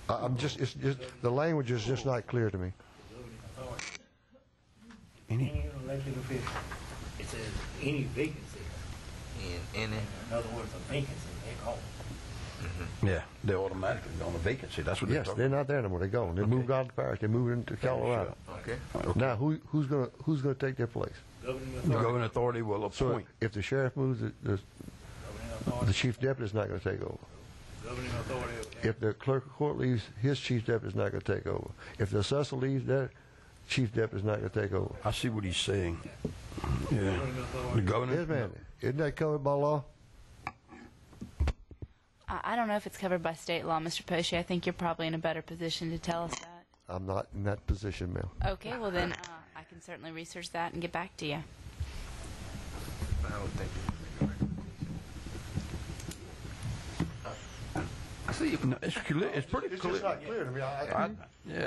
I'm just, it's just, the language is just not clear to me. Any elected official, it says any vacancy. In it. In other words, a vacancy, they call it. yeah, they're automatically on a vacancy. That's what they're Yes, talking they're not there anymore. They're gone. They moved out of the parish. They moved into Colorado. Okay. Now, who's gonna take their place? Governing The authority. governing authority will So appoint. if the sheriff moves, the Governing authority. chief deputy's not going to take over. Governing authority. If the clerk of court leaves, his chief deputy's not going to take over. If the assessor leaves, their chief deputy's not going to take over. I see what he's saying. Yeah. Governing The authority. governor. Yes, man. Isn't that covered by law? I don't know if it's covered by state law, Mr. Poche. I think you're probably in a better position to tell us that. I'm not in that position, ma'am. Okay, well then I can certainly research that and get back to you. I don't think see you. No, it's clear, it's pretty It's clear. just not clear to me. Yeah,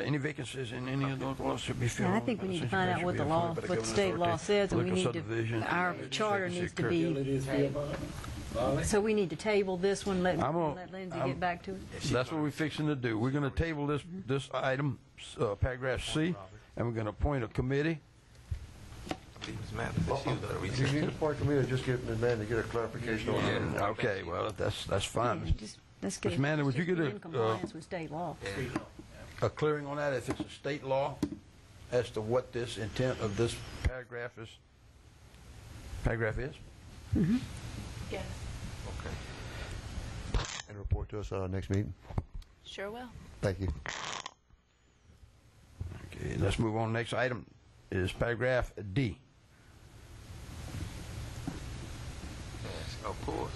any vacancies in any of those laws should be filled. And I think we need to find out what the law, what state law says, and we need to, our charter needs to be, so we need to table this one, let Lindsay get back to it. That's what we're fixing to do. We're going to table this item, paragraph C, and we're going to appoint a committee. Do you need a point committee or just get an man to get a clarification on that? Okay, well, that's fine. Let's get Ms. Manley, would you get in compliance with state law. a clearing on that, if it's a state law, as to what this intent of this paragraph is? Yes. And report to us at our next meeting. Sure will. Thank you. Okay, let's move on. Next item is paragraph D. Of course.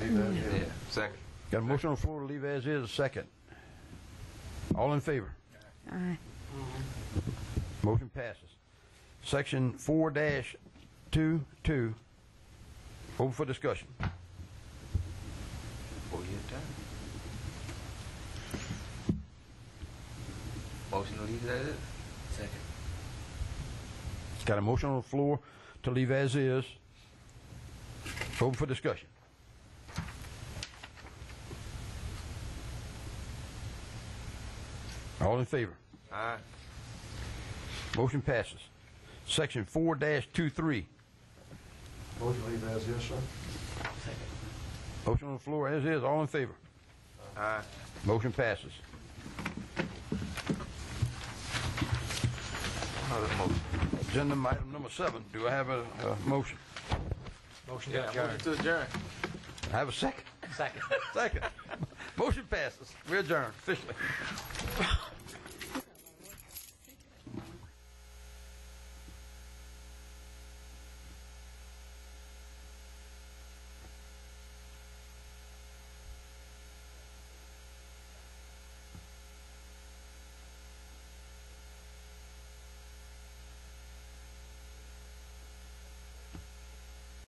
Yeah. Second. Got a motion on the floor to leave as is, a second. All in favor? Aye. Motion passes. Section 4-22, open for discussion. Before you turn. Motion to leave it as is. Second. Got a motion on the floor to leave as is. Open for discussion. All in favor? Aye. Motion passes. Section 4-23. Motion to leave as is, sir. Motion on the floor as is. All in favor? Aye. Motion passes. Another motion. Agenda item number 7. Do I have a motion? Motion Yeah, motion to adjourn. I have a second. Second. Second. Motion passes. We adjourn officially.